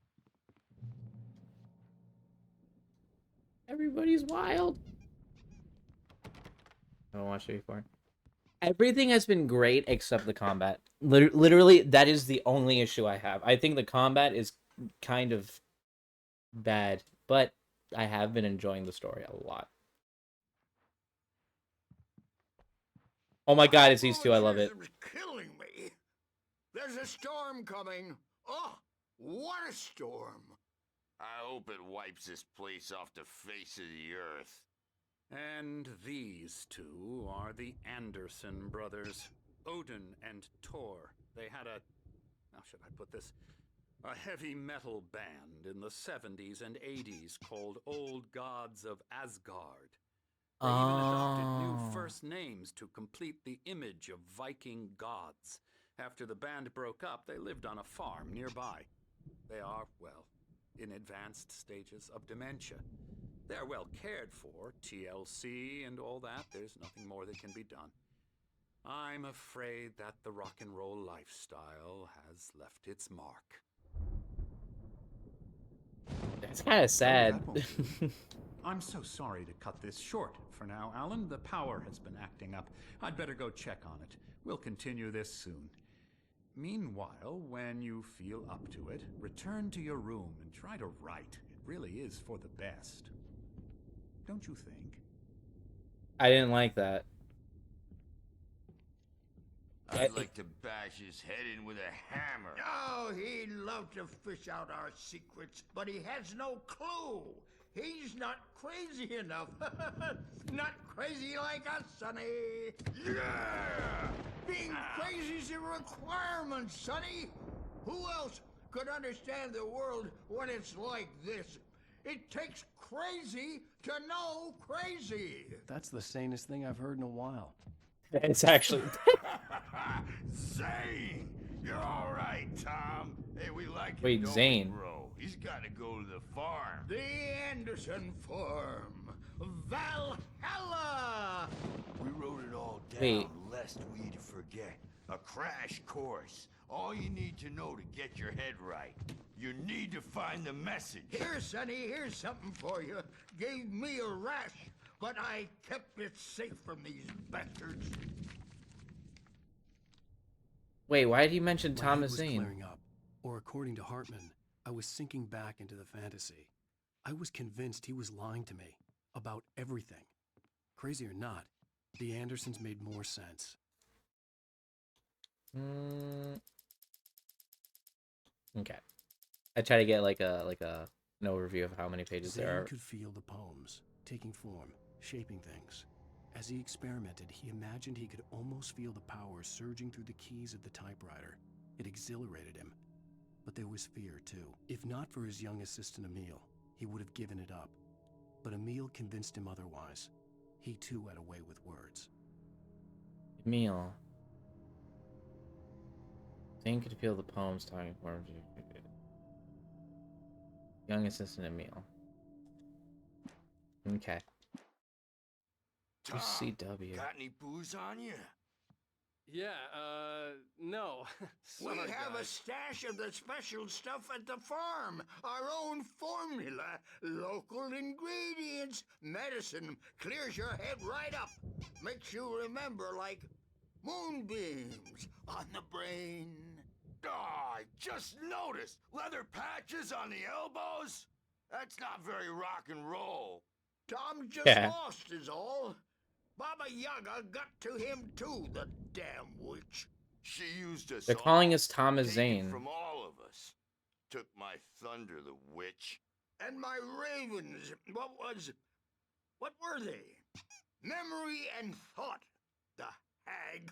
Everybody's wild. I haven't watched it before. Everything has been great except the combat. Literally, that is the only issue I have. I think the combat is kind of bad, but I have been enjoying the story a lot. Oh my god, it's these two. I love it. Killing me. There's a storm coming. Oh, what a storm. I hope it wipes this place off the face of the earth. And these two are the Anderson brothers, Odin and Thor. They had a, how should I put this, a heavy metal band in the 70s and 80s called Old Gods of Asgard. They even adopted new first names to complete the image of Viking gods. After the band broke up, they lived on a farm nearby. They are, well, in advanced stages of dementia. They're well cared for, TLC and all that. There's nothing more that can be done. I'm afraid that the rock and roll lifestyle has left its mark. That's kind of sad. I'm so sorry to cut this short for now, Alan. The power has been acting up. I'd better go check on it. We'll continue this soon. Meanwhile, when you feel up to it, return to your room and try to write. It really is for the best. Don't you think? I didn't like that. I'd like to bash his head in with a hammer. Oh, he'd love to fish out our secrets, but he has no clue. He's not crazy enough. Not crazy like us, Sonny. Yeah! Being crazy's a requirement, Sonny. Who else could understand the world when it's like this? It takes crazy to know crazy. That's the sanest thing I've heard in a while. It's actually... Zane! You're all right, Tom. Hey, we like him. Wait, Zane. Bro. He's got to go to the farm. The Anderson farm. Valhalla! We wrote it all down, Wait. lest we forget. A crash course. All you need to know to get your head right. You need to find the message. Here, Sonny, here's something for you. Gave me a rash, but I kept it safe from these bastards. Wait, why did he mention My Thomas head was Zane? clearing up, or according to Hartman, I was sinking back into the fantasy. I was convinced he was lying to me about everything. Crazy or not, the Andersons made more sense. Okay. I try to get like an overview of how many pages Zane there are. could feel the poems, taking form, shaping things. As he experimented, he imagined he could almost feel the power surging through the keys of the typewriter. It exhilarated him. But there was fear, too. If not for his young assistant Emil, he would have given it up. But Emil convinced him otherwise. He, too, had a way with words. Emil. Zane could feel the poems talking for him. Young assistant Emil. Okay. Tom, CW. got any booze on you? Yeah, no. We Sorry, have a guys. stash of the special stuff at the farm. Our own formula. Local ingredients. Medicine clears your head right up. Makes you remember like moonbeams on the brain. Oh, I just noticed. Leather patches on the elbows? That's not very rock and roll. Tom just lost is all. Baba Yaga got to him too, the damn witch. She used us They're all, calling us Thomas taken Zane. from all of us. Took my thunder, the witch. And my ravens, what were they? Memory and thought, the hag.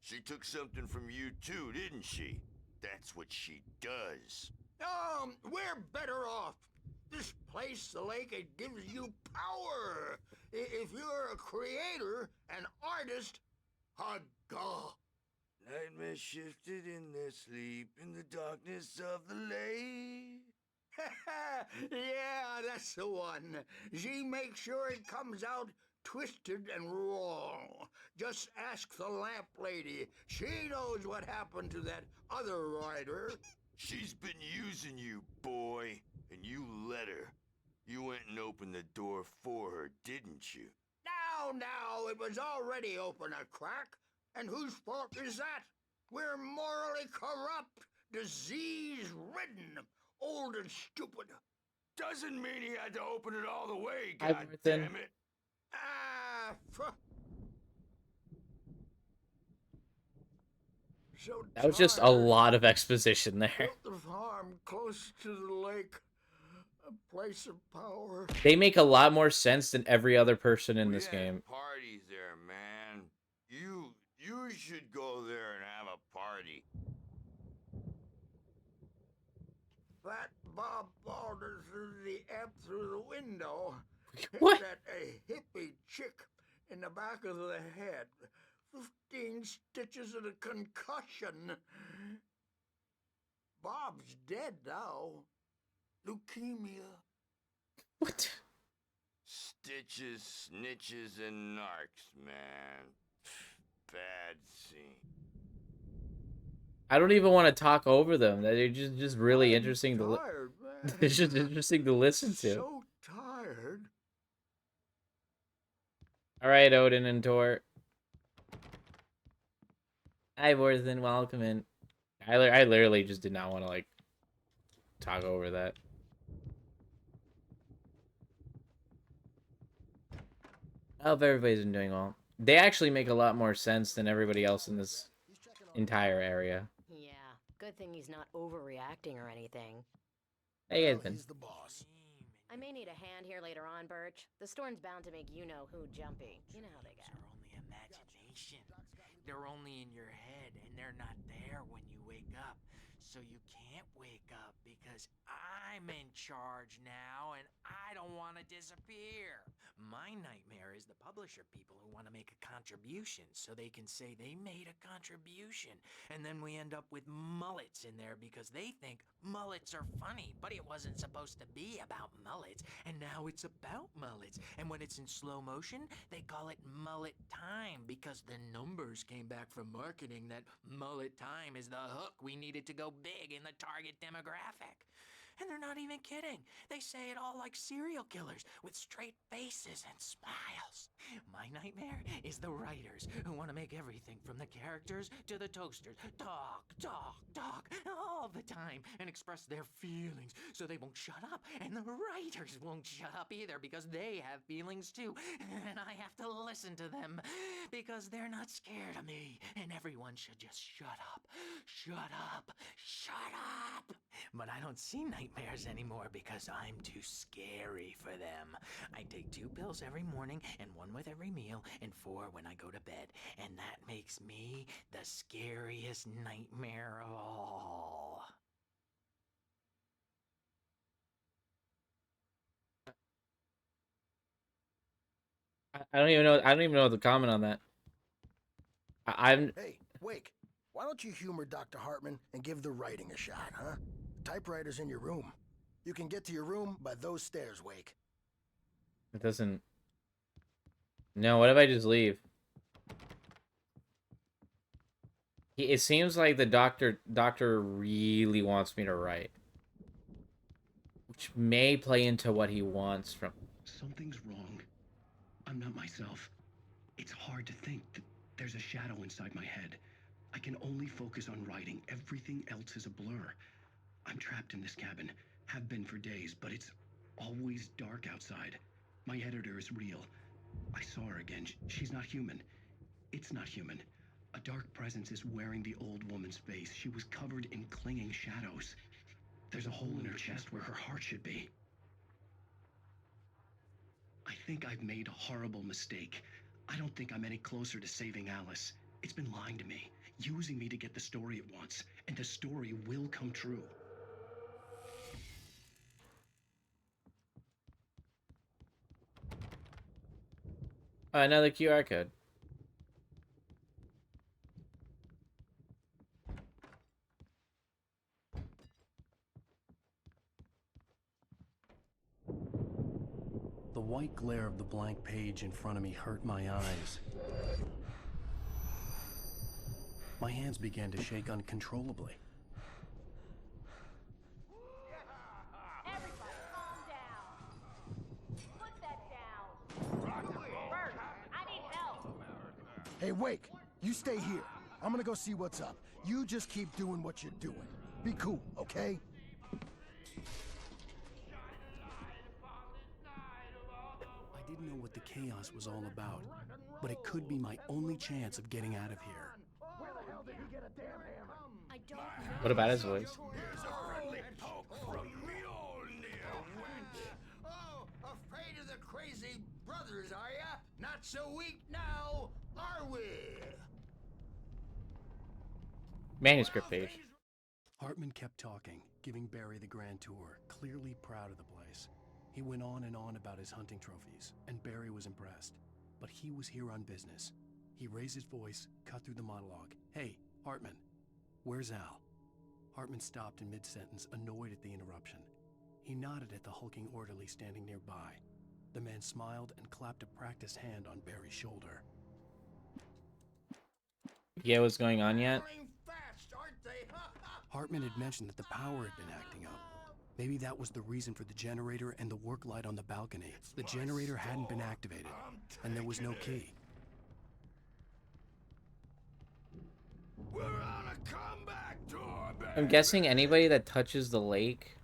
She took something from you too, didn't she? That's what she does. We're better off. This place, the lake, it gives you power. If you're a creator, an artist, a god. Nightmare shifted in their sleep in the darkness of the lake. Yeah, that's the one. She makes sure it comes out twisted and wrong. Just ask the lamp lady. She knows what happened to that other rider. She's been using you, boy, and you let her. You went and opened the door for her, didn't you? Now, it was already open a crack. And whose fault is that? We're morally corrupt, disease-ridden, old and stupid. Doesn't mean he had to open it all the way, Hi, God Martin. damn it. So That was just a lot of exposition there. built the farm close to the lake, a place of power. They make a lot more sense than every other person in this We had game. parties there, man. You should go there and have a party. That Bob Balder threw the amp through the window. What? Hit that a hippie chick in the back of the head. 15 stitches and a concussion. Bob's dead now. Leukemia. What? Stitches, snitches, and narcs, man. Bad scene. I don't even want to talk over them. They're just really interesting to Tired, man. It's just interesting to listen to. So tired. All right, Odin and Tor. Hi, Worthen. Welcome in. I literally just did not want to like talk over that. I hope everybody's been doing well. They actually make a lot more sense than everybody else in this entire area. Yeah, good thing he's not overreacting or anything. Hey, guys, been. He's the boss. I may need a hand here later on, Birch. The storm's bound to make you-know-who jumpy. You know how they get. Are only imagination. They're only in your head, and they're not there when you wake up. So you can't wake up because I'm in charge now, and I don't want to disappear. My nightmare is the publisher people who want to make a contribution so they can say they made a contribution. And then we end up with mullets in there because they think mullets are funny, but it wasn't supposed to be about mullets, and now it's about mullets. And when it's in slow motion, they call it mullet time because the numbers came back from marketing that mullet time is the hook we needed to go big in the target demographic. And they're not even kidding. They say it all like serial killers with straight faces and smiles. My nightmare is the writers who want to make everything from the characters to the toasters talk all the time and express their feelings so they won't shut up. And the writers won't shut up either because they have feelings too. And I have to listen to them because they're not scared of me. And everyone should just shut up. Shut up. Shut up. But I don't see nightmares anymore because I'm too scary for them. I take 2 pills every morning and 1 with every meal and 4 when I go to bed. And that makes me the scariest nightmare of all. I don't even know. I don't even know what to comment on that. I'm. Hey, Wake. Why don't you humor Dr. Hartman and give the writing a shot, huh? The typewriter's in your room. You can get to your room by those stairs, Wake. It doesn't. No, what if I just leave? It seems like the doctor really wants me to write, which may play into what he wants from. Something's wrong. I'm not myself. It's hard to think that there's a shadow inside my head. I can only focus on writing. Everything else is a blur. I'm trapped in this cabin. Have been for days, but it's always dark outside. My editor is real. I saw her again. She's not human. It's not human. A dark presence is wearing the old woman's face. She was covered in clinging shadows. There's a hole in her chest where her heart should be. I think I've made a horrible mistake. I don't think I'm any closer to saving Alice. It's been lying to me, using me to get the story it wants, and the story will come true. Another QR code. The white glare of the blank page in front of me hurt my eyes. My hands began to shake uncontrollably. Everybody, calm down. Put that down. Bert, I need help. Hey, Wake, you stay here. I'm gonna go see what's up. You just keep doing what you're doing. Be cool, okay? I didn't know what the chaos was all about, but it could be my only chance of getting out of here. Where the hell did he get a damn hammer? I don't know. What about his voice? Here's a friendly poke from Mjolnir. Oh, afraid of the crazy brothers, are ya? Not so weak now, are we? Manuscript page. Hartman kept talking, giving Barry the grand tour, clearly proud of the place. He went on and on about his hunting trophies, and Barry was impressed. But he was here on business. He raised his voice, cut through the monologue. Hey, Hartman, where's Al? Hartman stopped in mid-sentence, annoyed at the interruption. He nodded at the hulking orderly standing nearby. The man smiled and clapped a practiced hand on Barry's shoulder. Yeah, what's going on yet? Fast, aren't they? Hartman had mentioned that the power had been acting up. Maybe that was the reason for the generator and the work light on the balcony. The generator hadn't been activated, and there was no key. We're on a comeback tour, baby. I'm guessing anybody that touches the lake.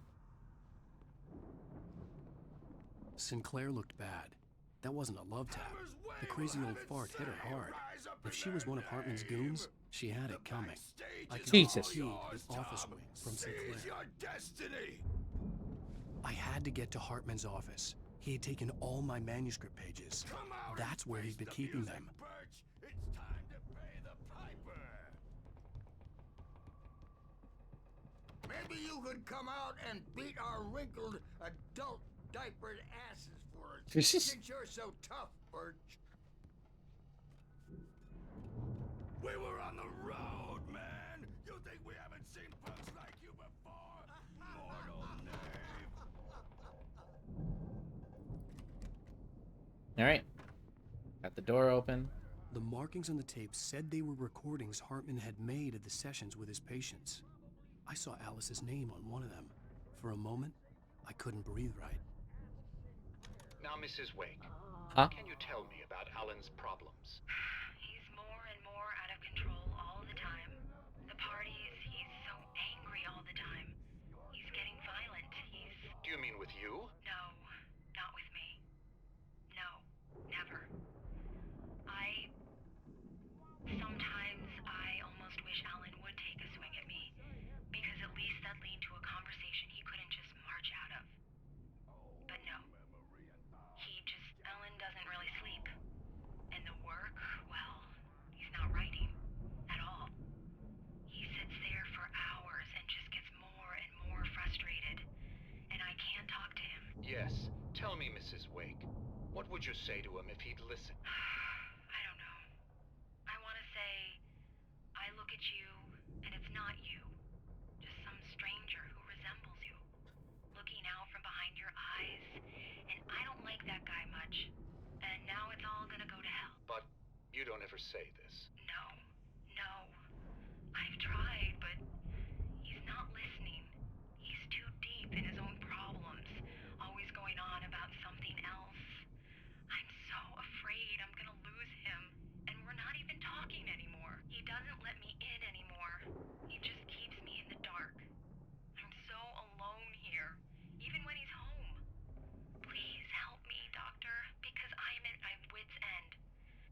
Sinclair looked bad. That wasn't a love tap. The crazy old fart hit her hard. If she was one of Hartman's goons, she had it coming. I could Jesus. see the office wing from Sinclair. Your destiny. I had to get to Hartman's office. He had taken all my manuscript pages. That's where he'd been keeping them. It's time to pay the piper. Maybe you could come out and beat our wrinkled adult diapered asses for us. Since you're so tough, Birch. We were on the road, man. You think we haven't seen punks like you before? Mortal knave. All right. Got the door open. The markings on the tape said they were recordings Hartman had made of the sessions with his patients. I saw Alice's name on one of them. For a moment, I couldn't breathe right. Now, Mrs. Wake, Huh? can you tell me about Alan's problems? He's more and more out of control all the time. The parties, he's so angry all the time. He's getting violent. Do you mean with you? No, not with me. No, never. Sometimes I almost wish Alan would take a swing at me, because at least that'd lead to a conversation he couldn't just march out of. But no. Alan doesn't really sleep. And the work, well, he's not writing at all. He sits there for hours and just gets more and more frustrated. And I can't talk to him. Yes. Tell me, Mrs. Wake, what would you say to him if he'd listen? I don't know. I want to say, I look at you, and it's not you. Just some stranger who resembles you. Looking out from behind your eyes, and I don't like that guy much. And now it's all gonna go to hell. But you don't ever say this. No. I've tried, but he's not listening. He's too deep in his own problems, always going on about something else. I'm so afraid I'm gonna lose him, and we're not even talking anymore. He doesn't let me in anymore. He just keeps me in the dark. I'm so alone here, even when he's home. Please help me, Doctor, because I'm at my wit's end.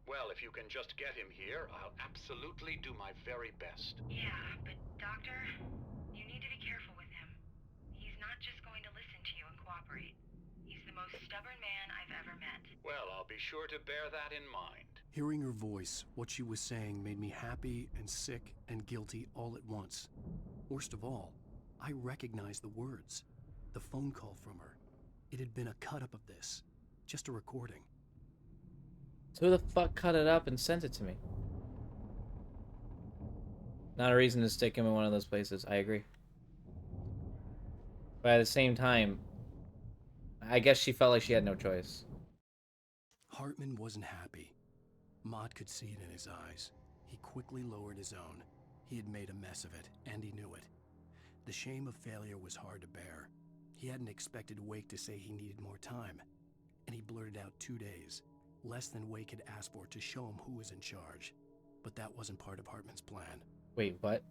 Well, if you can just get him here, I'll absolutely do my very best. Yeah, but Doctor, you need to be careful with him. He's not just going to listen to you and cooperate. He's the most stubborn man I've ever met. Well, I'll be sure to bear that in mind. Hearing her voice, what she was saying made me happy and sick and guilty all at once. Worst of all, I recognized the words. The phone call from her. It had been a cut-up of this. Just a recording. So who the fuck cut it up and sent it to me? Not a reason to stick him in one of those places. I agree. But at the same time, I guess she felt like she had no choice. Hartman wasn't happy. Mott could see it in his eyes. He quickly lowered his own. He had made a mess of it, and he knew it. The shame of failure was hard to bear. He hadn't expected Wake to say he needed more time, and he blurted out 2 days, less than Wake had asked for, to show him who was in charge. But that wasn't part of Hartman's plan. Wait, what?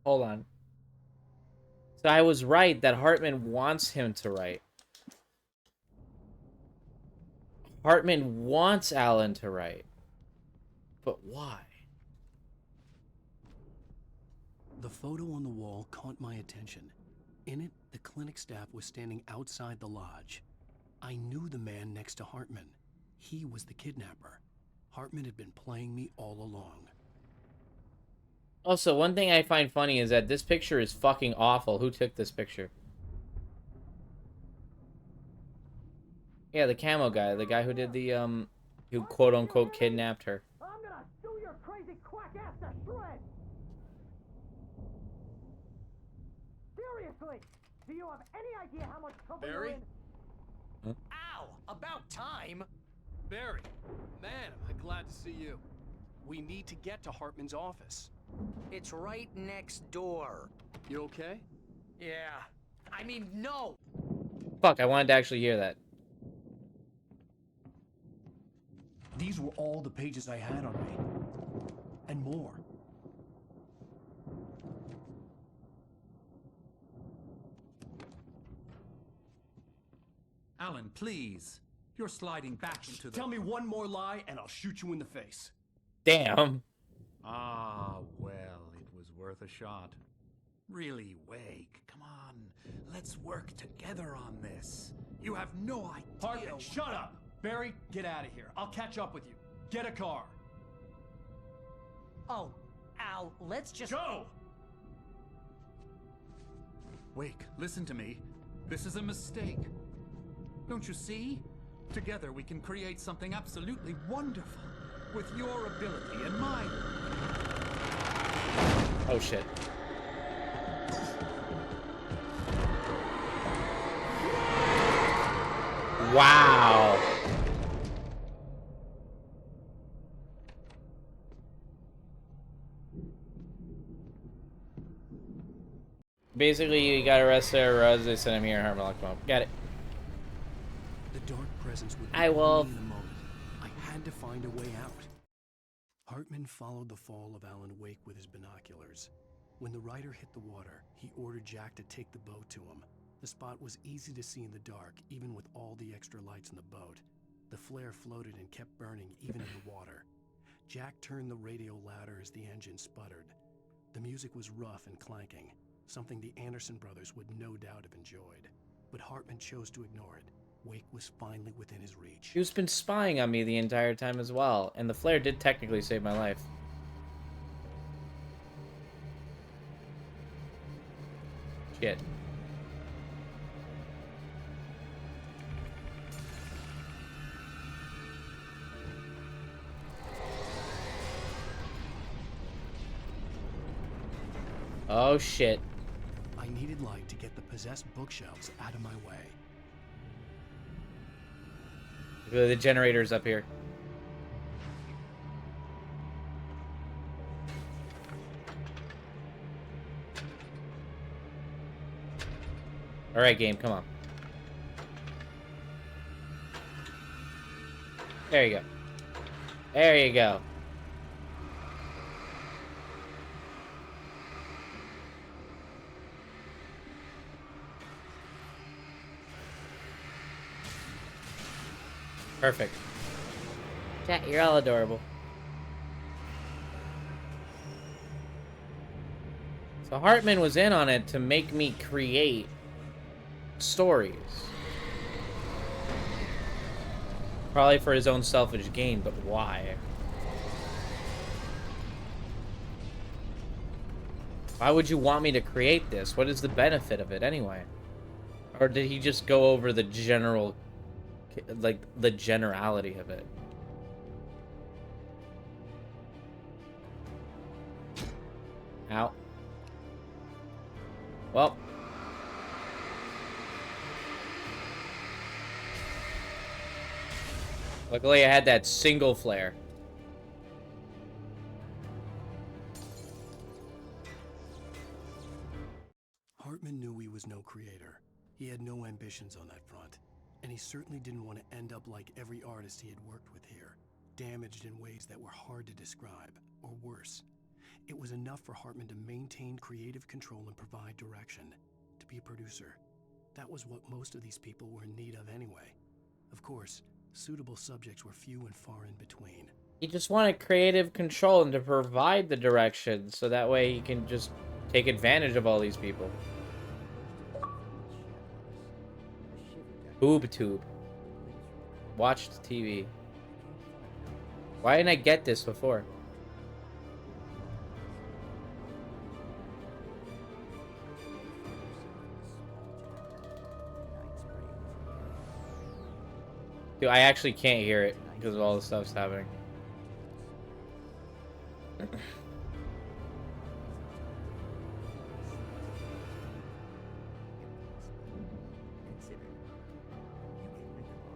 Hold on. So I was right that Hartman wants him to write. Hartman wants Alan to write. But why? The photo on the wall caught my attention. In it, the clinic staff was standing outside the lodge. I knew the man next to Hartman. He was the kidnapper. Hartman had been playing me all along. Also, one thing I find funny is that this picture is fucking awful. Who took this picture? Yeah, the camo guy. The guy who did the, who quote-unquote kidnapped her. I'm gonna chew your crazy quack ass to shreds! Seriously, do you have any idea how much trouble Barry? you're in? Ow! About time! Barry, man, am I glad to see you. We need to get to Hartman's office. It's right next door. You okay? Yeah. I mean, no! Fuck, I wanted to actually hear that. These were all the pages I had on me. And more. Alan, please. You're sliding back into the... Tell me one more lie and I'll shoot you in the face. Damn. Ah, well, it was worth a shot. Really, Wake, come on. Let's work together on this. You have no idea... Hartman, shut up! Barry, get out of here. I'll catch up with you. Get a car. Oh, Al, let's just... Go! Wake, listen to me. This is a mistake. Don't you see? Together we can create something absolutely wonderful. With your ability and mine. Oh shit. Wow. Basically, you got arrested or they sent him here. Hartman locked him up. Got it. The dark presence would I will. in a moment. I had to find a way out. Hartman followed the fall of Alan Wake with his binoculars. When the rider hit the water, he ordered Jack to take the boat to him. The spot was easy to see in the dark, even with all the extra lights in the boat. The flare floated and kept burning even in the water. Jack turned the radio louder as the engine sputtered. The music was rough and clanking, something the Anderson brothers would no doubt have enjoyed. But Hartman chose to ignore it. Wake was finally within his reach. He's been spying on me the entire time as well, and the flare did technically save my life. Shit. Oh shit. I needed light to get the possessed bookshelves out of my way. The generator's up here. Alright, game, come on. There you go. There you go. Perfect. Chat, you're all adorable. So Hartman was in on it to make me create stories. Probably for his own selfish gain, but why? Why would you want me to create this? What is the benefit of it anyway? Or did he just go over the general like the generality of it. Ow. Well. Luckily I had that single flare. Hartman knew he was no creator. He had no ambitions on that front. And he certainly didn't want to end up like every artist he had worked with here, damaged in ways that were hard to describe, or worse. It was enough for Hartman to maintain creative control and provide direction, to be a producer. That was what most of these people were in need of anyway. Of course, suitable subjects were few and far in between. He just wanted creative control and to provide the direction, so that way he can just take advantage of all these people. Boob tube. Watched TV. Why didn't I get this before? Dude, I actually can't hear it because of all the stuff's happening.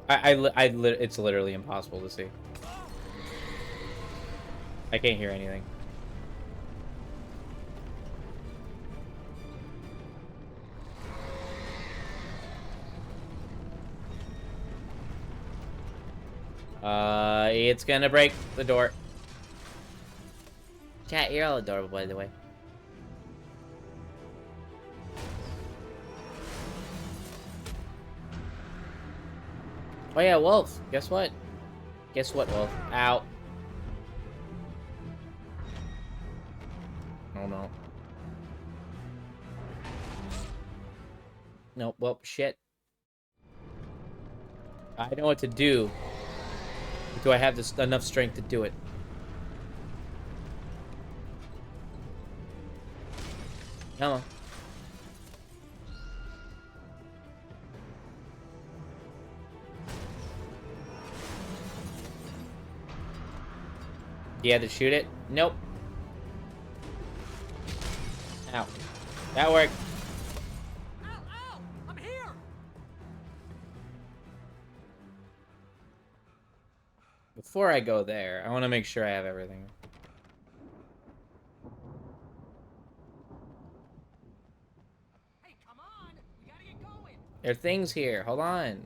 It's literally impossible to see. I can't hear anything. It's gonna break the door. Chat, you're all adorable, by the way. Oh yeah, Wolf. Guess what? Guess what, Wolf? Ow. Oh no. Nope, well, shit. I know what to do. But do I have enough strength to do it? Come on. You had to shoot it? Nope. Ow. That worked. Ow, ow! I'm here! Before I go there, I want to make sure I have everything. Hey, come on! We gotta get going! There are things here. Hold on.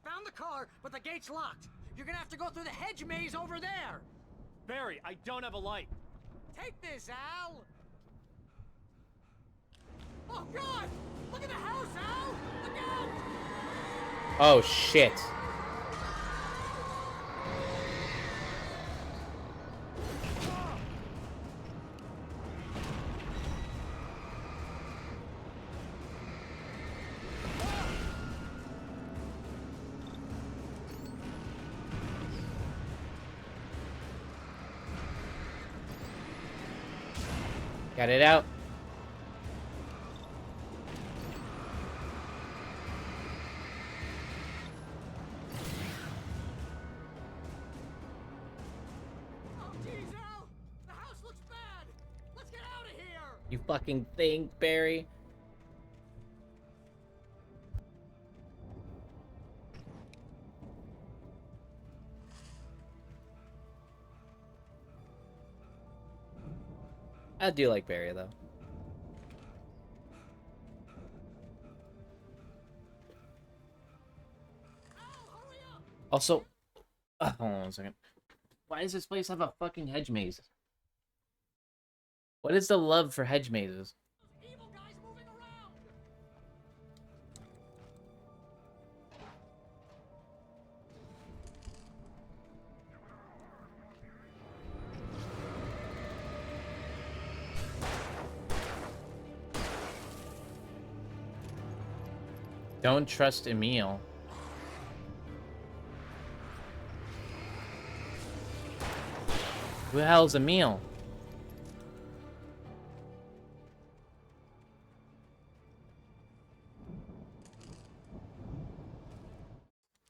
Found the car, but the gate's locked. You're gonna have to go through the hedge maze over there. Barry, I don't have a light. Take this, Al. Oh, God! Look at the house, Al! Look out! Oh, shit. Got it out. Oh, geez, Al! The house looks bad! Let's get out of here! You fucking think, Barry? I do like Barry, though. Also, hold on a second. Why does this place have a fucking hedge maze? What is the love for hedge mazes? Don't trust Emil. Who the hell's Emil?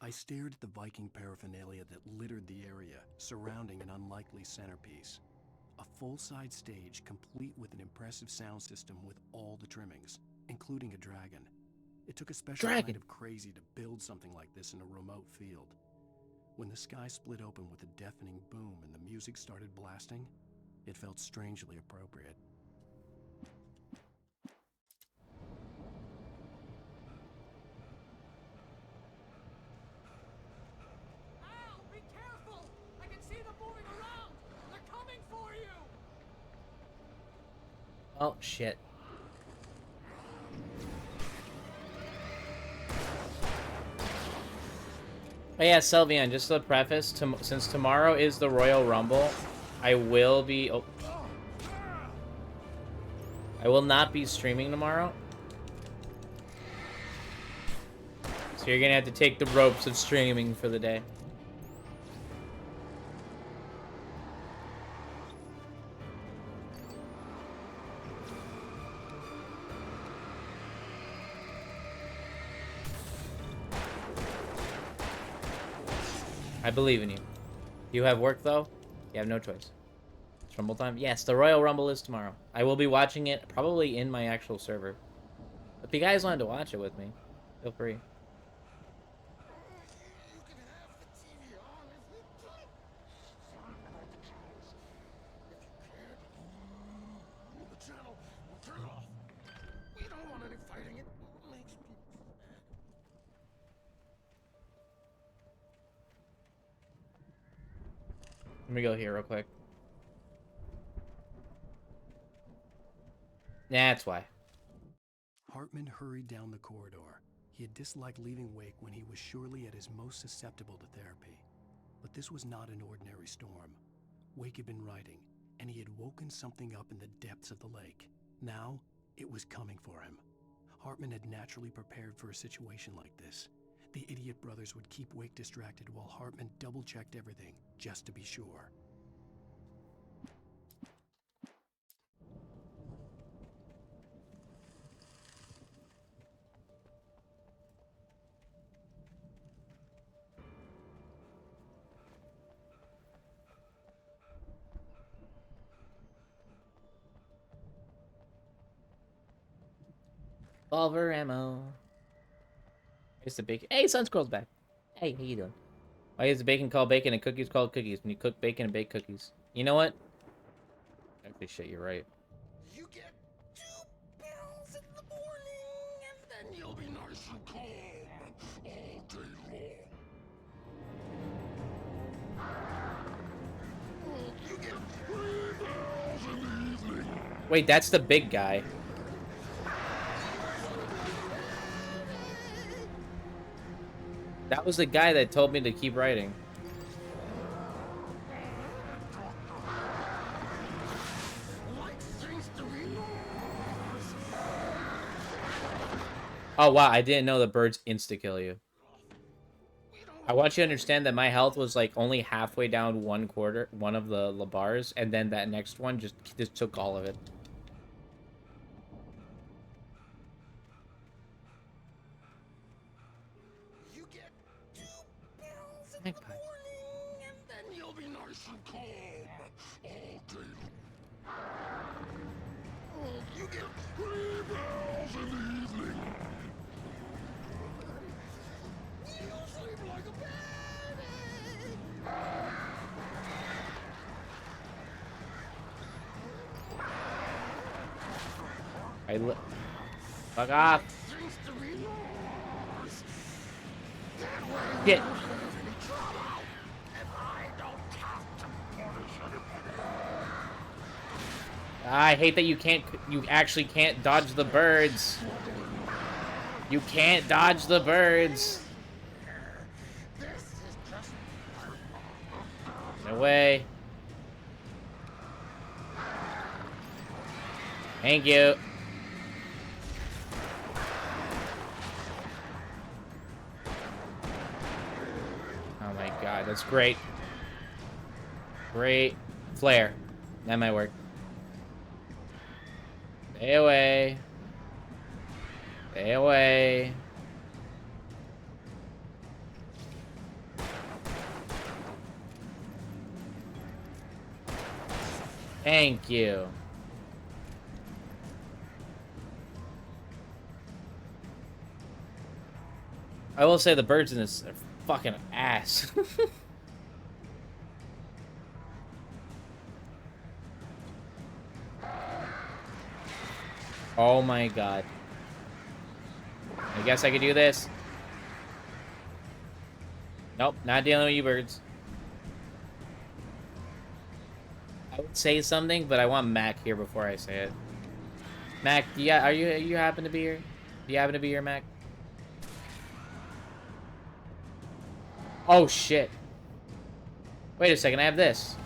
I stared at the Viking paraphernalia that littered the area, surrounding an unlikely centerpiece. A full-size stage complete with an impressive sound system with all the trimmings, including a dragon. It took a special kind of crazy to build something like this in a remote field. When the sky split open with a deafening boom and the music started blasting, it felt strangely appropriate. Al, be careful! I can see them moving around! They're coming for you! Oh, shit. Oh yeah, Sylvian, just a preface, since tomorrow is the Royal Rumble, I will be... Oh. I will not be streaming tomorrow. So you're gonna have to take the ropes of streaming for the day. I believe in you. You have work, though? You have no choice. It's Rumble time? Yes, the Royal Rumble is tomorrow. I will be watching it probably in my actual server. If you guys wanted to watch it with me, feel free. Let me go here real quick. That's why. Hartman hurried down the corridor. He had disliked leaving Wake when he was surely at his most susceptible to therapy. But this was not an ordinary storm. Wake had been writing, and he had woken something up in the depths of the lake. Now, it was coming for him. Hartman had naturally prepared for a situation like this. The idiot brothers would keep Wake distracted while Hartman double-checked everything, just to be sure. Revolver ammo. It's the bacon. Hey, Sunscroll's back. Hey, how you doing? Why is the bacon called bacon and cookies called cookies when you cook bacon and bake cookies? You know what? Actually, shit, you're right. You get 2 pills in the morning, and then you'll be nice and calm all day long. You get 3 pills in the evening. Wait, that's the big guy. That was the guy that told me to keep writing. Oh wow, I didn't know the birds insta-kill you. I want you to understand that my health was like only halfway down one of the bars, and then that next one just took all of it. Magpie. And then you'll be nice and calm all day long. You get 3 pills in the evening. You sleep like a baby. Fuck off. Get. I hate that you actually can't dodge the birds. You can't dodge the birds. No way. Thank you. Oh my god, that's great. Great. Flare. That might work. Stay away. Stay away. Thank you. I will say the birds in this are fucking ass. Oh my god. I guess I could do this. Nope, not dealing with you birds. I would say something, but I want Mac here before I say it. Mac, yeah, are you happen to be here? Do you happen to be here, Mac? Oh shit. Wait a second, I have this.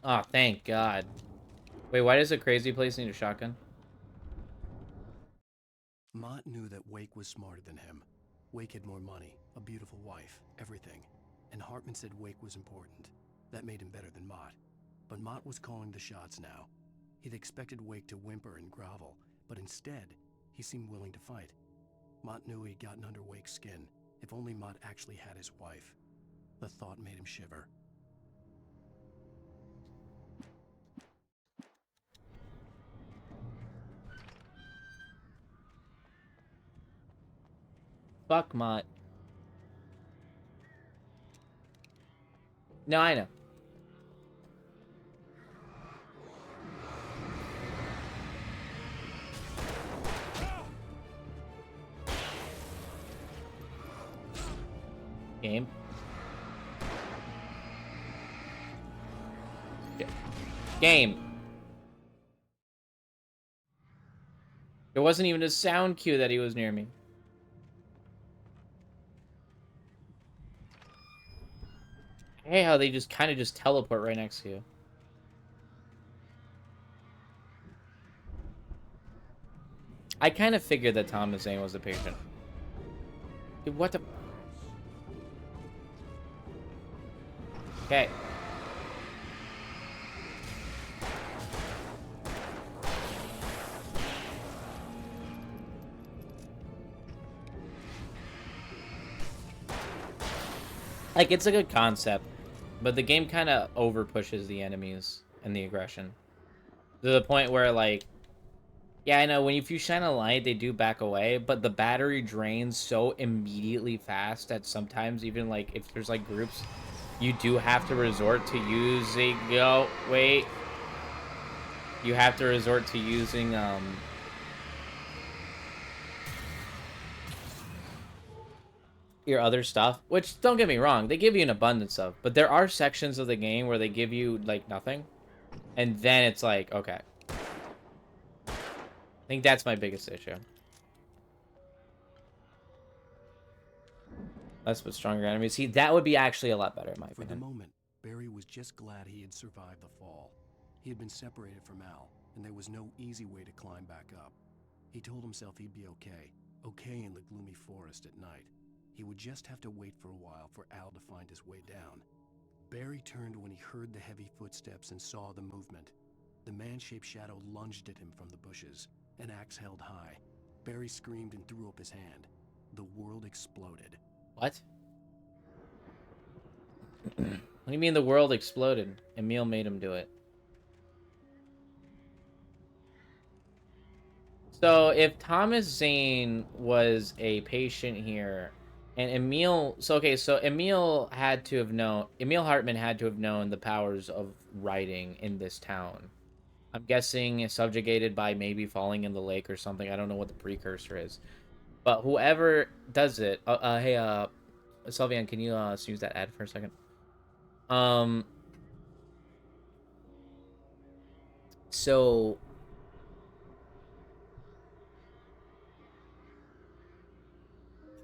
Oh, thank God. Wait, why does a crazy place need a shotgun? Mott knew that Wake was smarter than him. Wake had more money, a beautiful wife, everything. And Hartman said Wake was important. That made him better than Mott. But Mott was calling the shots now. He'd expected Wake to whimper and grovel, but instead, he seemed willing to fight. Mott knew he'd gotten under Wake's skin. If only Mott actually had his wife. The thought made him shiver. Fuck Mott. No, I know. Game. Game. There wasn't even a sound cue that he was near me. I hate how they just kind of just teleport right next to you. I kind of figured that Thomas Zane was the patient. Dude, what the... Okay. Like, it's a good concept, but the game kind of over pushes the enemies and the aggression to the point where, like, yeah, I know if you shine a light, they do back away, but the battery drains so immediately fast that sometimes even, like, if there's, like, groups, you do have to resort to using, wait. You have to resort to using, your other stuff, which, don't get me wrong, they give you an abundance of, but there are sections of the game where they give you, like, nothing, and then it's like, okay. I think that's my biggest issue. Let's put stronger enemies. See, that would be actually a lot better, in my opinion. For the moment, Barry was just glad he had survived the fall. He had been separated from Al, and there was no easy way to climb back up. He told himself he'd be okay in the gloomy forest at night. He would just have to wait for a while for Al to find his way down. Barry turned when he heard the heavy footsteps and saw the movement. The man-shaped shadow lunged at him from the bushes, an axe held high. Barry screamed and threw up his hand. The world exploded. What? What do you mean the world exploded? Emil made him do it. So if Thomas Zane was a patient here, and Emil, so Emil Hartman had to have known the powers of writing in this town. I'm guessing subjugated by maybe falling in the lake or something. I don't know what the precursor is. But whoever does it, hey, Sylvian, can you snooze that ad for a second? So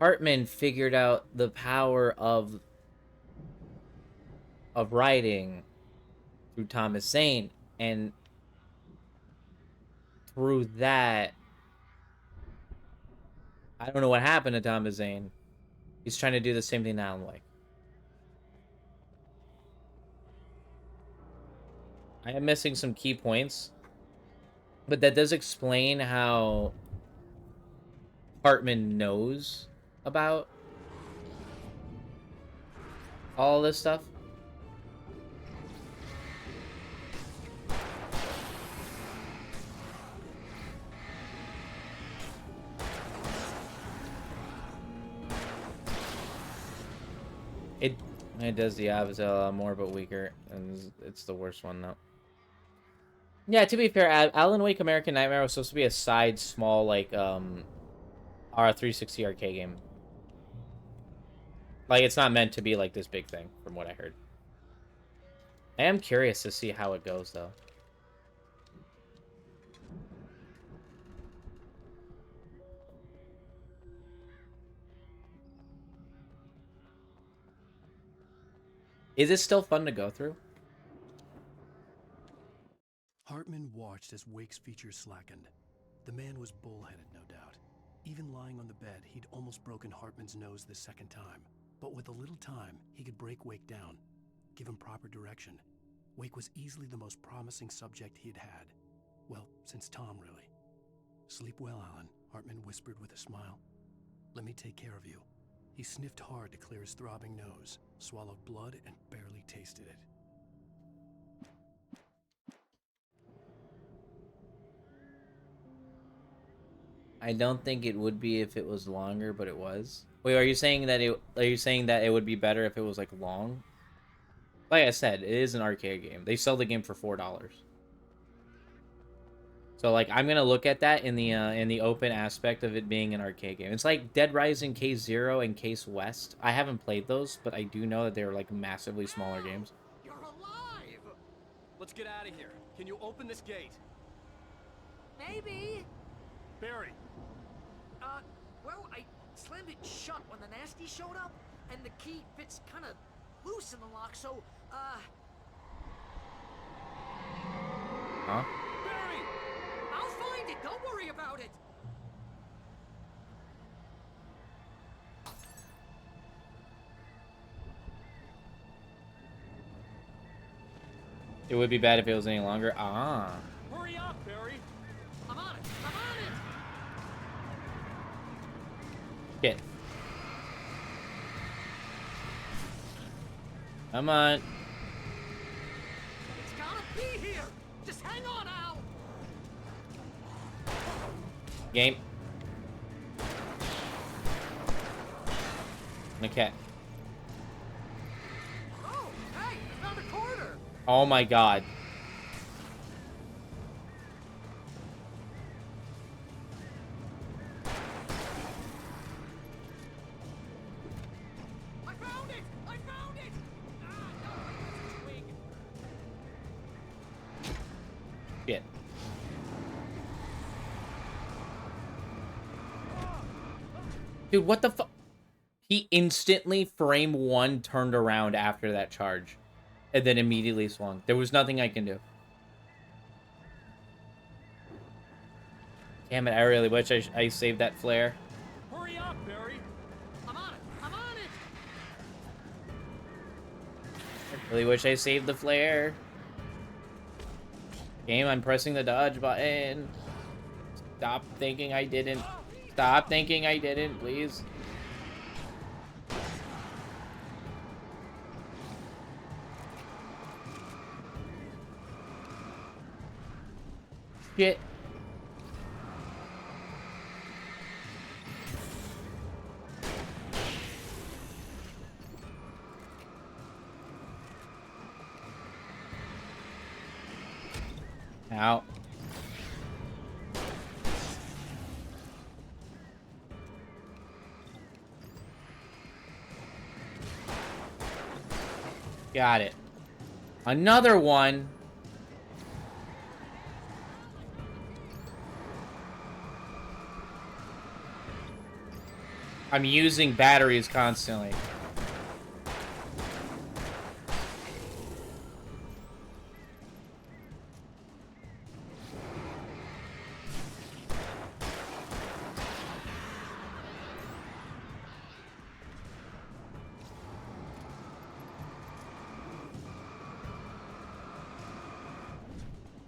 Hartman figured out the power of of writing through Thomas Zane, and through that, I don't know what happened to Thomas Zane. He's trying to do the same thing to Alan Wake. I am missing some key points, but that does explain how Hartman knows about all this stuff. It does the opposite a lot more, but weaker, and it's the worst one though. Yeah, to be fair, Alan Wake American Nightmare was supposed to be a side, small, like, R360 arcade game. Like, it's not meant to be, like, this big thing, from what I heard. I am curious to see how it goes, though. Is it still fun to go through? Hartman watched as Wake's features slackened. The man was bullheaded, no doubt. Even lying on the bed, he'd almost broken Hartman's nose the second time. But with a little time, he could break Wake down, give him proper direction. Wake was easily the most promising subject he'd had. Well, since Tom, really. Sleep well, Alan, Hartman whispered with a smile. Let me take care of you. He sniffed hard to clear his throbbing nose, swallowed blood, and barely tasted it. I don't think it would be if it was longer, but it was. Wait, are you saying that it would be better if it was like long? Like I said, it is an arcade game. They sell the game for $4. So like I'm gonna look at that in the open aspect of it being an arcade game. It's like Dead Rising Case Zero and Case West. I haven't played those, but I do know that they're like massively smaller games. You're alive! Let's get out of here. Can you open this gate? Maybe. Barry. Well, I slammed it shut when the nasty showed up, and the key fits kind of loose in the lock, so, Huh? Barry! I'll find it, don't worry about it! It would be bad if it was any longer. Ah. Hurry up, Barry! I'm on it! I'm on it! Shit. Come on. It's gotta be here! Just hang on, Al! Game. Okay. Oh, hey, I found a corner! Oh my god. I found it! I found it! Ah, no, it's wing. Shit. Dude, what the fuck? He instantly, frame one, turned around after that charge. And then immediately swung. There was nothing I can do. Damn it, I really wish I saved that flare. Hurry up, Barry! I'm on it! I'm on it! I really wish I saved the flare. Game, I'm pressing the dodge button. Stop thinking I didn't. Stop thinking I didn't, please. Shit. Ow. Got it. Another one. I'm using batteries constantly.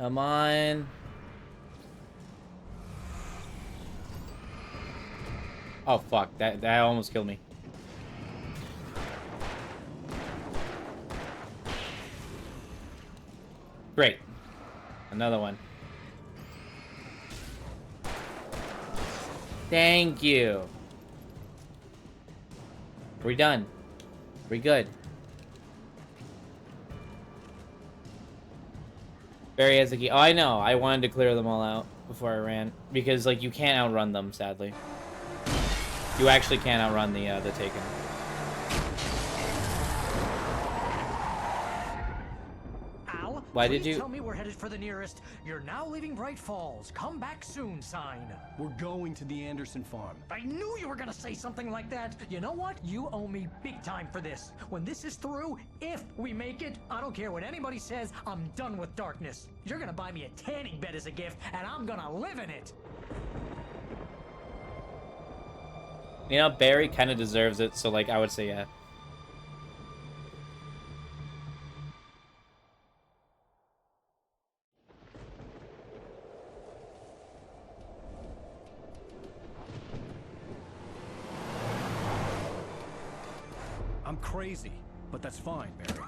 Come on. Oh fuck, that almost killed me. Great. Another one. Thank you. Are we done? Are we good? Barry has the key. Oh, I know. I wanted to clear them all out before I ran. Because, like, you can't outrun them, sadly. You actually can't outrun the Taken. Al, Why did please you... tell me we're headed for the nearest "You're now leaving Bright Falls. Come back soon" sign. We're going to the Anderson farm. I knew you were gonna say something like that. You know what? You owe me big time for this. When this is through, if we make it, I don't care what anybody says, I'm done with darkness. You're gonna buy me a tanning bed as a gift, and I'm gonna live in it. You know, Barry kind of deserves it, so, like, I would say yeah. I'm crazy, but that's fine, Barry.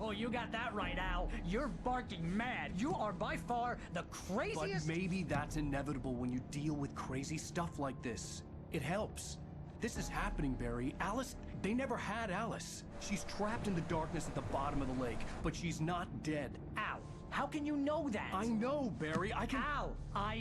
Oh, you got that right, Al. You're barking mad. You are by far the craziest... But maybe that's inevitable when you deal with crazy stuff like this. It helps. This is happening, Barry. Alice, they never had Alice. She's trapped in the darkness at the bottom of the lake, but she's not dead. Al, how can you know that? I know, Barry. I can... Al,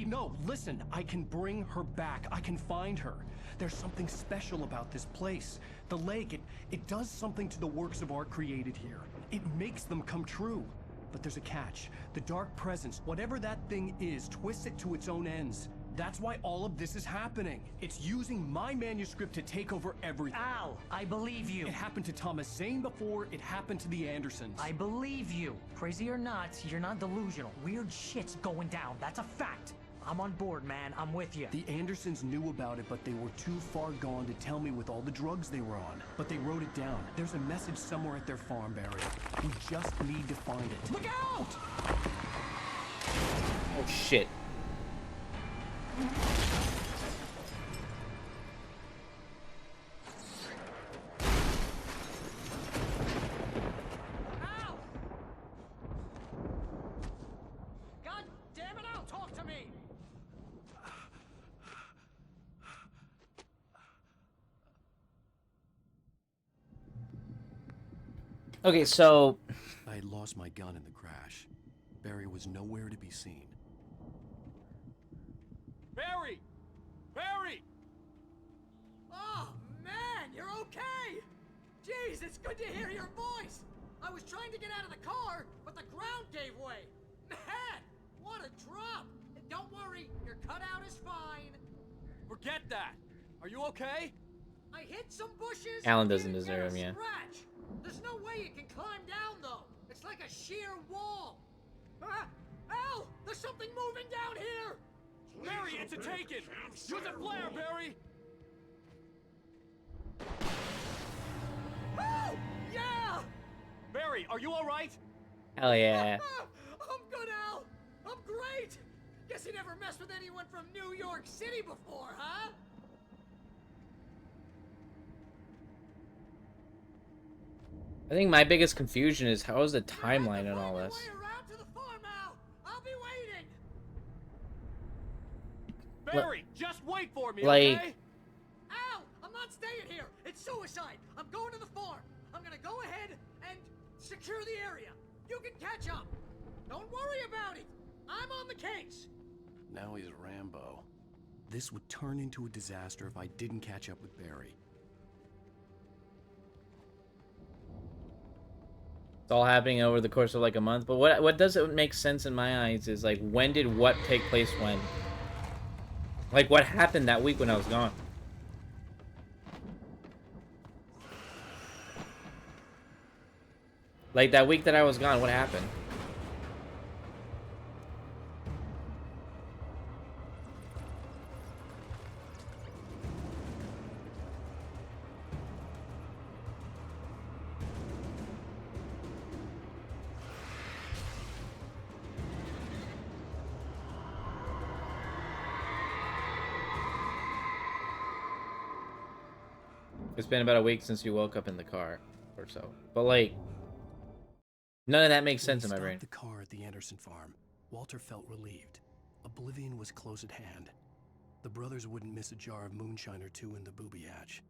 No, listen. I can bring her back. I can find her. There's something special about this place. The lake, it does something to the works of art created here. It makes them come true. But there's a catch. The dark presence, whatever that thing is, twists it to its own ends. That's why all of this is happening. It's using my manuscript to take over everything. Al, I believe you. It happened to Thomas Zane before, it happened to the Andersons. I believe you. Crazy or not, you're not delusional. Weird shit's going down. That's a fact. I'm on board, man. I'm with you. The Andersons knew about it, but they were too far gone to tell me with all the drugs they were on. But they wrote it down. There's a message somewhere at their farm, Barry. We just need to find it. Look out! Oh, shit. God damn it, Al, talk to me! Okay, so... I had lost my gun in the crash. Barry was nowhere to be seen. Barry! Barry! Oh, man, you're okay! Jeez, it's good to hear your voice! I was trying to get out of the car, but the ground gave way! Man, what a drop! And don't worry, your cutout is fine. Forget that! Are you okay? I hit some bushes. Alan doesn't didn't get a deserve him, yeah. scratch. There's no way you can climb down, though. It's like a sheer wall. Ah, Al, there's something moving down here. Barry, it's a Taken! Use a flare, Barry! Oh, yeah! Barry, are you alright? Hell yeah. I'm good, Al. I'm great. Guess you never messed with anyone from New York City before, huh? I think my biggest confusion is how is the timeline in all this? Around to the farm, Al. I'll be waiting. Barry, just wait for me, like... okay? Al, I'm not staying here. It's suicide. I'm going to the farm. I'm gonna go ahead and secure the area. You can catch up. Don't worry about it. I'm on the case. Now he's Rambo. This would turn into a disaster if I didn't catch up with Barry. It's all happening over the course of like a month, but what doesn't make sense in my eyes is like when did what take place when? Like what happened that week when I was gone? Like that week that I was gone, what happened? It's been about a week since you woke up in the car, or so. But like, none of that makes sense in my brain. The car at the Anderson farm. Walter felt relieved. Oblivion was close at hand. The brothers wouldn't miss a jar of moonshine or two in the booby hatch.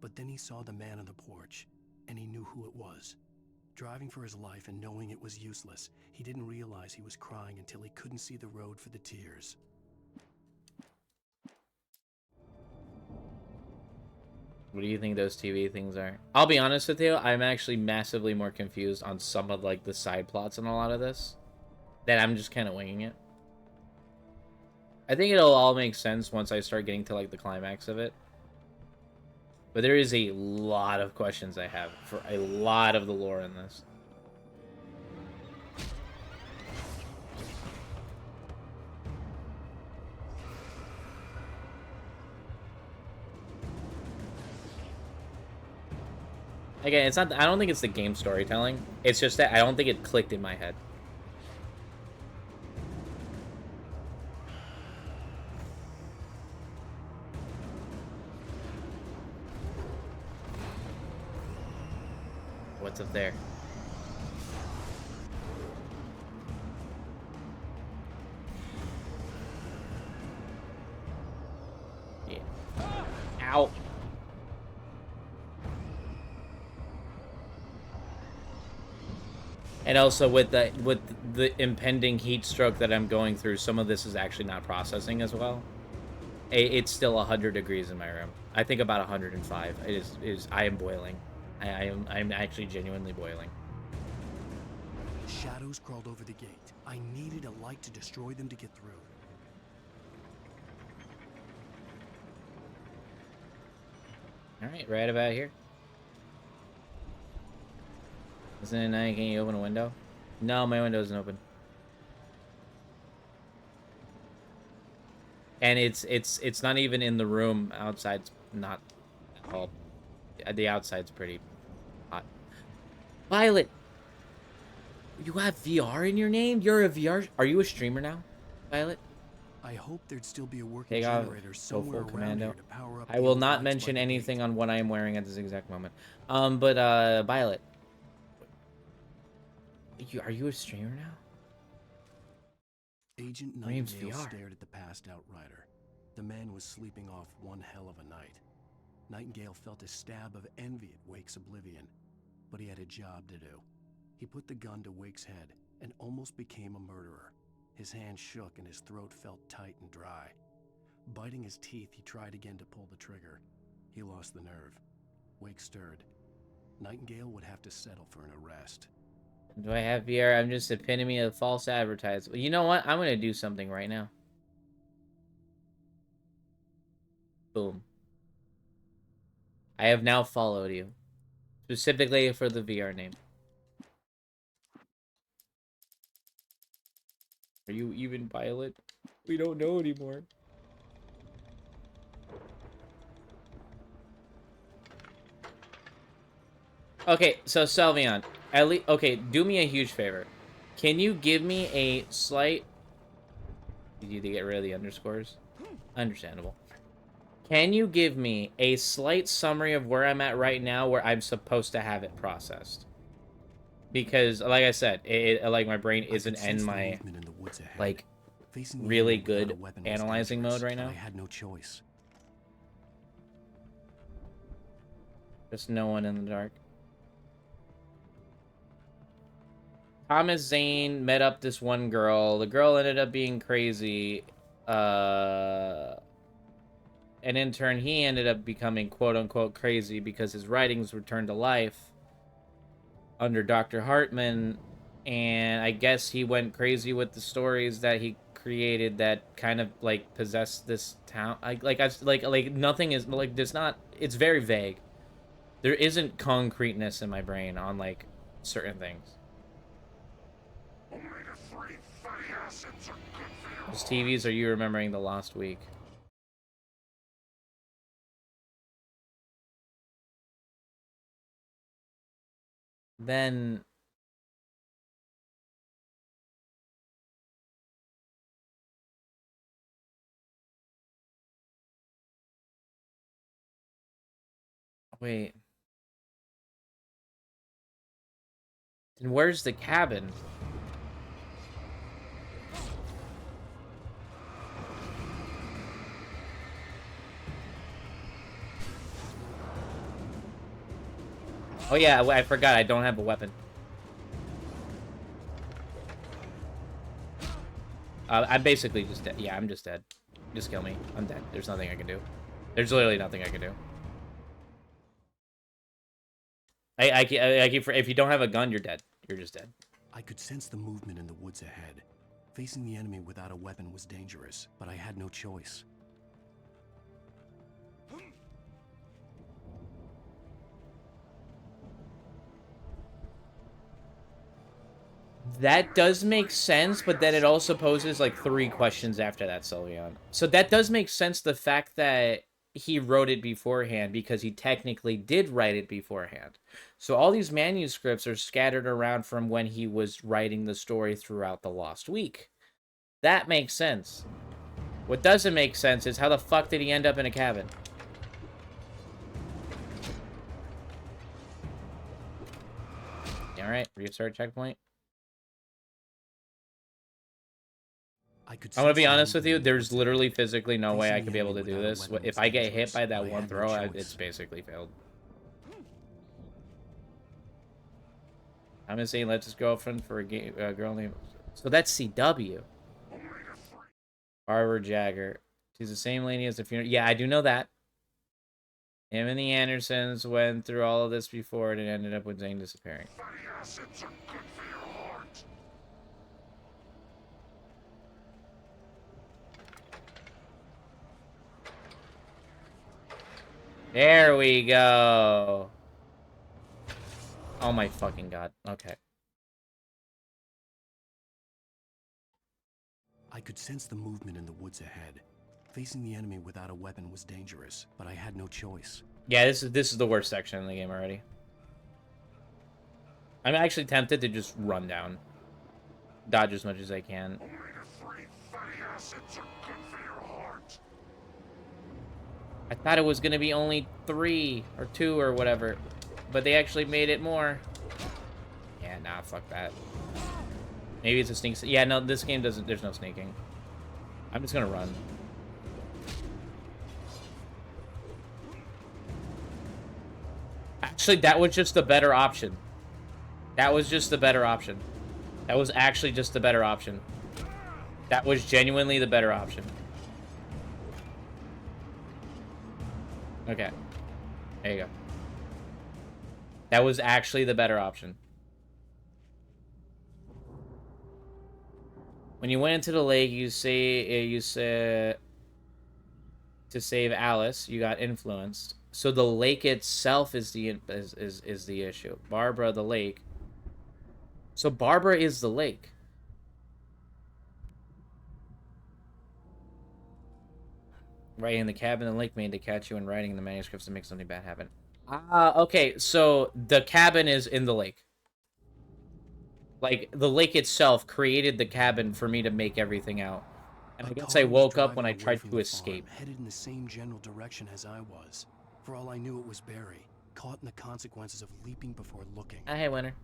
But then he saw the man on the porch, and he knew who it was. Driving for his life and knowing it was useless, he didn't realize he was crying until he couldn't see the road for the tears. What do you think those TV things are? I'll be honest with you, I'm actually massively more confused on some of like the side plots and a lot of this. That I'm just kind of winging it. I think it'll all make sense once I start getting to like the climax of it. But there is a lot of questions I have for a lot of the lore in this. Again, it's not. I don't think it's the game storytelling. It's just that I don't think it clicked in my head. What's up there? Yeah. Ow. And also with the impending heat stroke that I'm going through, some of this is actually not processing as well. It's still 100 degrees in my room. I think about 105. It is. I am boiling. I'm actually genuinely boiling. Shadows crawled over the gate. I needed a light to destroy them to get through. All right, right about here. Isn't it nice? Can you open a window? No, my window isn't open. And it's not even in the room. Outside's not at all. The outside's pretty hot. Violet, you have VR in your name? You're a VR. Are you a streamer now, Violet? I hope there'd still be a working Take off. generator Go somewhere full around commando. here to power up. I will not mention anything on what I am wearing at this exact moment. But Violet, are you a streamer now? Agent name's Nightingale VR. stared at the passed out rider. The man was sleeping off one hell of a night. Nightingale felt a stab of envy at Wake's oblivion, but he had a job to do. He put the gun to Wake's head and almost became a murderer. His hand shook and his throat felt tight and dry. Biting his teeth, he tried again to pull the trigger. He lost the nerve. Wake stirred. Nightingale would have to settle for an arrest. Do I have VR? I'm just epitome of false advertising. You know what? I'm gonna do something right now. Boom. I have now followed you. Specifically for the VR name. Are you even Violet? We don't know anymore. Okay, so Salvion, at least, okay, do me a huge favor. Can you give me a slight... You need to get rid of the underscores? Understandable. Can you give me a slight summary of where I'm at right now, where I'm supposed to have it processed? Because, like I said, like my brain isn't in my, like, really good analyzing mode right now. I had no choice. Just no one in the dark. Thomas Zane met up this one girl. The girl ended up being crazy. And in turn, he ended up becoming quote-unquote crazy because his writings returned to life under Dr. Hartman. And I guess he went crazy with the stories that he created that kind of, like, possessed this town. Like nothing is, like, there's not... It's very vague. There isn't concreteness in my brain on, like, certain things. Those TVs, are you remembering the lost week? Then... Wait. And where's the cabin? Oh yeah, I forgot I don't have a weapon. I'm basically just dead. Yeah, I'm just dead. Just kill me. I'm dead. There's nothing I can do. There's literally nothing I can do. I keep, if you don't have a gun, you're dead. You're just dead. I could sense the movement in the woods ahead. Facing the enemy without a weapon was dangerous, but I had no choice. That does make sense, but then it also poses like 3 questions after that, Sylveon. So that does make sense, the fact that he wrote it beforehand, because he technically did write it beforehand. So all these manuscripts are scattered around from when he was writing the story throughout the Lost Week. That makes sense. What doesn't make sense is how the fuck did he end up in a cabin? Alright, restart checkpoint. I'm gonna be honest with you, there's literally physically no way I could be able to do this. If I get hit by that one throw, it's basically failed. I'm gonna say let's just go friend for a girl named... So that's CW. Barbara Jagger. She's the same lady as the funeral. Yeah, I do know that. Him and the Andersons went through all of this before and it ended up with Zane disappearing. There we go. Oh my fucking god. Okay. I could sense the movement in the woods ahead. Facing the enemy without a weapon was dangerous, but I had no choice. Yeah, this is the worst section in the game already. I'm actually tempted to just run down. Dodge as much as I can. I thought it was gonna be only 3 or 2 or whatever, but they actually made it more. Yeah, nah, fuck that. Maybe it's a sneak. Yeah, no, this game doesn't. There's no sneaking. I'm just gonna run. Actually, that was just the better option. That was just the better option. That was actually just the better option. That was genuinely the better option. Okay. There you go. That was actually the better option. When you went into the lake, you said to save Alice, you got influenced. So the lake itself is the issue. Barbara, the lake. So Barbara is the lake. Right in the cabin, the lake made to catch you, and writing in the manuscripts to make something bad happen. Okay, so the cabin is in the lake. Like, the lake itself created the cabin for me to make everything out. And I guess I woke up when I tried to escape. Headed in the same general direction as I was. For all I knew, it was Barry, caught in the consequences of leaping before looking. Hey, winner.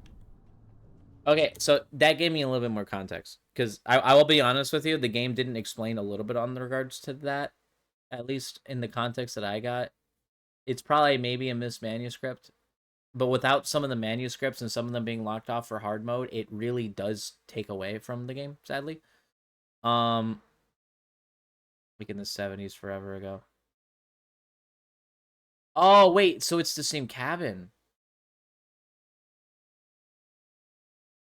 Okay, so that gave me a little bit more context. Because I will be honest with you, the game didn't explain a little bit on regards to that. At least in the context that I got. It's probably maybe a missed manuscript. But without some of the manuscripts and some of them being locked off for hard mode, it really does take away from the game, sadly. Like in the 70s, forever ago. Oh, wait, so it's the same cabin.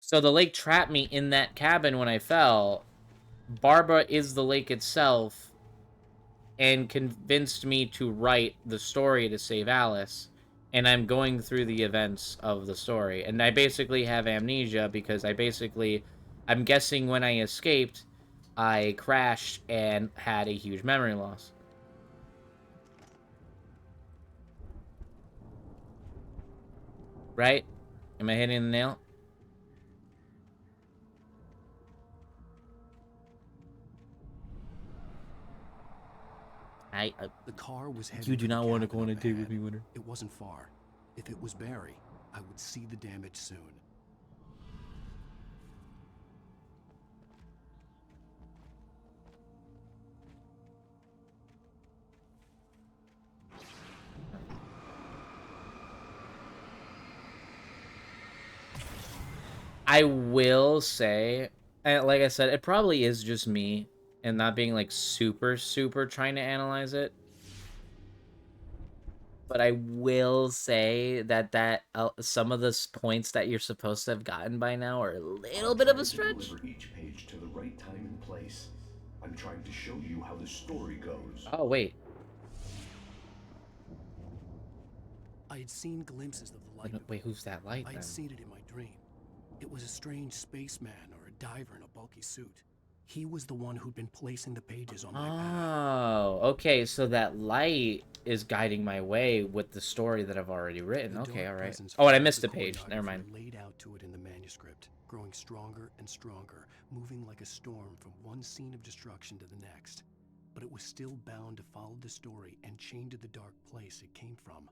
So the lake trapped me in that cabin when I fell. Barbara is the lake itself and convinced me to write the story to save Alice. And I'm going through the events of the story. And I basically have amnesia because I'm guessing when I escaped, I crashed and had a huge memory loss. Right? Am I hitting the nail? The car was heading You do for the not want to cabin go on a up date ahead. with me, Winter. It wasn't far. If it was Barry, I would see the damage soon. I will say, and like I said, it probably is just me and not being like super trying to analyze it. But I will say that some of the points that you're supposed to have gotten by now are a little bit of a stretch. Deliver each page to the right time and place. I'm trying to show you how the story goes. Oh wait. I had seen glimpses of the light. Wait, who's that light I then? had seen it in my dream. It was a strange spaceman or a diver in a bulky suit. He was the one who'd been placing the pages on my path. Oh, okay, so that light is guiding my way with the story that I've already written. Okay, all right. Oh, and I missed a page. Never mind. Laid out to it in the manuscript, growing stronger and stronger, moving like a storm from one scene of destruction to the next. But it was still bound to follow the story and chained to the dark place it came from.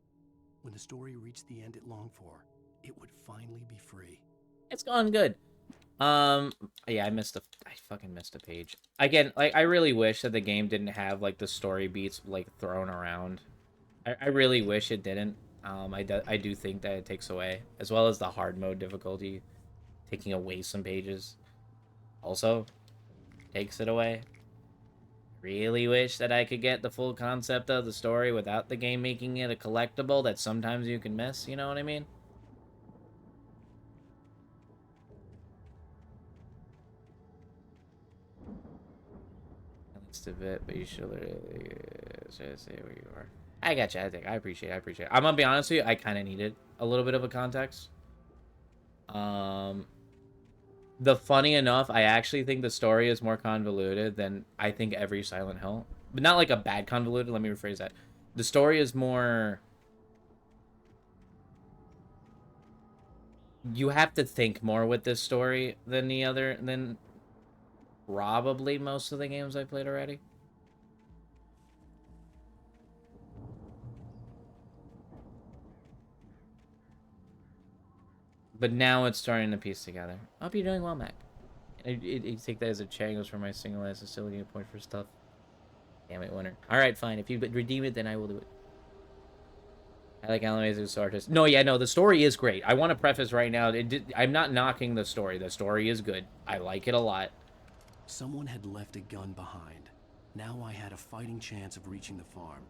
When the story reached the end it longed for, it would finally be free. It's going good. Yeah, I fucking missed a page. Again, like, I really wish that the game didn't have, like, the story beats, like, thrown around. I really wish it didn't. I do think that it takes away, as well as the hard mode difficulty, taking away some pages. Also, takes it away. Really wish that I could get the full concept of the story without the game making it a collectible that sometimes you can miss, you know what I mean? It's a bit, but you should literally say where you are. I got you. I appreciate it. I'm gonna be honest with you. I kind of needed a little bit of a context. The funny enough, I actually think the story is more convoluted than I think every Silent Hill, but not like a bad convoluted. Let me rephrase that. The story is more. You have to think more with this story than probably most of the games I played already. But now it's starting to piece together. I hope you're doing well, Mac. You take that as a changos for my single as a still need a point for stuff. Damn it, Winter. Alright, fine. If you redeem it, then I will do it. I like Alan Way's artist. No, yeah, no, the story is great. I want to preface right now, I'm not knocking the story. The story is good. I like it a lot. Someone had left a gun behind. Now I had a fighting chance of reaching the farm.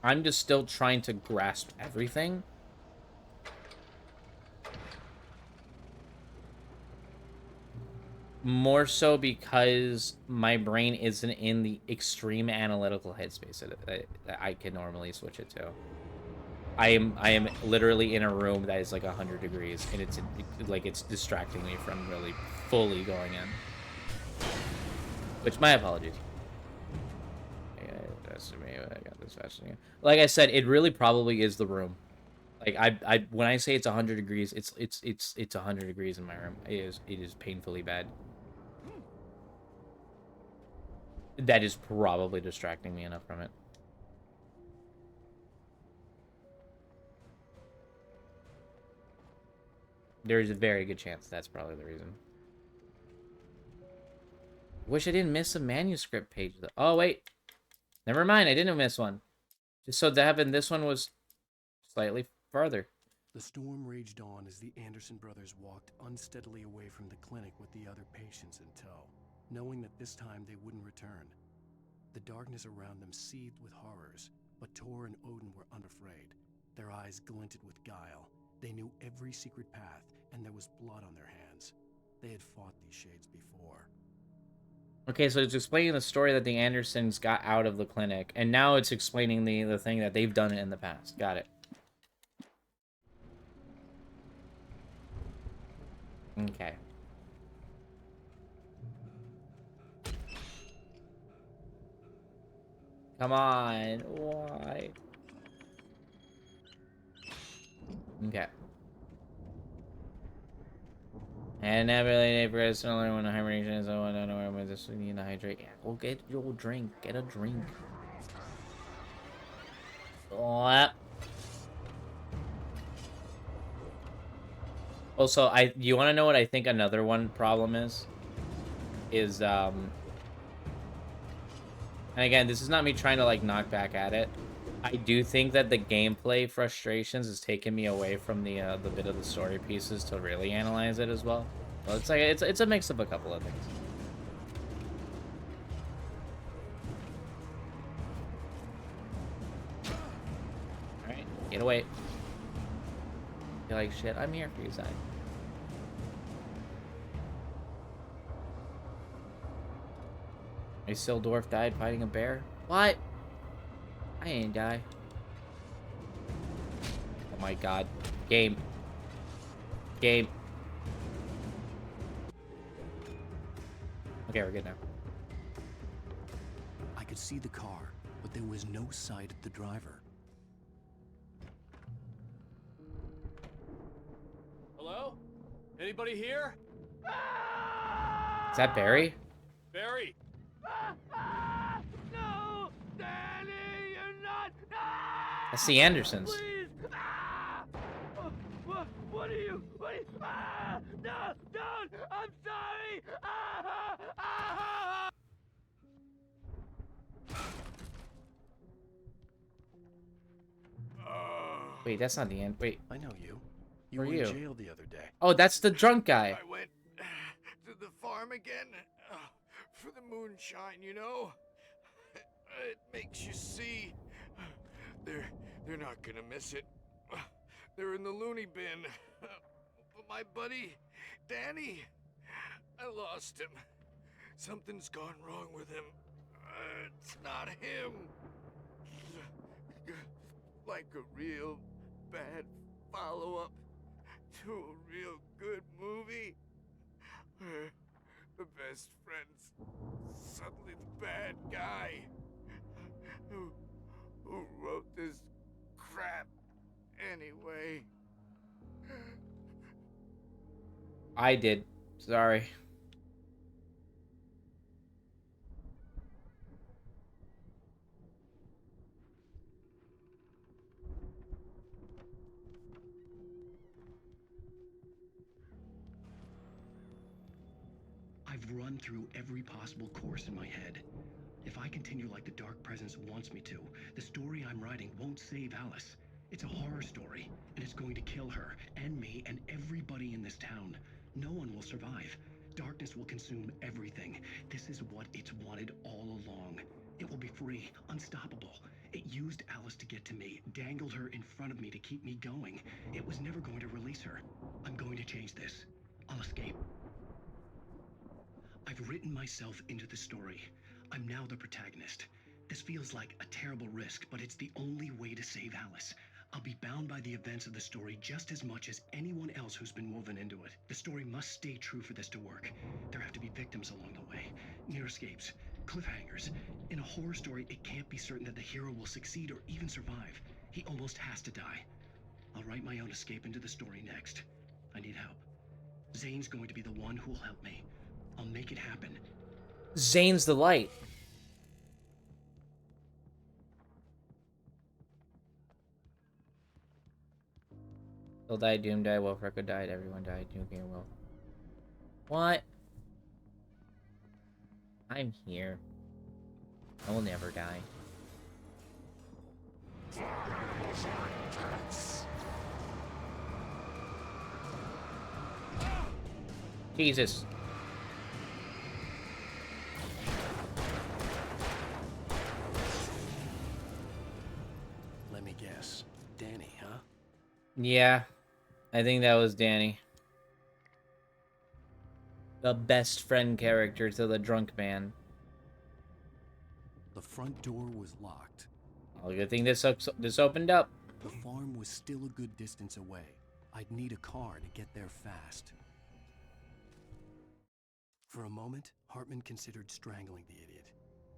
I'm just still trying to grasp everything. More so because my brain isn't in the extreme analytical headspace that I can normally switch it to. I am literally in a room that is like 100 degrees, and it's distracting me from really fully going in. Which, my apologies. I got this fascinating. Like I said, it really probably is the room. Like I when I say it's 100 degrees, it's 100 degrees in my room. It is painfully bad. That is probably distracting me enough from it. There's a very good chance that's probably the reason. Wish I didn't miss a manuscript page though. Oh wait, never mind. I didn't miss one. Just so that happened, this one was slightly farther. The storm raged on as the Anderson brothers walked unsteadily away from the clinic with the other patients in tow, knowing that this time they wouldn't return. The darkness around them seethed with horrors, but Tor and Odin were unafraid. Their eyes glinted with guile. They knew every secret path, and there was blood on their hands. They had fought these shades before. Okay, so it's explaining the story that the Andersons got out of the clinic, and now it's explaining the thing that they've done in the past. Got it. Okay. Come on, why? Okay. And never really personally when the hibernation is over. I don't know where I'm just need to hydrate. Yeah, go get your drink. Get a drink. What? Also, you want to know what I think another one problem is? And again, this is not me trying to like knock back at it. I do think that the gameplay frustrations is taking me away from the bit of the story pieces to really analyze it as well. Well, it's like it's a mix of a couple of things. All right, get away. You're like shit. I'm here for you, Zai. Sildorf died fighting a bear? What? I ain't die. Oh my god. Game. Game. Okay, we're good now. I could see the car, but there was no sight of the driver. Hello? Anybody here? Is that Barry? Barry! No! Danny, you're not! That's the Andersons. Please! What are you? No! Don't! I'm sorry! Wait, that's not the end. Wait. I know you. You Where were are you? in jail the other day. Oh, that's the drunk guy. I went to the farm again for the moonshine, you know? It makes you see. They're not gonna miss it. They're in the loony bin. But my buddy, Danny, I lost him. Something's gone wrong with him. It's not him. Like a real bad follow-up to a real good movie. Where the best friend's suddenly the bad guy. Who wrote this crap anyway? I did. Sorry. I've run through every possible course in my head. If I continue like the Dark Presence wants me to, the story I'm writing won't save Alice. It's a horror story, and it's going to kill her, and me, and everybody in this town. No one will survive. Darkness will consume everything. This is what it's wanted all along. It will be free, unstoppable. It used Alice to get to me, dangled her in front of me to keep me going. It was never going to release her. I'm going to change this. I'll escape. I've written myself into the story. I'm now the protagonist. This feels like a terrible risk, but it's the only way to save Alice. I'll be bound by the events of the story just as much as anyone else who's been woven into it. The story must stay true for this to work. There have to be victims along the way, near escapes, cliffhangers. In a horror story, it can't be certain that the hero will succeed or even survive. He almost has to die. I'll write my own escape into the story next. I need help. Zane's going to be the one who'll help me. I'll make it happen. Zane's the light. Phil died, Doom died, Wolf Record died, everyone died, Nuclear Wolf. What? I'm here. I will never die. Jesus. Let me guess. Danny, huh? Yeah, I think that was Danny. The best friend character to the drunk man. The front door was locked. Oh, good thing this opened up. The farm was still a good distance away. I'd need a car to get there fast. For a moment, Hartman considered strangling the idiot.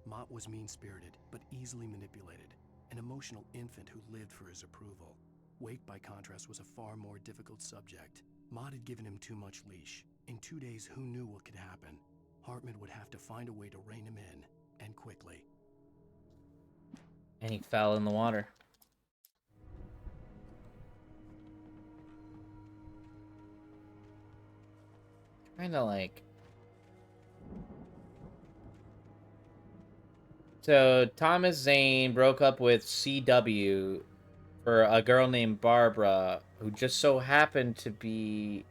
Mott was mean-spirited, but easily manipulated. An emotional infant who lived for his approval. Wake, by contrast, was a far more difficult subject. Mott had given him too much leash. In 2 days, who knew what could happen? Hartman would have to find a way to rein him in, and quickly. And he fell in the water. Kind of like... So, Thomas Zane broke up with CW for a girl named Barbara, who just so happened to be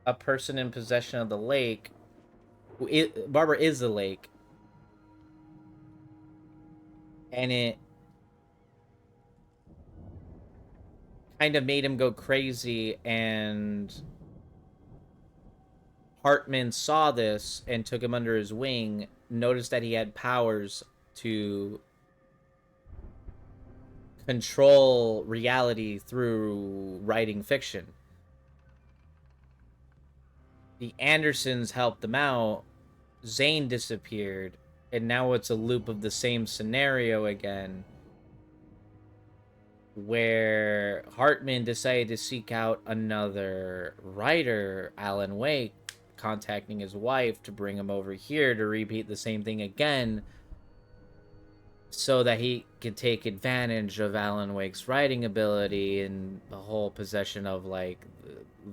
a person in possession of the lake. Barbara is the lake. And it kind of made him go crazy, and Hartman saw this and took him under his wing, noticed that he had powers to control reality through writing fiction. The Andersons helped them out. Zane disappeared, and now it's a loop of the same scenario again, where Hartman decided to seek out another writer, Alan Wake, contacting his wife to bring him over here to repeat the same thing again, so that he could take advantage of Alan Wake's writing ability and the whole possession of, like,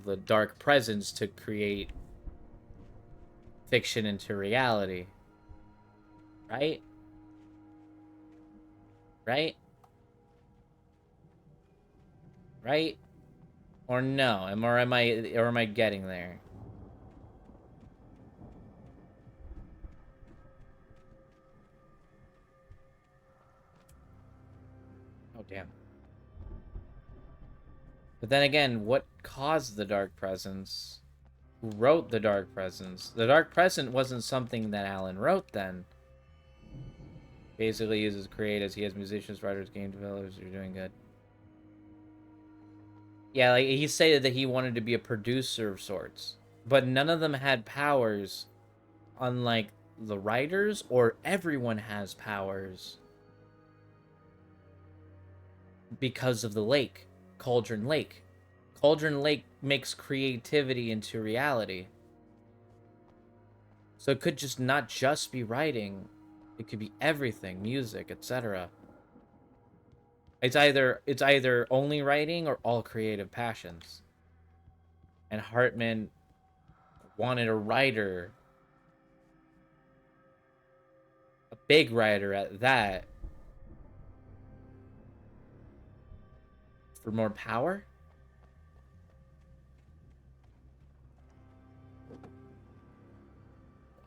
the dark presence to create fiction into reality. Right? Right? Right? Or no? Or am I getting there? Oh, damn. But then again, what caused the Dark Presence? Who wrote the Dark Presence? The Dark Presence wasn't something that Alan wrote then. Basically uses creators. He has musicians, writers, game developers. You're doing good. Yeah, like he stated that he wanted to be a producer of sorts. But none of them had powers, unlike the writers, or everyone has powers because of the lake. Cauldron Lake. Cauldron Lake makes creativity into reality. So it could just not just be writing. It could be everything, music, etc. It's either only writing or all creative passions. And Hartman wanted a writer, a big writer at that, for more power.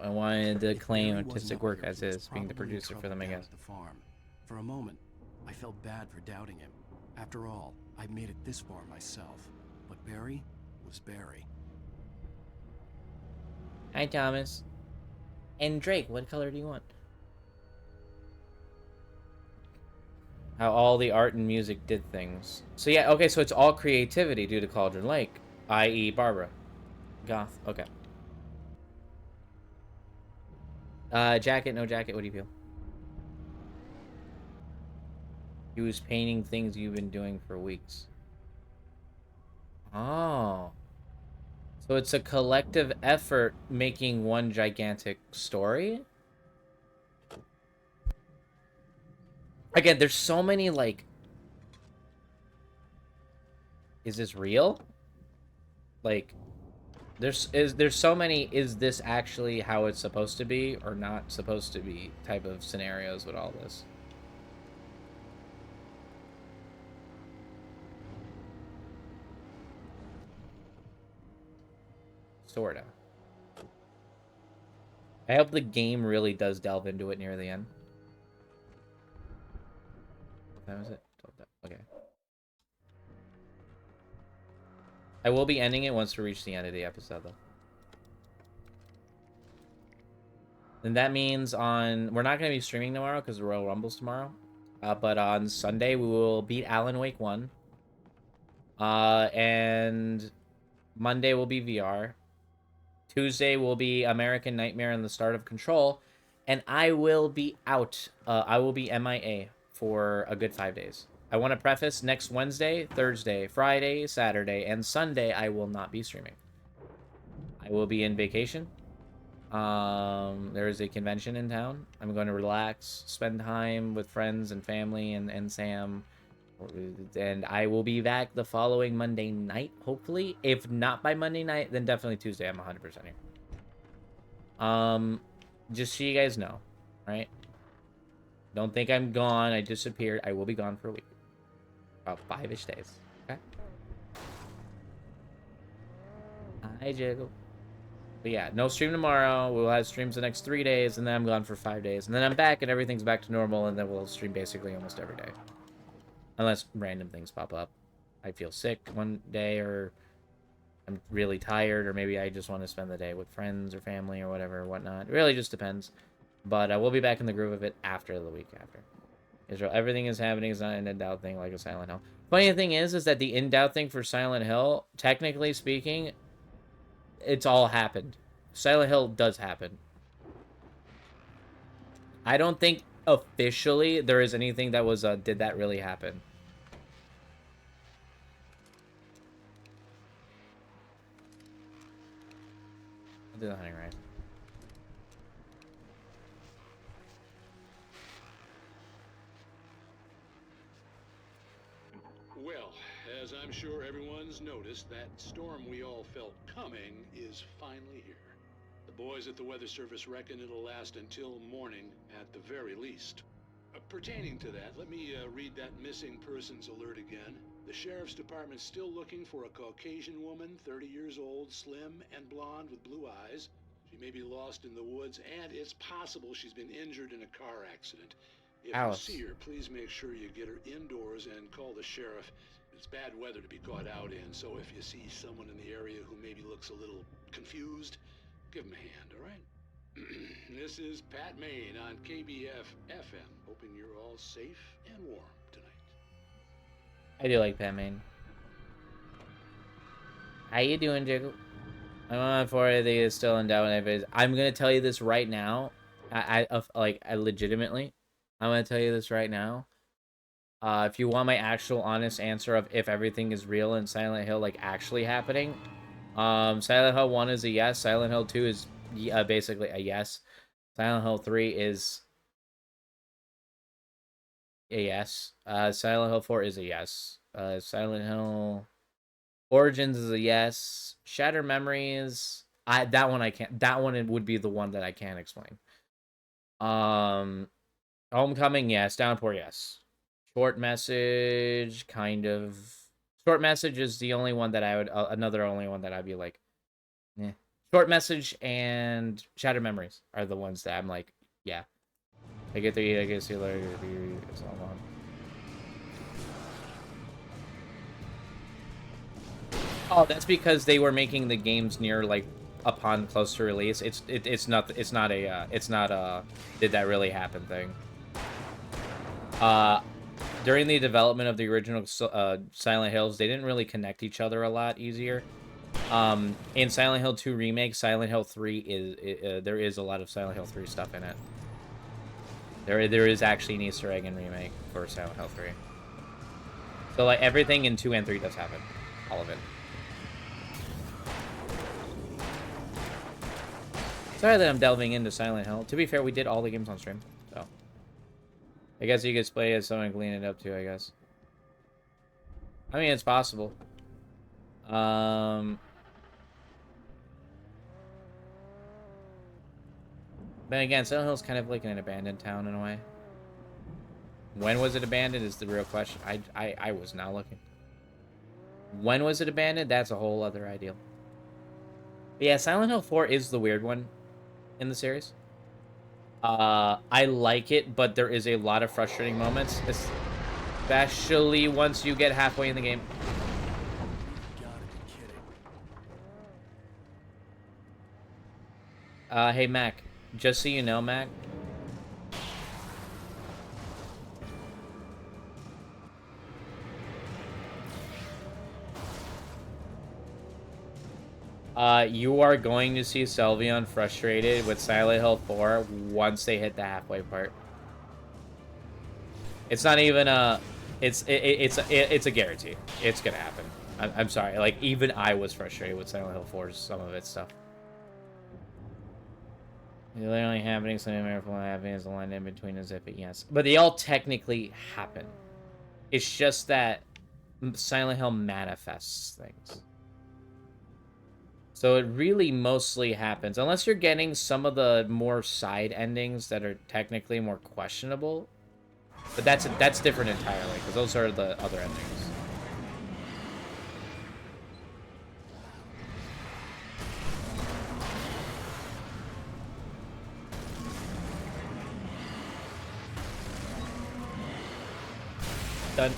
I wanted to claim artistic work as is, being the producer for them, I guess. The farm. For a moment, I felt bad for doubting him. After all, I made it this far myself. But Barry was Barry. Hi, Thomas. And Drake, what color do you want? How all the art and music did things. So yeah, okay, so it's all creativity due to Cauldron Lake, i.e. Barbara. Goth, okay. Jacket, no jacket, what do you feel? He was painting things you've been doing for weeks. Oh. So it's a collective effort making one gigantic story? Again, there's so many, like... Is this real? Like... There's so many, is this actually how it's supposed to be or not supposed to be type of scenarios with all this. Sorta. I hope the game really does delve into it near the end. What time is it? Okay. I will be ending it once we reach the end of the episode, though. And that means we're not going to be streaming tomorrow because the Royal Rumble's tomorrow. But on Sunday, we will beat Alan Wake 1. And Monday will be VR. Tuesday will be American Nightmare and the start of Control. And I will be out. I will be MIA for a good 5 days. I want to preface, next Wednesday, Thursday, Friday, Saturday, and Sunday, I will not be streaming. I will be in vacation. There is a convention in town. I'm going to relax, spend time with friends and family and Sam. And I will be back the following Monday night, hopefully. If not by Monday night, then definitely Tuesday. I'm 100% here. Just so you guys know, right? Don't think I'm gone. I disappeared. I will be gone for a week. About 5-ish days. Okay? Hi, Jiggle. But yeah, no stream tomorrow. We'll have streams the next 3 days, and then I'm gone for 5 days. And then I'm back, and everything's back to normal, and then we'll stream basically almost every day. Unless random things pop up. I feel sick one day, or I'm really tired, or maybe I just want to spend the day with friends or family or whatever, whatnot. It really just depends. But we'll be back in the groove of it after the week after. Israel, everything is happening. It's not an in-doubt thing like a Silent Hill. Funny thing is that the in-doubt thing for Silent Hill, technically speaking, it's all happened. Silent Hill does happen. I don't think officially there is anything that was did that really happen. I'll do the hunting right. Well, as I'm sure everyone's noticed, that storm we all felt coming is finally here. The boys at the Weather Service reckon it'll last until morning at the very least. Pertaining to that, let me read that missing persons alert again. The Sheriff's Department's still looking for a Caucasian woman, 30 years old, slim and blonde with blue eyes. She may be lost in the woods, and it's possible she's been injured in a car accident. If Alice. you see her, please make sure you get her indoors and call the sheriff. It's bad weather to be caught out in, so if you see someone in the area who maybe looks a little confused, give him a hand, all right? This is Pat Maine on KBF FM, hoping you're all safe and warm tonight. I do like Pat Maine. How you doing, Jiggle? I'm on for it. I think it's still in doubt. I'm gonna tell you this right now. I legitimately, I'm gonna tell you this right now. If you want my actual honest answer of if everything is real in Silent Hill, like actually happening, Silent Hill 1 is a yes. Silent Hill 2 is basically a yes. Silent Hill 3 is a yes. Silent Hill 4 is a yes. Silent Hill Origins is a yes. Shattered Memories, that one I can't. That one would be the one that I can't explain. Homecoming, yes. Downpour, yes. Short Message, kind of. Short Message is the only one that I would. Only one that I'd be like, eh. Short Message and Shattered Memories are the ones that I'm like, yeah. I get to eat. I get to see later. It's all on. Oh, that's because they were making the games near like upon close to release. It's not a did that really happen thing. During the development of the original Silent Hills, they didn't really connect each other a lot easier. In Silent Hill 2 Remake, Silent Hill 3 is there is a lot of Silent Hill 3 stuff in it. There is actually an Easter egg in Remake for Silent Hill 3. So like everything in 2 and 3 does happen, all of it. Sorry that I'm delving into Silent Hill. To be fair, we did all the games on stream, so I guess you could play as someone clean it up too, I guess. I mean, it's possible. But again, Silent Hill's kind of like an abandoned town in a way. When was it abandoned is the real question. I was not looking. When was it abandoned? That's a whole other ideal. But yeah, Silent Hill 4 is the weird one in the series. I like it, but there is a lot of frustrating moments, especially once you get halfway in the game. Hey Mac, just so you know, Mac, you are going to see Selvion frustrated with Silent Hill 4 once they hit the halfway part. It's not even a... It's a guarantee. It's gonna happen. I'm sorry. Like, even I was frustrated with Silent Hill 4's some of its stuff. They're literally happening, so no matter what happening is a line in between as if it, yes. But they all technically happen. It's just that Silent Hill manifests things. So it really mostly happens, unless you're getting some of the more side endings that are technically more questionable. But that's different entirely, because those are the other endings. Done.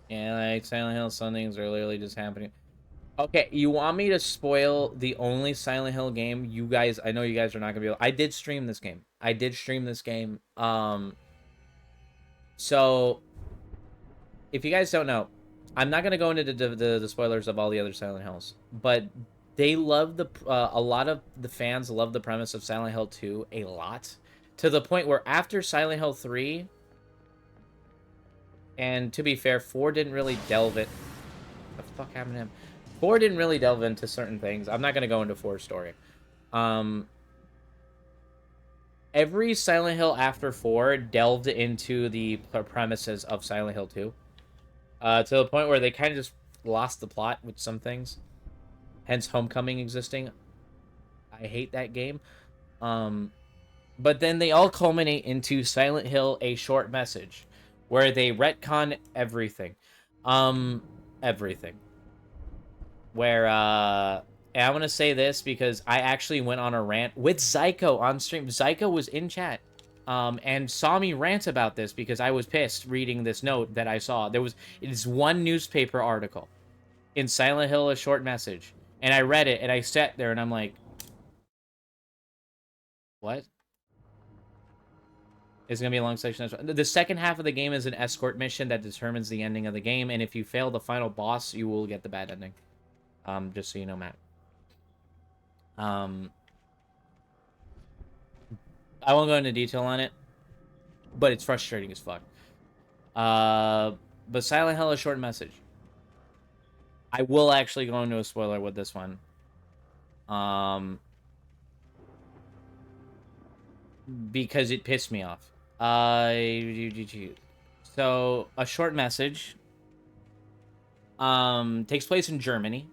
Yeah, like Silent Hill, some things are literally just happening. Okay, you want me to spoil the only Silent Hill game? You guys, I know you guys are not gonna be able. I did stream this game. So if you guys don't know, I'm not gonna go into the spoilers of all the other Silent Hills, but they love a lot of the fans love the premise of Silent Hill 2 a lot, to the point where after Silent Hill 3, and to be fair, 4 didn't really delve it. What the fuck happened to him? 4 didn't really delve into certain things. I'm not gonna go into 4's story. Every Silent Hill after 4 delved into the premises of Silent Hill 2. To the point where they kind of just lost the plot with some things. Hence Homecoming existing. I hate that game. But then they all culminate into Silent Hill: A Short Message, where they retcon everything. Everything. Where, and I want to say this because I actually went on a rant with Zyko on stream. Zyko was in chat, and saw me rant about this because I was pissed reading this note that I saw. It is one newspaper article in Silent Hill: A Short Message, and I read it, and I sat there, and I'm like, what? It's going to be a long section. The second half of the game is an escort mission that determines the ending of the game, and if you fail the final boss, you will get the bad ending. Just so you know, Matt. I won't go into detail on it, but it's frustrating as fuck. But Silent Hill: A Short Message. I will actually go into a spoiler with this one. Because it pissed me off. So, A Short Message takes place in Germany.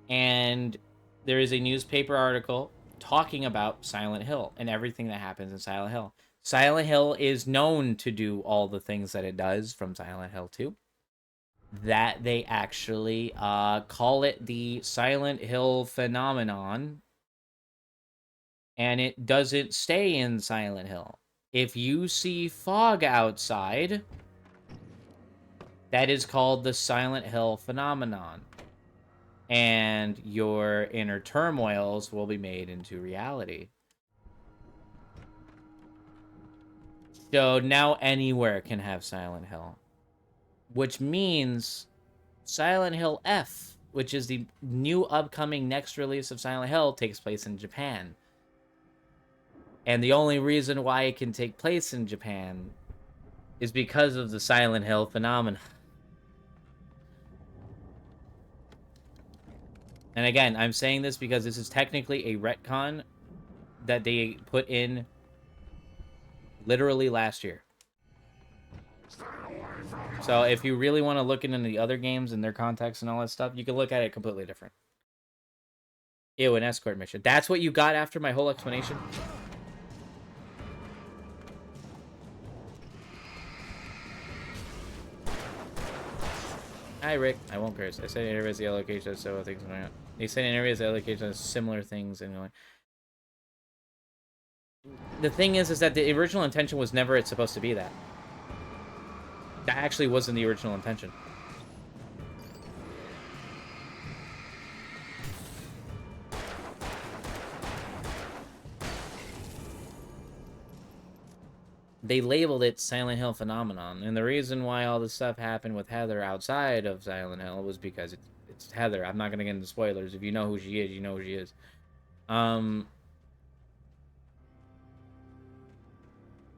And there is a newspaper article talking about Silent Hill and everything that happens in Silent Hill. Silent Hill is known to do all the things that it does from Silent Hill 2. That they actually call it the Silent Hill phenomenon. And it doesn't stay in Silent Hill. If you see fog outside, that is called the Silent Hill phenomenon. And your inner turmoils will be made into reality. So now anywhere can have Silent Hill. Which means Silent Hill F, which is the new upcoming next release of Silent Hill, takes place in Japan. And the only reason why it can take place in Japan is because of the Silent Hill phenomenon. And again, I'm saying this because this is technically a retcon that they put in literally last year. So if you really want to look into the other games and their context and all that stuff, you can look at it completely different. Ew, an escort mission. That's what you got after my whole explanation? Hi, Rick. I won't curse. I said in areas the allocation has several things going on. They said in areas the allocation has similar things and going. The thing is that the original intention was never it's supposed to be that. That actually wasn't the original intention. They labeled it Silent Hill phenomenon, and the reason why all this stuff happened with Heather outside of Silent Hill was because it's Heather. I'm not gonna get into spoilers. If you know who she is, you know who she is.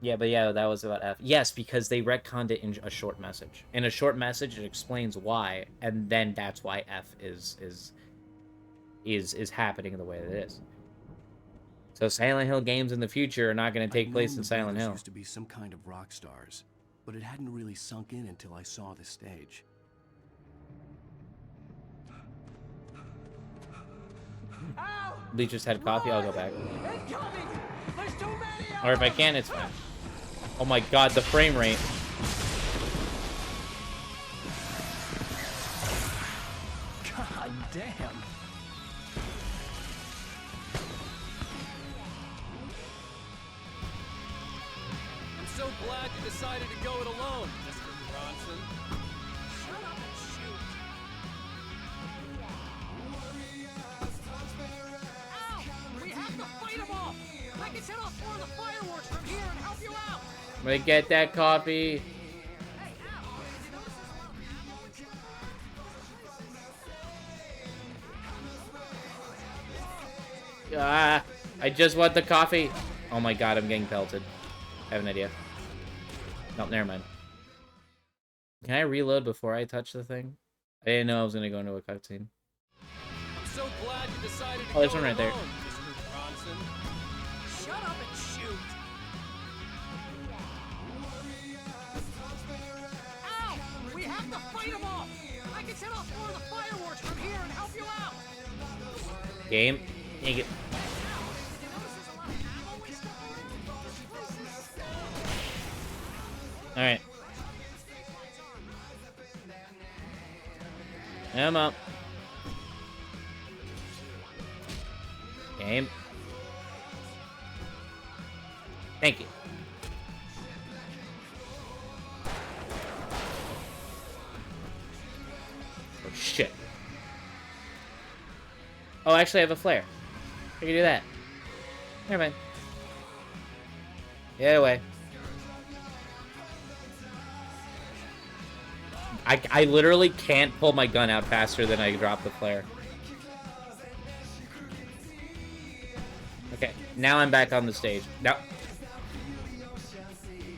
Yeah, but yeah, that was about F. Yes, because they retconned it in a short message. In a short message, it explains why, and then that's why F is happening the way it is. So Silent Hill games in the future are not going to take place in Silent Hill. Used to be some kind of rock stars, but it hadn't really sunk in until I saw the stage. Bleach just had coffee. I'll go back. There's too many. Or if I can, it's fine. Oh my god, the frame rate. God damn. I'm so glad you decided to go it alone, Mr. Bronson. Shut up and shoot. Ow! We have to fight them off. I can set off more of the fireworks from here and help you out. I'm gonna get that coffee. Ah, I just want the coffee. Oh my god, I'm getting pelted. I have an idea. Nope, never mind. Can I reload before I touch the thing? I didn't know I was gonna go into a cutscene. I'm so glad you decided to Oh, there's go one right there. alone, Mr. Bronson. Shut up and shoot. Ow! We have to fight them off. I can set off more of the fireworks from here and help you out. Game. Take it. Alright. I'm up. Game. Thank you. Oh, shit. Oh, actually, I have a flare. I can do that. Never mind. Get away. I literally can't pull my gun out faster than I drop the flare. Okay, now I'm back on the stage. No.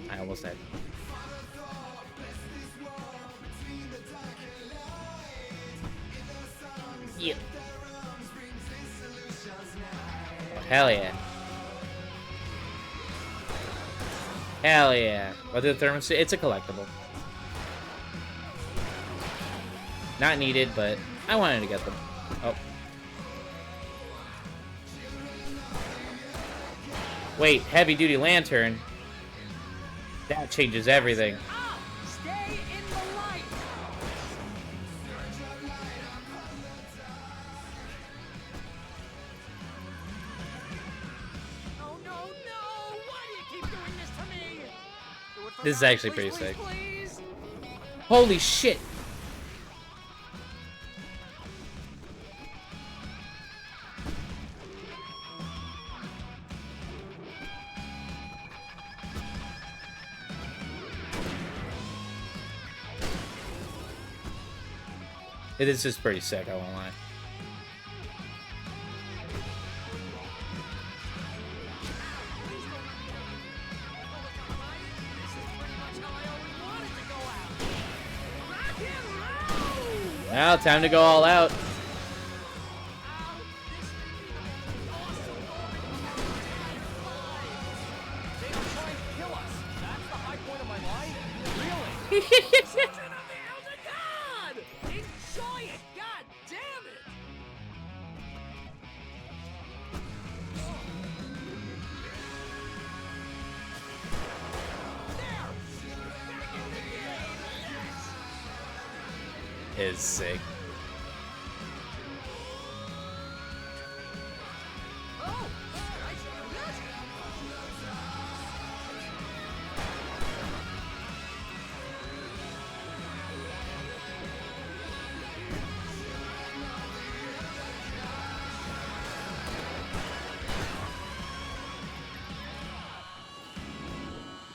I almost died. Yeah. Oh, hell yeah. Hell yeah. What did the thermos? It's a collectible. Not needed, but I wanted to get them. Oh. Wait, heavy duty lantern? That changes everything. Stay in the light. Oh no, no! Why do you keep doing this to me? Do it for This is Ralph, actually pretty please, sick. please. Holy shit! It is just pretty sick, I won't lie. Now, time to go all out. Enjoy it! God damn it! Is sick.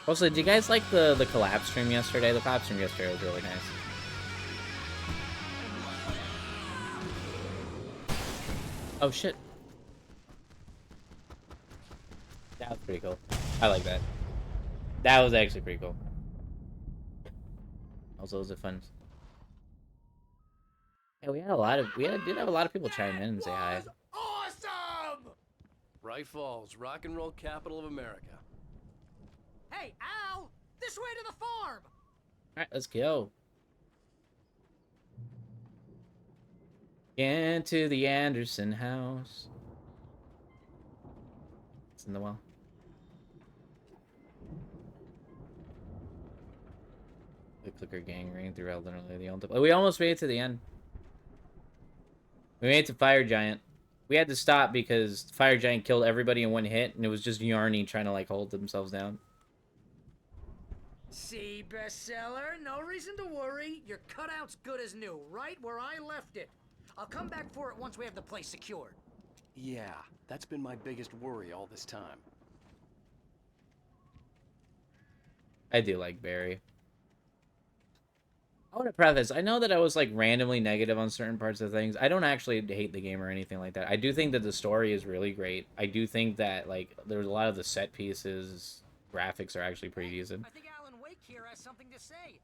Also, did you guys like the collab stream yesterday? The collab stream yesterday was really nice. Oh shit. That was pretty cool. I like that. That was actually pretty cool. Also, was it fun? Yeah, we did have a lot of people chime in and say hi. Awesome! Bright Falls, rock and roll capital of America. Hey, Al! This way to the farm! Alright, let's go. Into the Anderson house. It's in the well. The clicker gang ran through elderly the only. We almost made it to the end. We made it to Fire Giant. We had to stop because Fire Giant killed everybody in one hit, and it was just Yarny trying to like hold themselves down. See, bestseller, no reason to worry. Your cutout's good as new, right where I left it. I'll come back for it once we have the place secured. Yeah, that's been my biggest worry all this time. I do like Barry. I want to preface, I know that I was like randomly negative on certain parts of things. I don't actually hate the game or anything like that. I do think that the story is really great. I do think that like there's a lot of the set pieces, graphics are actually pretty decent. I think Alan Wake here has something to say.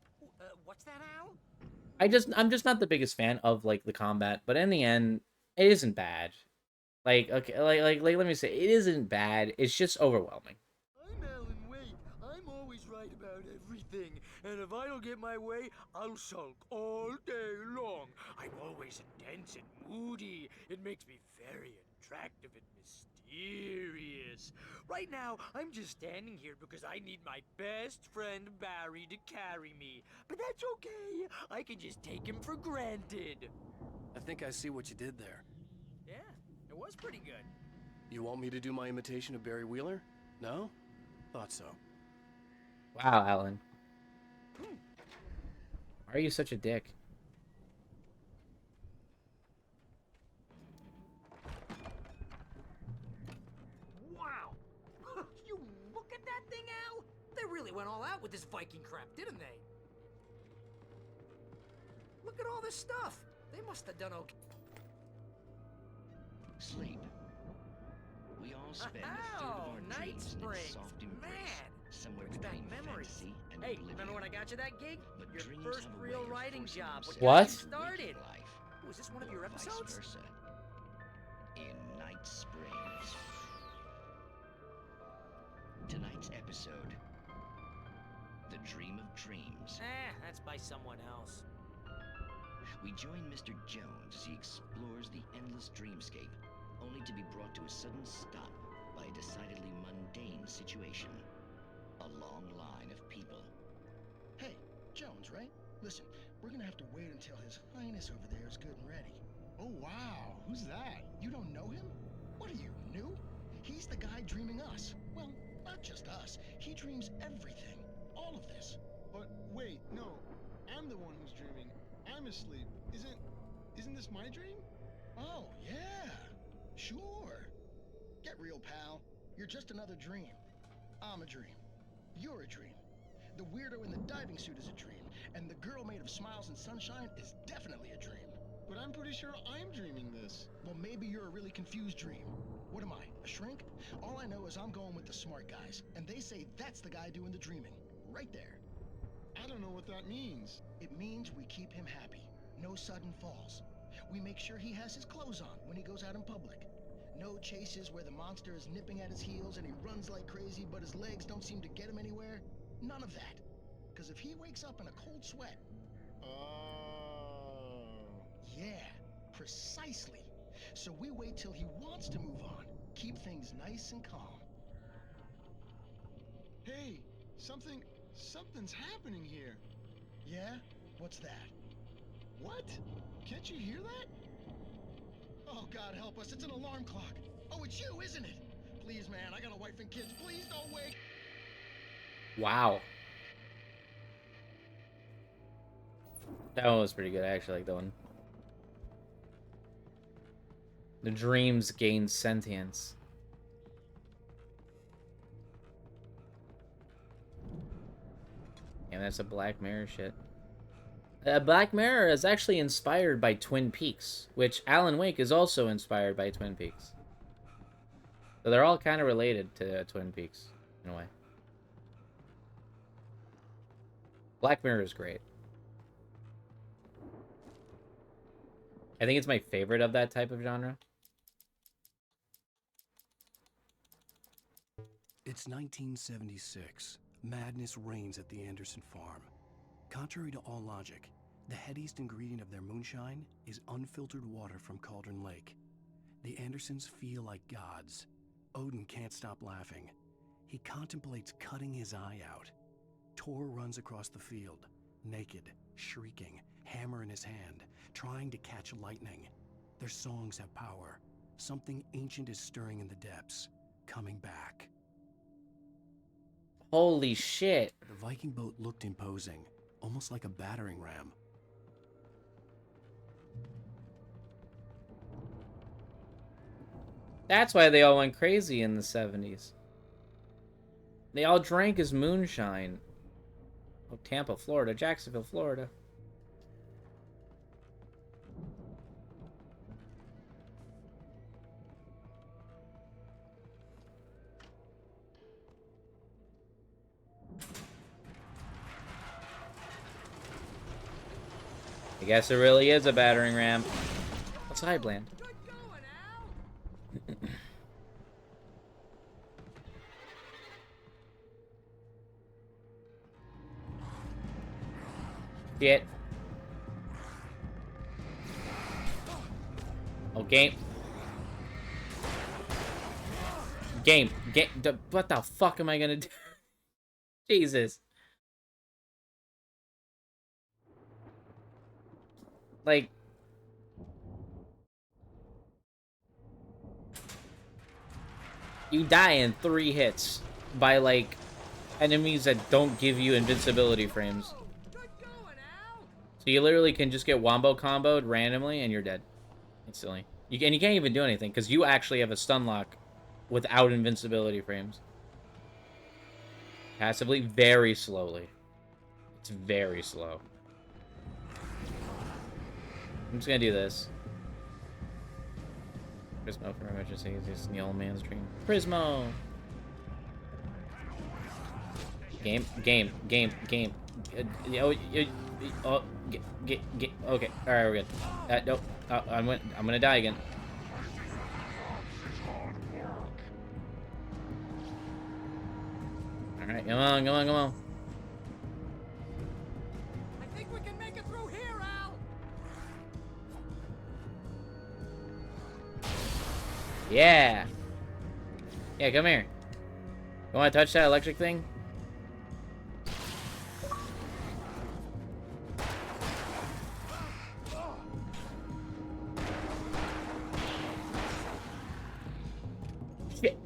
What's that, Al? I'm just not the biggest fan of like the combat, but in the end, it isn't bad. Like okay, like let me say, it isn't bad. It's just overwhelming. I'm Alan Wake. I'm always right about everything, and if I don't get my way, I'll sulk all day long. I'm always intense and moody. It makes me very attractive and mysterious. Right now, I'm just standing here because I need my best friend Barry to carry me. But that's okay. I can just take him for granted. I think I see what you did there. Yeah, it was pretty good. You want me to do my imitation of Barry Wheeler? No? Thought so. Wow, Alan. Why are you such a dick? Wow! You look at that thing, Al? They really went all out with this Viking crap, didn't they? Look at all this stuff. They must have done okay. Sleep. We all spend a third of our Night dreams in Springs. its soft embrace, Man, somewhere brings back between memories. fantasy and Hey, oblivion. remember when I got you that gig? But Your dreams first have a real way of writing forcing job. themselves What? into Started. waking life, Was this one of your or vice episodes? versa. In Night Springs. Tonight's episode: The Dream of Dreams. That's by someone else. We join Mr. Jones as he explores the endless dreamscape, only to be brought to a sudden stop by a decidedly mundane situation. A long line of people. Hey, Jones, right? Listen, we're gonna have to wait until His Highness over there is good and ready. Oh, wow. Who's that? You don't know him? What are you, new? He's the guy dreaming us. Well, not just us. He dreams everything. All of this. But wait, no. I'm the one who's dreaming. I'm asleep. Isn't this my dream? Oh, yeah. Sure. Get real, pal. You're just another dream. I'm a dream. You're a dream. The weirdo in the diving suit is a dream, and the girl made of smiles and sunshine is definitely a dream. But I'm pretty sure I'm dreaming this. Well, maybe you're a really confused dream. What am I, a shrink? All I know is I'm going with the smart guys, and they say that's the guy doing the dreaming. Right there. I don't know what that means. It means we keep him happy. No sudden falls. We make sure he has his clothes on when he goes out in public. No chases where the monster is nipping at his heels and he runs like crazy, but his legs don't seem to get him anywhere. None of that. Because if he wakes up in a cold sweat... Oh. Yeah, precisely. So we wait till he wants to move on. Keep things nice and calm. Hey, something's happening here. Yeah? What's that? What? Can't you hear that? Oh, God help us. It's an alarm clock. Oh, it's you, isn't it? Please, man, I got a wife and kids. Please don't wake. Wow. That one was pretty good. I actually like that one. The dreams gain sentience. Yeah, that's a Black Mirror shit. Black Mirror is actually inspired by Twin Peaks, which Alan Wake is also inspired by Twin Peaks. So they're all kind of related to Twin Peaks, in a way. Black Mirror is great. I think it's my favorite of that type of genre. It's 1976. Madness reigns at the Anderson farm. Contrary to all logic, the headiest ingredient of their moonshine is unfiltered water from Cauldron Lake. The Andersons feel like gods. Odin can't stop laughing. He contemplates cutting his eye out. Tor runs across the field, naked, shrieking, hammer in his hand, trying to catch lightning. Their songs have power. Something ancient is stirring in the depths, coming back. Holy shit. The Viking boat looked imposing, almost like a battering ram. That's why they all went crazy in the 70s. They all drank his moonshine. Oh, Tampa, Florida. Jacksonville, Florida. I guess it really is a battering ram. Let's hide, Bland. Shit. Oh, game. Game. What the fuck am I gonna do? Jesus. Like... You die in 3 hits by, like, enemies that don't give you invincibility frames. So you literally can just get wombo comboed randomly and you're dead. Instantly. And you can't even do anything, because you actually have a stun lock without invincibility frames. Passively, very slowly. It's very slow. I'm just gonna do this. Prismo for emergency. This is the old man's dream. Prismo! Game. Okay. Alright, we're good. Nope. I'm gonna die again. Alright, come on. I think we can make it through here, Al! Yeah! Yeah, come here. You wanna touch that electric thing? Shit.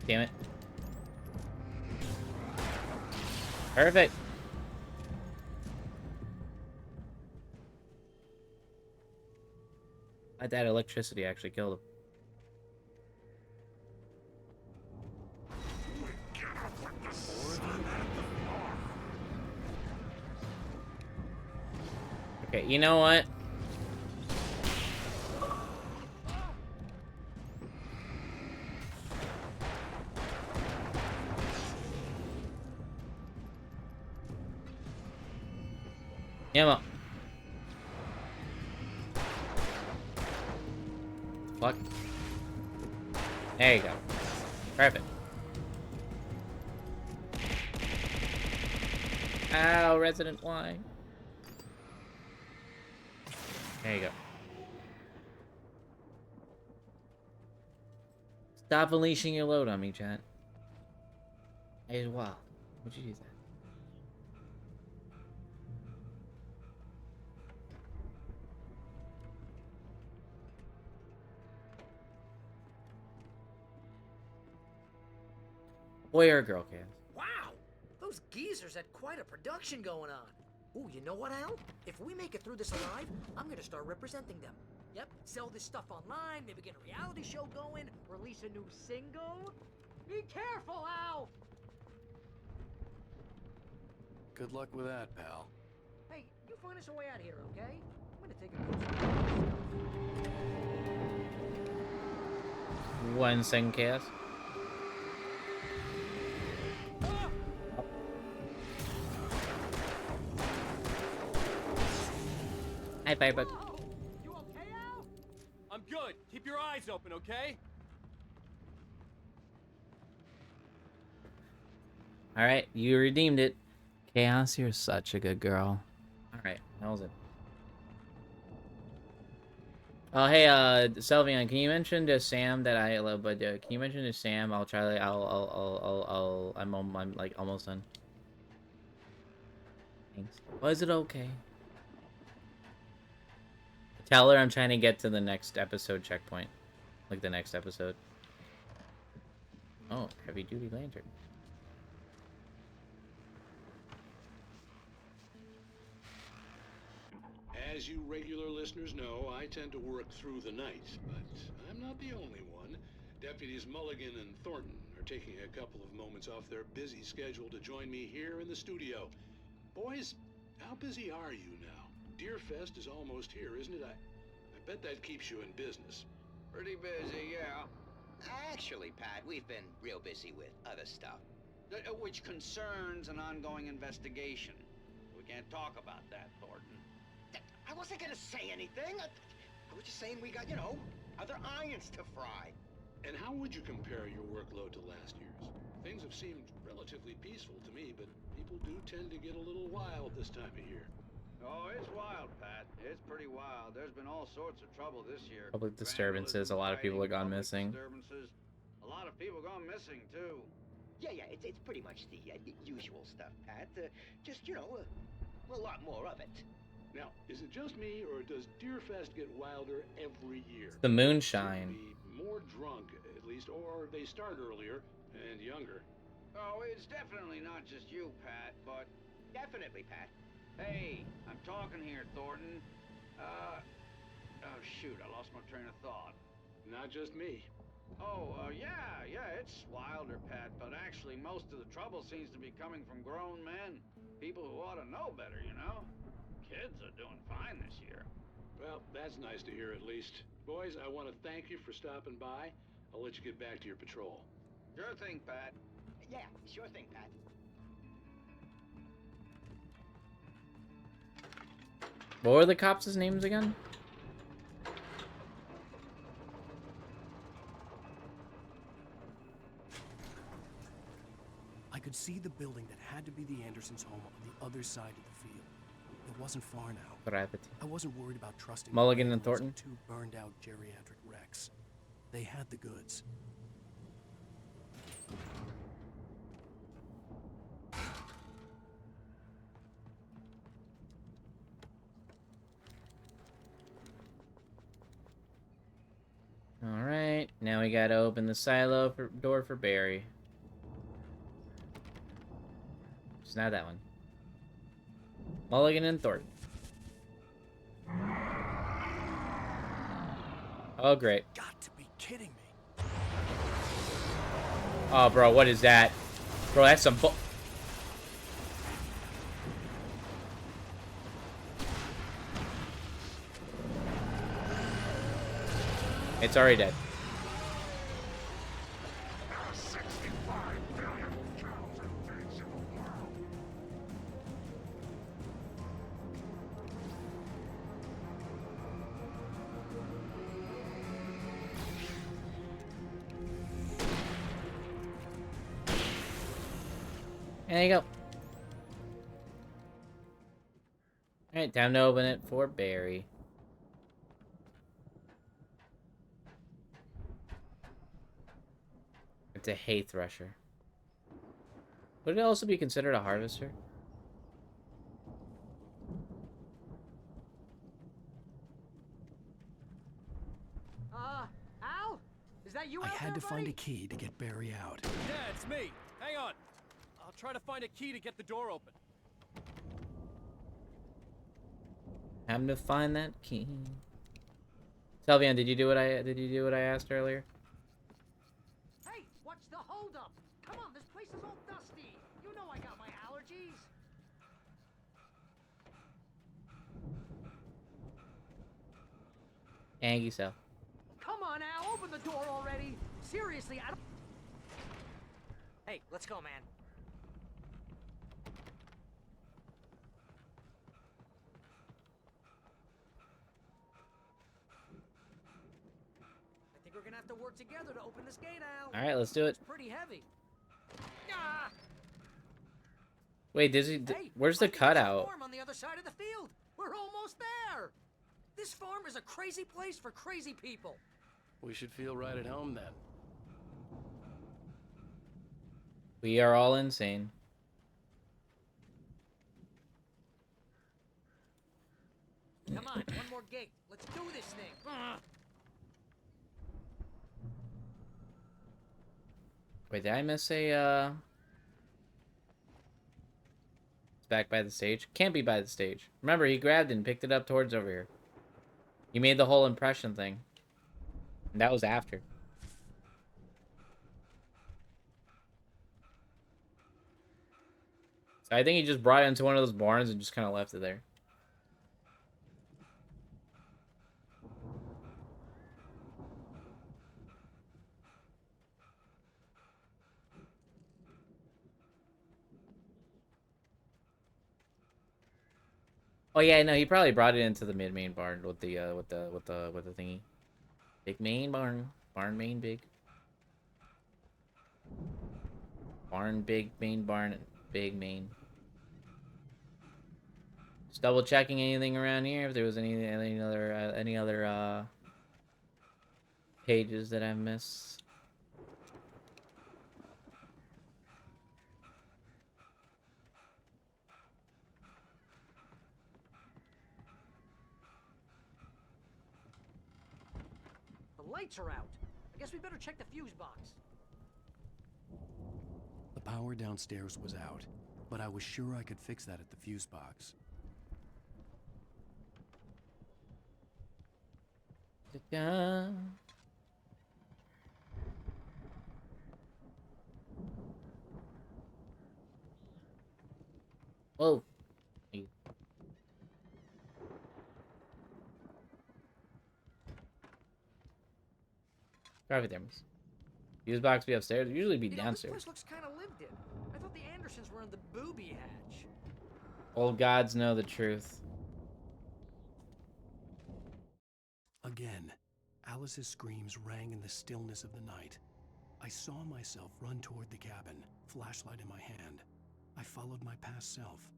Damn it. Perfect. That electricity actually killed him. Okay, you know what? Ammo. Fuck. There you go. Perfect. Ow, Resident Y. There you go. Stop unleashing your load on me, chat. Hey, wow. Would you do that? Boy or girl, Cass? Wow! Those geezers had quite a production going on. Ooh, you know what, Al? If we make it through this alive, I'm gonna start representing them. Yep, sell this stuff online, maybe get a reality show going, release a new single. Be careful, Al! Good luck with that, pal. Hey, you find us a way out of here, okay? I'm to take a closer look at this stuff. 1 second chaos. Hi, Firebug. You okay, Al? I'm good. Keep your eyes open, okay? Alright, you redeemed it. Chaos, you're such a good girl. Alright, how was it? Oh, hey, Selvion, can you mention to Sam that I love, but can you mention to Sam, I'm like almost done. Thanks. Was it okay? Tell her I'm trying to get to the next episode checkpoint. Like the next episode. Oh, heavy duty lantern. As you regular listeners know, I tend to work through the night, but I'm not the only one. Deputies Mulligan and Thornton are taking a couple of moments off their busy schedule to join me here in the studio. Boys, how busy are you now? Deerfest is almost here, isn't it? I bet that keeps you in business. Pretty busy, yeah. Actually, Pat, we've been real busy with other stuff, which concerns an ongoing investigation. We can't talk about that, Thornton. I wasn't gonna say anything. I was just saying we got, you know, other irons to fry. And how would you compare your workload to last year's? Things have seemed relatively peaceful to me, but people do tend to get a little wild this time of year. Oh, it's wild, Pat. It's pretty wild. There's been all sorts of trouble this year. Public disturbances, a lot of people have gone missing. Disturbances. A lot of people gone missing, too. Yeah, it's pretty much the usual stuff, Pat. Just, you know, a lot more of it. Now, is it just me, or does Deerfest get wilder every year? The moonshine. More drunk, at least, or they start earlier and younger. Oh, it's definitely not just you, Pat, but... Definitely, Pat. Hey, I'm talking here, Thornton. Oh, shoot, I lost my train of thought. Not just me. Oh, yeah, it's wilder, Pat, but actually most of the trouble seems to be coming from grown men. People who ought to know better, you know? Kids are doing fine this year. Well, that's nice to hear at least. Boys, I want to thank you for stopping by. I'll let you get back to your patrol. Sure thing, Pat. Yeah, sure thing, Pat. What were the cops' names again? I could see the building that had to be the Andersons' home on the other side of the field. It wasn't far now. Gravity. I wasn't worried about trusting Mulligan and Thornton. Two burned-out geriatric wrecks. They had the goods. All right, now we gotta open the silo door for Barry. It's not that one. Mulligan and Thornton. Oh, great. Got to be kidding me. Oh, bro, what is that? Bro, that's some bull. It's already dead. There you go. Alright, time to open it for Barry. It's a hay thresher. Would it also be considered a harvester? Al? Is that you I out had there, to find buddy? a key to get Barry out. Yeah, it's me. Hang on. I'll try to find a key to get the door open. Time to find that key. Selvian, did you do what I asked earlier? Hey, watch the holdup. Come on, this place is all dusty. You know I got my allergies. Aggie cell. Come on, Al, open the door already. Seriously, I don't... Hey, let's go, man. I think we're gonna have to work together to open this gate, Al. All right, let's do it. It's pretty heavy. Ah! Wait, where's the cutout? Farm on the other side of the field. We're almost there. This farm is a crazy place for crazy people. We should feel right at home then. We are all insane. Come on, one more gate. Let's do this thing. Wait, did I miss a, It's back by the stage? Can't be by the stage. Remember, he grabbed it and picked it up towards over here. He made the whole impression thing. And that was after. So I think he just brought it into one of those barns and just kind of left it there. Oh yeah, no, he probably brought it into the main barn with the thingy. Big main barn. Barn main big. Barn big main barn big main. Just double checking anything around here if there was any other pages that I missed. The lights are out. I guess we better check the fuse box. The power downstairs was out, but I was sure I could fix that at the fuse box. Whoa. Drive it there, miss. Fuse box be upstairs. It'd usually be downstairs. This place looks kind of lived in. I thought the Andersons were in the booby hatch. Old gods know the truth. Again, Alice's screams rang in the stillness of the night. I saw myself run toward the cabin, flashlight in my hand. I followed my past self.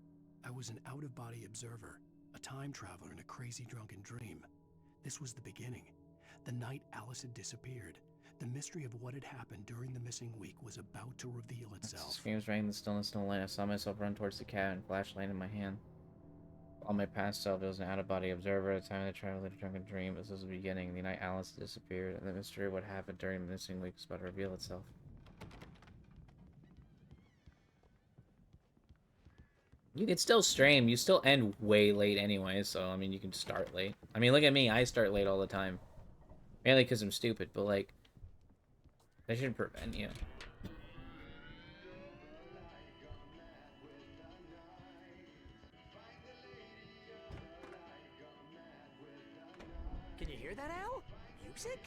I was an out-of-body observer, a time traveler in a crazy drunken dream. This was the beginning. The night Alice had disappeared. The mystery of what had happened during the missing week was about to reveal itself. Screams rang in the stillness of the night. I saw myself run towards the cabin, flashlight in my hand. On my past self, it was an out-of-body observer at the time of the travel in a drunken dream. This was the beginning. The night Alice disappeared, and the mystery of what happened during the missing week was about to reveal itself. You can still stream. You still end way late anyway, so, I mean, you can start late. I mean, look at me. I start late all the time. Mainly because I'm stupid, but, like, that shouldn't prevent you. Can you hear that, Al? Music?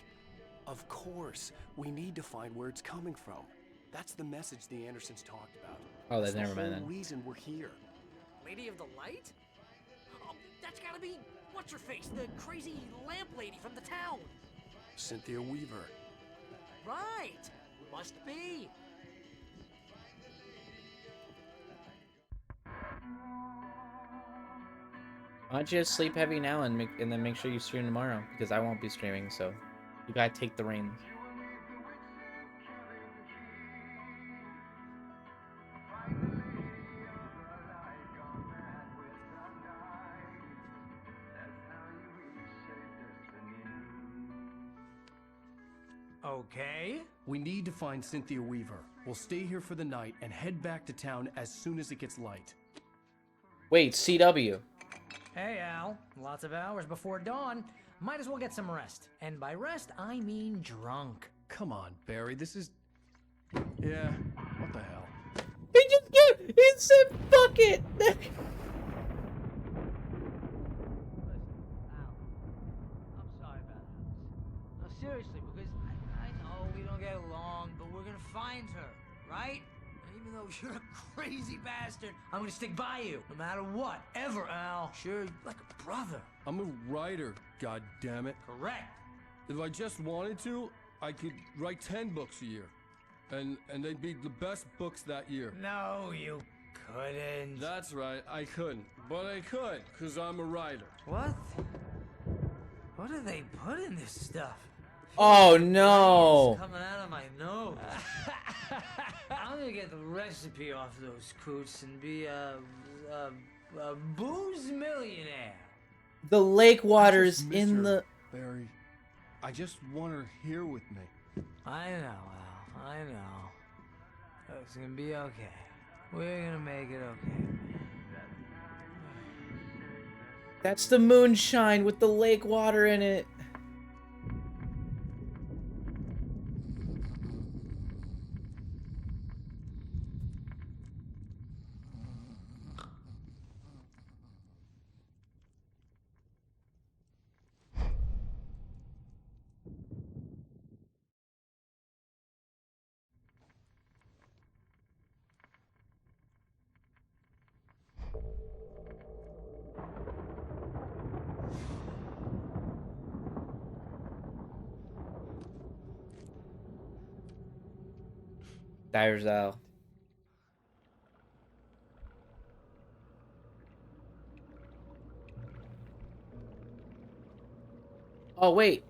Of course. We need to find where it's coming from. That's the message the Andersons talked about. Oh, that's never the mind whole then. reason we're here. Lady of the Light? Oh, that's gotta be... What's-her-face? The crazy lamp lady from the town. Cynthia Weaver. Right. Must be. Why don't you just sleep heavy now and then make sure you stream tomorrow, because I won't be streaming, so you gotta take the reins. Okay. We need to find Cynthia Weaver. We'll stay here for the night and head back to town as soon as it gets light. Wait, CW. Hey, Al. Lots of hours before dawn. Might as well get some rest. And by rest, I mean drunk. Come on, Barry. This is... Yeah, what the hell? He just it said fuck it! I'm sorry about crazy bastard. I'm gonna stick by you, no matter what, ever, Al. Sure, like a brother. I'm a writer, goddammit. Correct. If I just wanted to, I could write 10 books a year. And they'd be the best books that year. No, you couldn't. That's right, I couldn't. But I could, because I'm a writer. What? What do they put in this stuff? Oh no! It's coming out of my nose. I'm gonna get the recipe off those coots and be a booze millionaire. The lake water's in the. Barry, I just want her here with me. I know, Al. I know. It's gonna be okay. We're gonna make it okay. That's the moonshine with the lake water in it. Divers Al. Oh wait.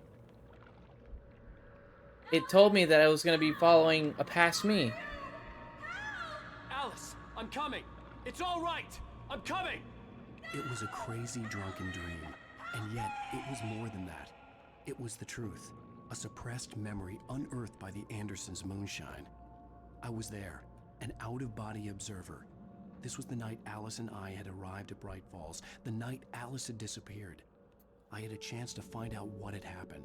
It told me that I was gonna be following a past me. Alice, I'm coming. It's all right. I'm coming. It was a crazy drunken dream, and yet it was more than that. It was the truth, a suppressed memory unearthed by the Andersons' moonshine. I was there, an out-of-body observer. This was the night Alice and I had arrived at Bright Falls, the night Alice had disappeared. I had a chance to find out what had happened.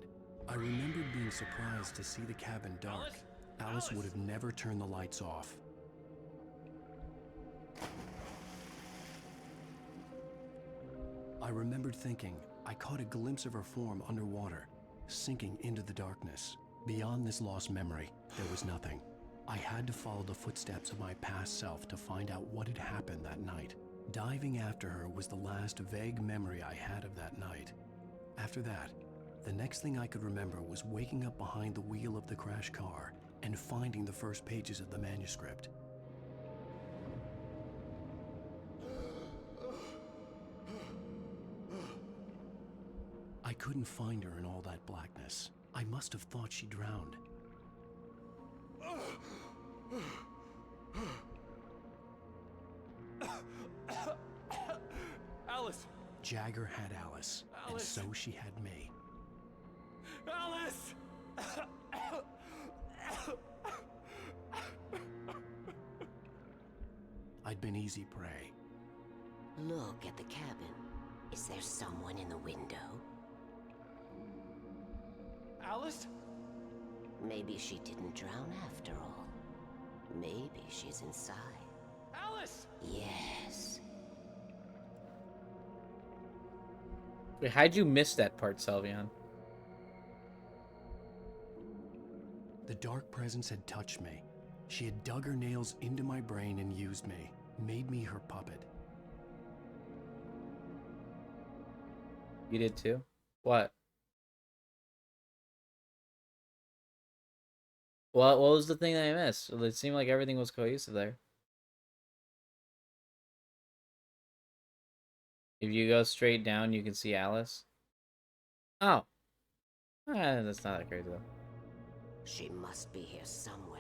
I remembered being surprised to see the cabin dark. Alice would have never turned the lights off. I remembered thinking I caught a glimpse of her form underwater, sinking into the darkness. Beyond this lost memory, there was nothing. I had to follow the footsteps of my past self to find out what had happened that night. Diving after her was the last vague memory I had of that night. After that, the next thing I could remember was waking up behind the wheel of the crashed car and finding the first pages of the manuscript. I couldn't find her in all that blackness. I must have thought she drowned. Alice! Jagger had Alice, and so she had me. Alice! I'd been easy prey. Look at the cabin. Is there someone in the window? Alice? Maybe she didn't drown after all. Maybe she's inside. Alice! Yes. Wait, how'd you miss that part, Salvion? The dark presence had touched me. She had dug her nails into my brain and used me, made me her puppet. You did too? What? What was the thing that I missed? It seemed like everything was cohesive there. If you go straight down, you can see Alice. Oh. That's not that crazy though. She must be here somewhere.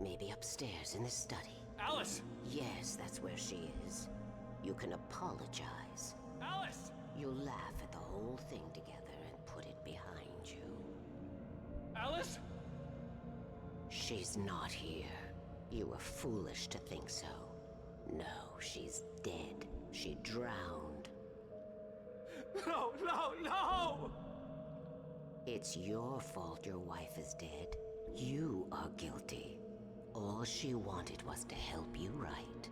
Maybe upstairs in the study. Alice! Yes, that's where she is. You can apologize. Alice! You'll laugh at the whole thing together and put it behind you. Alice? She's not here. You were foolish to think so. No, she's dead. She drowned. No, no, no! It's your fault your wife is dead. You are guilty. All she wanted was to help you right.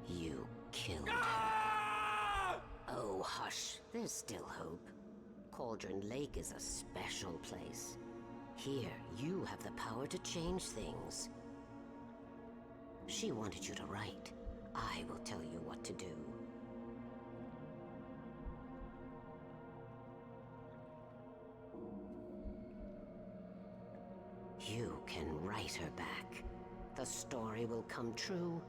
You killed her. Oh, hush. There's still hope. Cauldron Lake is a special place. Here, you have the power to change things. She wanted you to write. I will tell you what to do. You can write her back. The story will come true,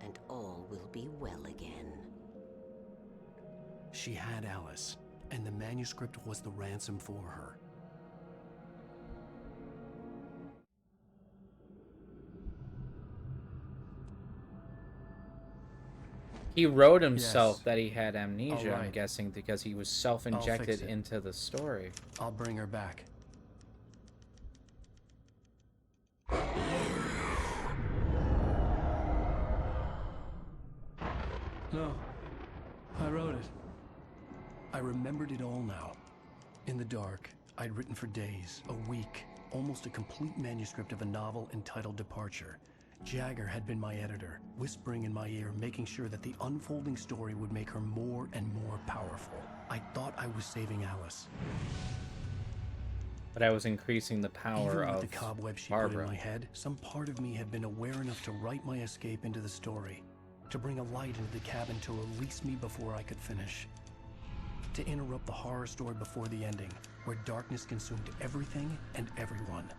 and all will be well again. She had Alice, and the manuscript was the ransom for her. He wrote himself that he had All amnesia, I'm right. guessing, because he was self-injected it. into the story. I'll bring her back. No, I wrote it. I remembered it all now. In the dark, I'd written for days, a week, almost a complete manuscript of a novel entitled Departure. Jagger had been my editor, whispering in my ear, making sure that the unfolding story would make her more and more powerful. I thought I was saving Alice. But I was increasing the power Even of with the cobweb she put in Barbara. my head, some part of me had been aware enough to write my escape into the story, to bring a light into the cabin to release me before I could finish, to interrupt the horror story before the ending, where darkness consumed everything and everyone.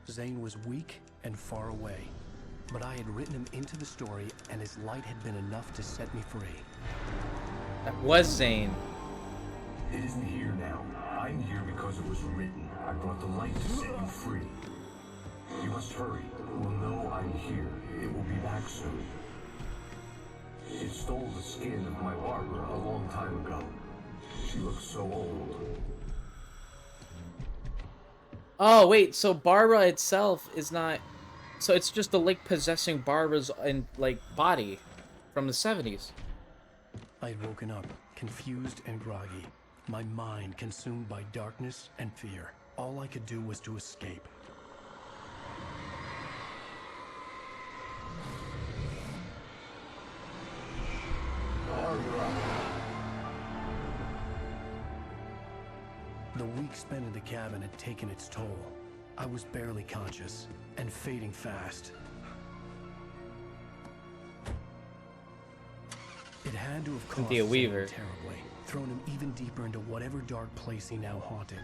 Zane was weak and far away, but I had written him into the story, and his light had been enough to set me free. That was Zane. It isn't here now. I'm here because it was written. I brought the light to set you free. You must hurry. It will know I'm here. It will be back soon. It stole the skin of my Barbara a long time ago. She looks so old. Oh, wait, so Barbara itself is not... So it's just the lake possessing Barbara's, body from the 70s. I'd woken up, confused and groggy, my mind consumed by darkness and fear. All I could do was to escape. The week spent in the cabin had taken its toll. I was barely conscious, and fading fast. It had to have cost Cynthia Zane Weaver. terribly, thrown him even deeper into whatever dark place he now haunted.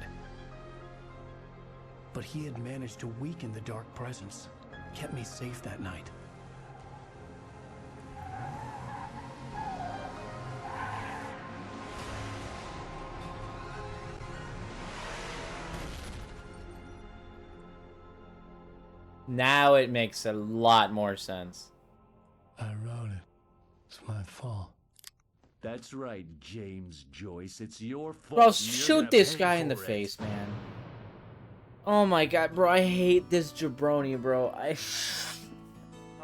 But he had managed to weaken the dark presence, kept me safe that night. Now it makes a lot more sense. I wrote it. It's my fault. That's right, James Joyce. It's your fault. Bro, and you're shoot gonna this pay guy in the for it. face, man. Oh my god, bro, I hate this jabroni, bro.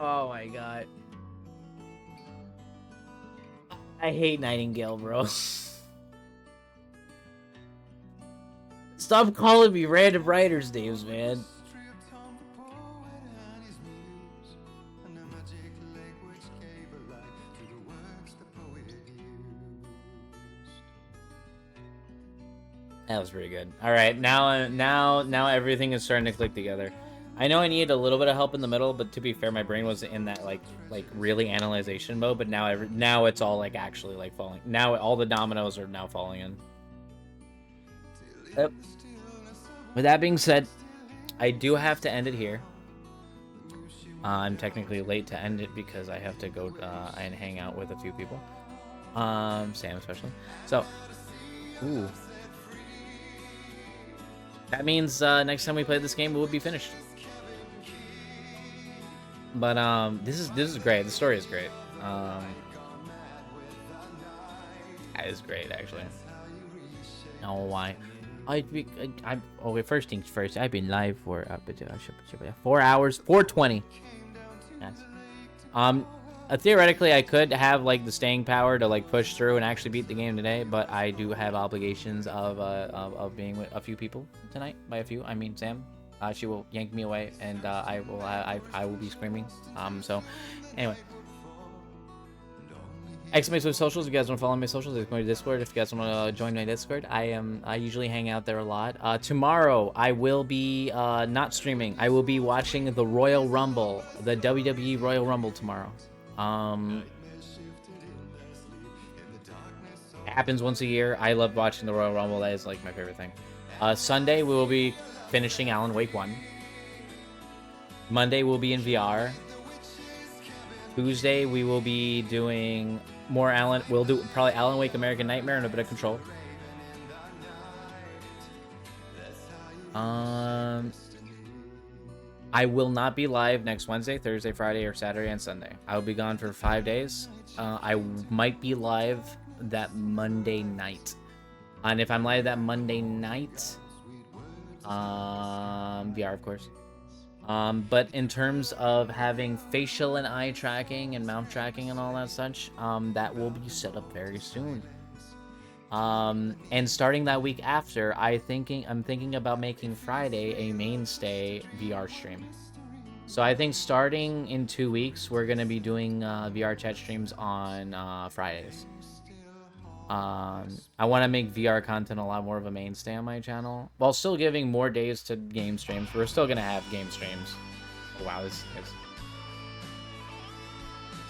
Oh my god. I hate Nightingale, bro. Stop calling me random writers' names, man. That was pretty good. All right, now everything is starting to click together. I know I needed a little bit of help in the middle, but to be fair, my brain was in that like really analyzation mode. But now it's all like actually like falling. Now all the dominoes are now falling in. Yep. With that being said, I do have to end it here. I'm technically late to end it because I have to go and hang out with a few people. Sam especially. So, ooh. That means next time we play this game, we will be finished. But this is great. The story is great. That is great, actually. Oh, why? Okay, first things first. I've been live for 4 hours, 4:20. Yes. Theoretically, I could have like the staying power to like push through and actually beat the game today, but I do have obligations of being with a few people tonight. By a few, I mean Sam. She will yank me away, and I will be screaming. So, anyway. Exclamation with socials. If you guys want to follow my socials, go to Discord. If you guys want to join my Discord, I usually hang out there a lot. Tomorrow I will be not streaming. I will be watching the Royal Rumble, the WWE Royal Rumble tomorrow. It happens once a year. I love watching the Royal Rumble. That is like my favorite thing. Sunday we will be finishing Alan Wake 1. Monday we'll be in VR. Tuesday we will be doing more Alan. We'll do probably Alan Wake, American Nightmare, and a bit of Control. I will not be live next Wednesday, Thursday, Friday, or Saturday and Sunday. I will be gone for 5 days. I might be live that Monday night. And if I'm live that Monday night, VR, of course. But in terms of having facial and eye tracking and mouth tracking and all that such, that will be set up very soon. And starting that week after, I'm thinking about making Friday a mainstay VR stream. So I think starting in 2 weeks, we're gonna be doing VR chat streams on Fridays. I want to make VR content a lot more of a mainstay on my channel, while still giving more days to game streams. We're still gonna have game streams. Oh, wow, this is...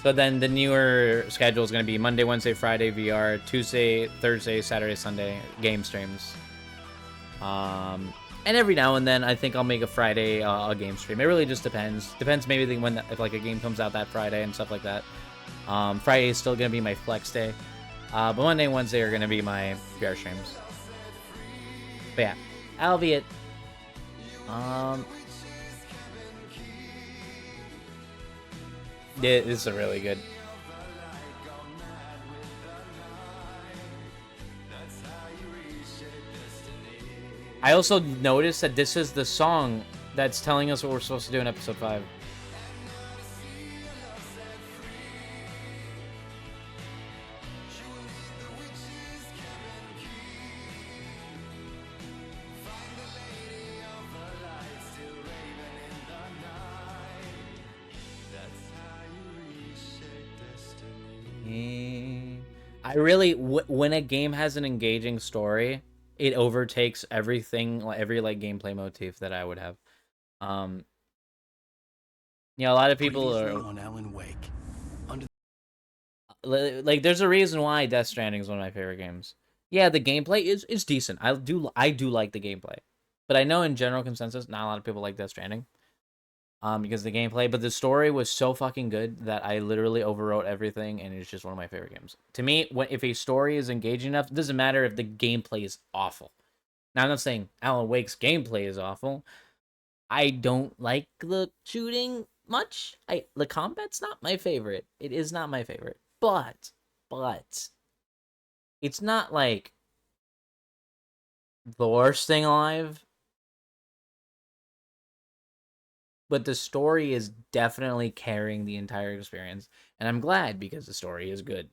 So then the newer schedule is going to be Monday, Wednesday, Friday VR, Tuesday, Thursday, Saturday, Sunday game streams. And every now and then I think I'll make a Friday a game stream. It really just depends. Depends maybe when if like a game comes out that Friday and stuff like that. Friday is still going to be my flex day. But Monday and Wednesday are going to be my VR streams. But yeah, albeit yeah, this is really good. I also noticed that this is the song that's telling us what we're supposed to do in episode 5. I really, when a game has an engaging story, it overtakes everything, every like gameplay motif that I would have. Yeah, a lot of people are on Alan Wake. Like, there's a reason why Death Stranding is one of my favorite games. Yeah, the gameplay is decent. I do like the gameplay, but I know in general consensus, not a lot of people like Death Stranding. Because the gameplay, but the story was so fucking good that I literally overwrote everything, and it's just one of my favorite games. To me, if a story is engaging enough, it doesn't matter if the gameplay is awful. Now, I'm not saying Alan Wake's gameplay is awful. I don't like the shooting much. The combat's not my favorite. It is not my favorite. But it's not like the worst thing alive. But the story is definitely carrying the entire experience. And I'm glad because the story is good.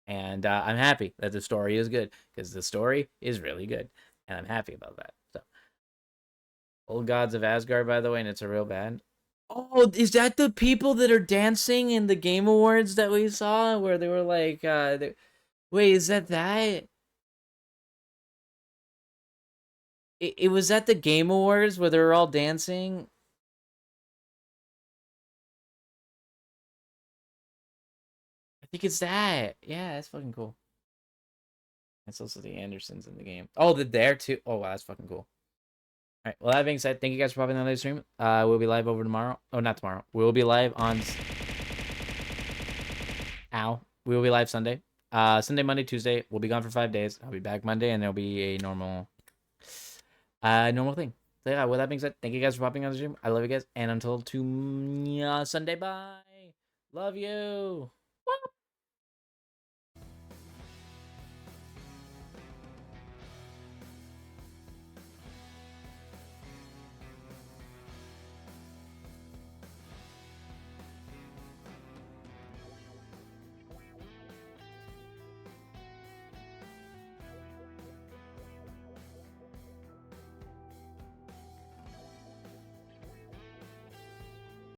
And I'm happy that the story is good because the story is really good. And I'm happy about that. So, Old Gods of Asgard, by the way, and it's a real band. Oh, is that the people that are dancing in the Game Awards that we saw? Where they were like, wait, is that? It was at the Game Awards where they were all dancing. I think it's that. Yeah, that's fucking cool. That's also the Andersons in the game. Oh, they're there too. Oh, wow, that's fucking cool. All right. Well, that being said, thank you guys for popping on the live stream. We'll be live over tomorrow. Oh, not tomorrow. We'll be live on... Ow. We will be live Sunday. Sunday, Monday, Tuesday. We'll be gone for 5 days. I'll be back Monday, and there'll be a normal thing. So yeah, with that being said, thank you guys for popping on the stream. I love you guys. And until Sunday, bye. Love you.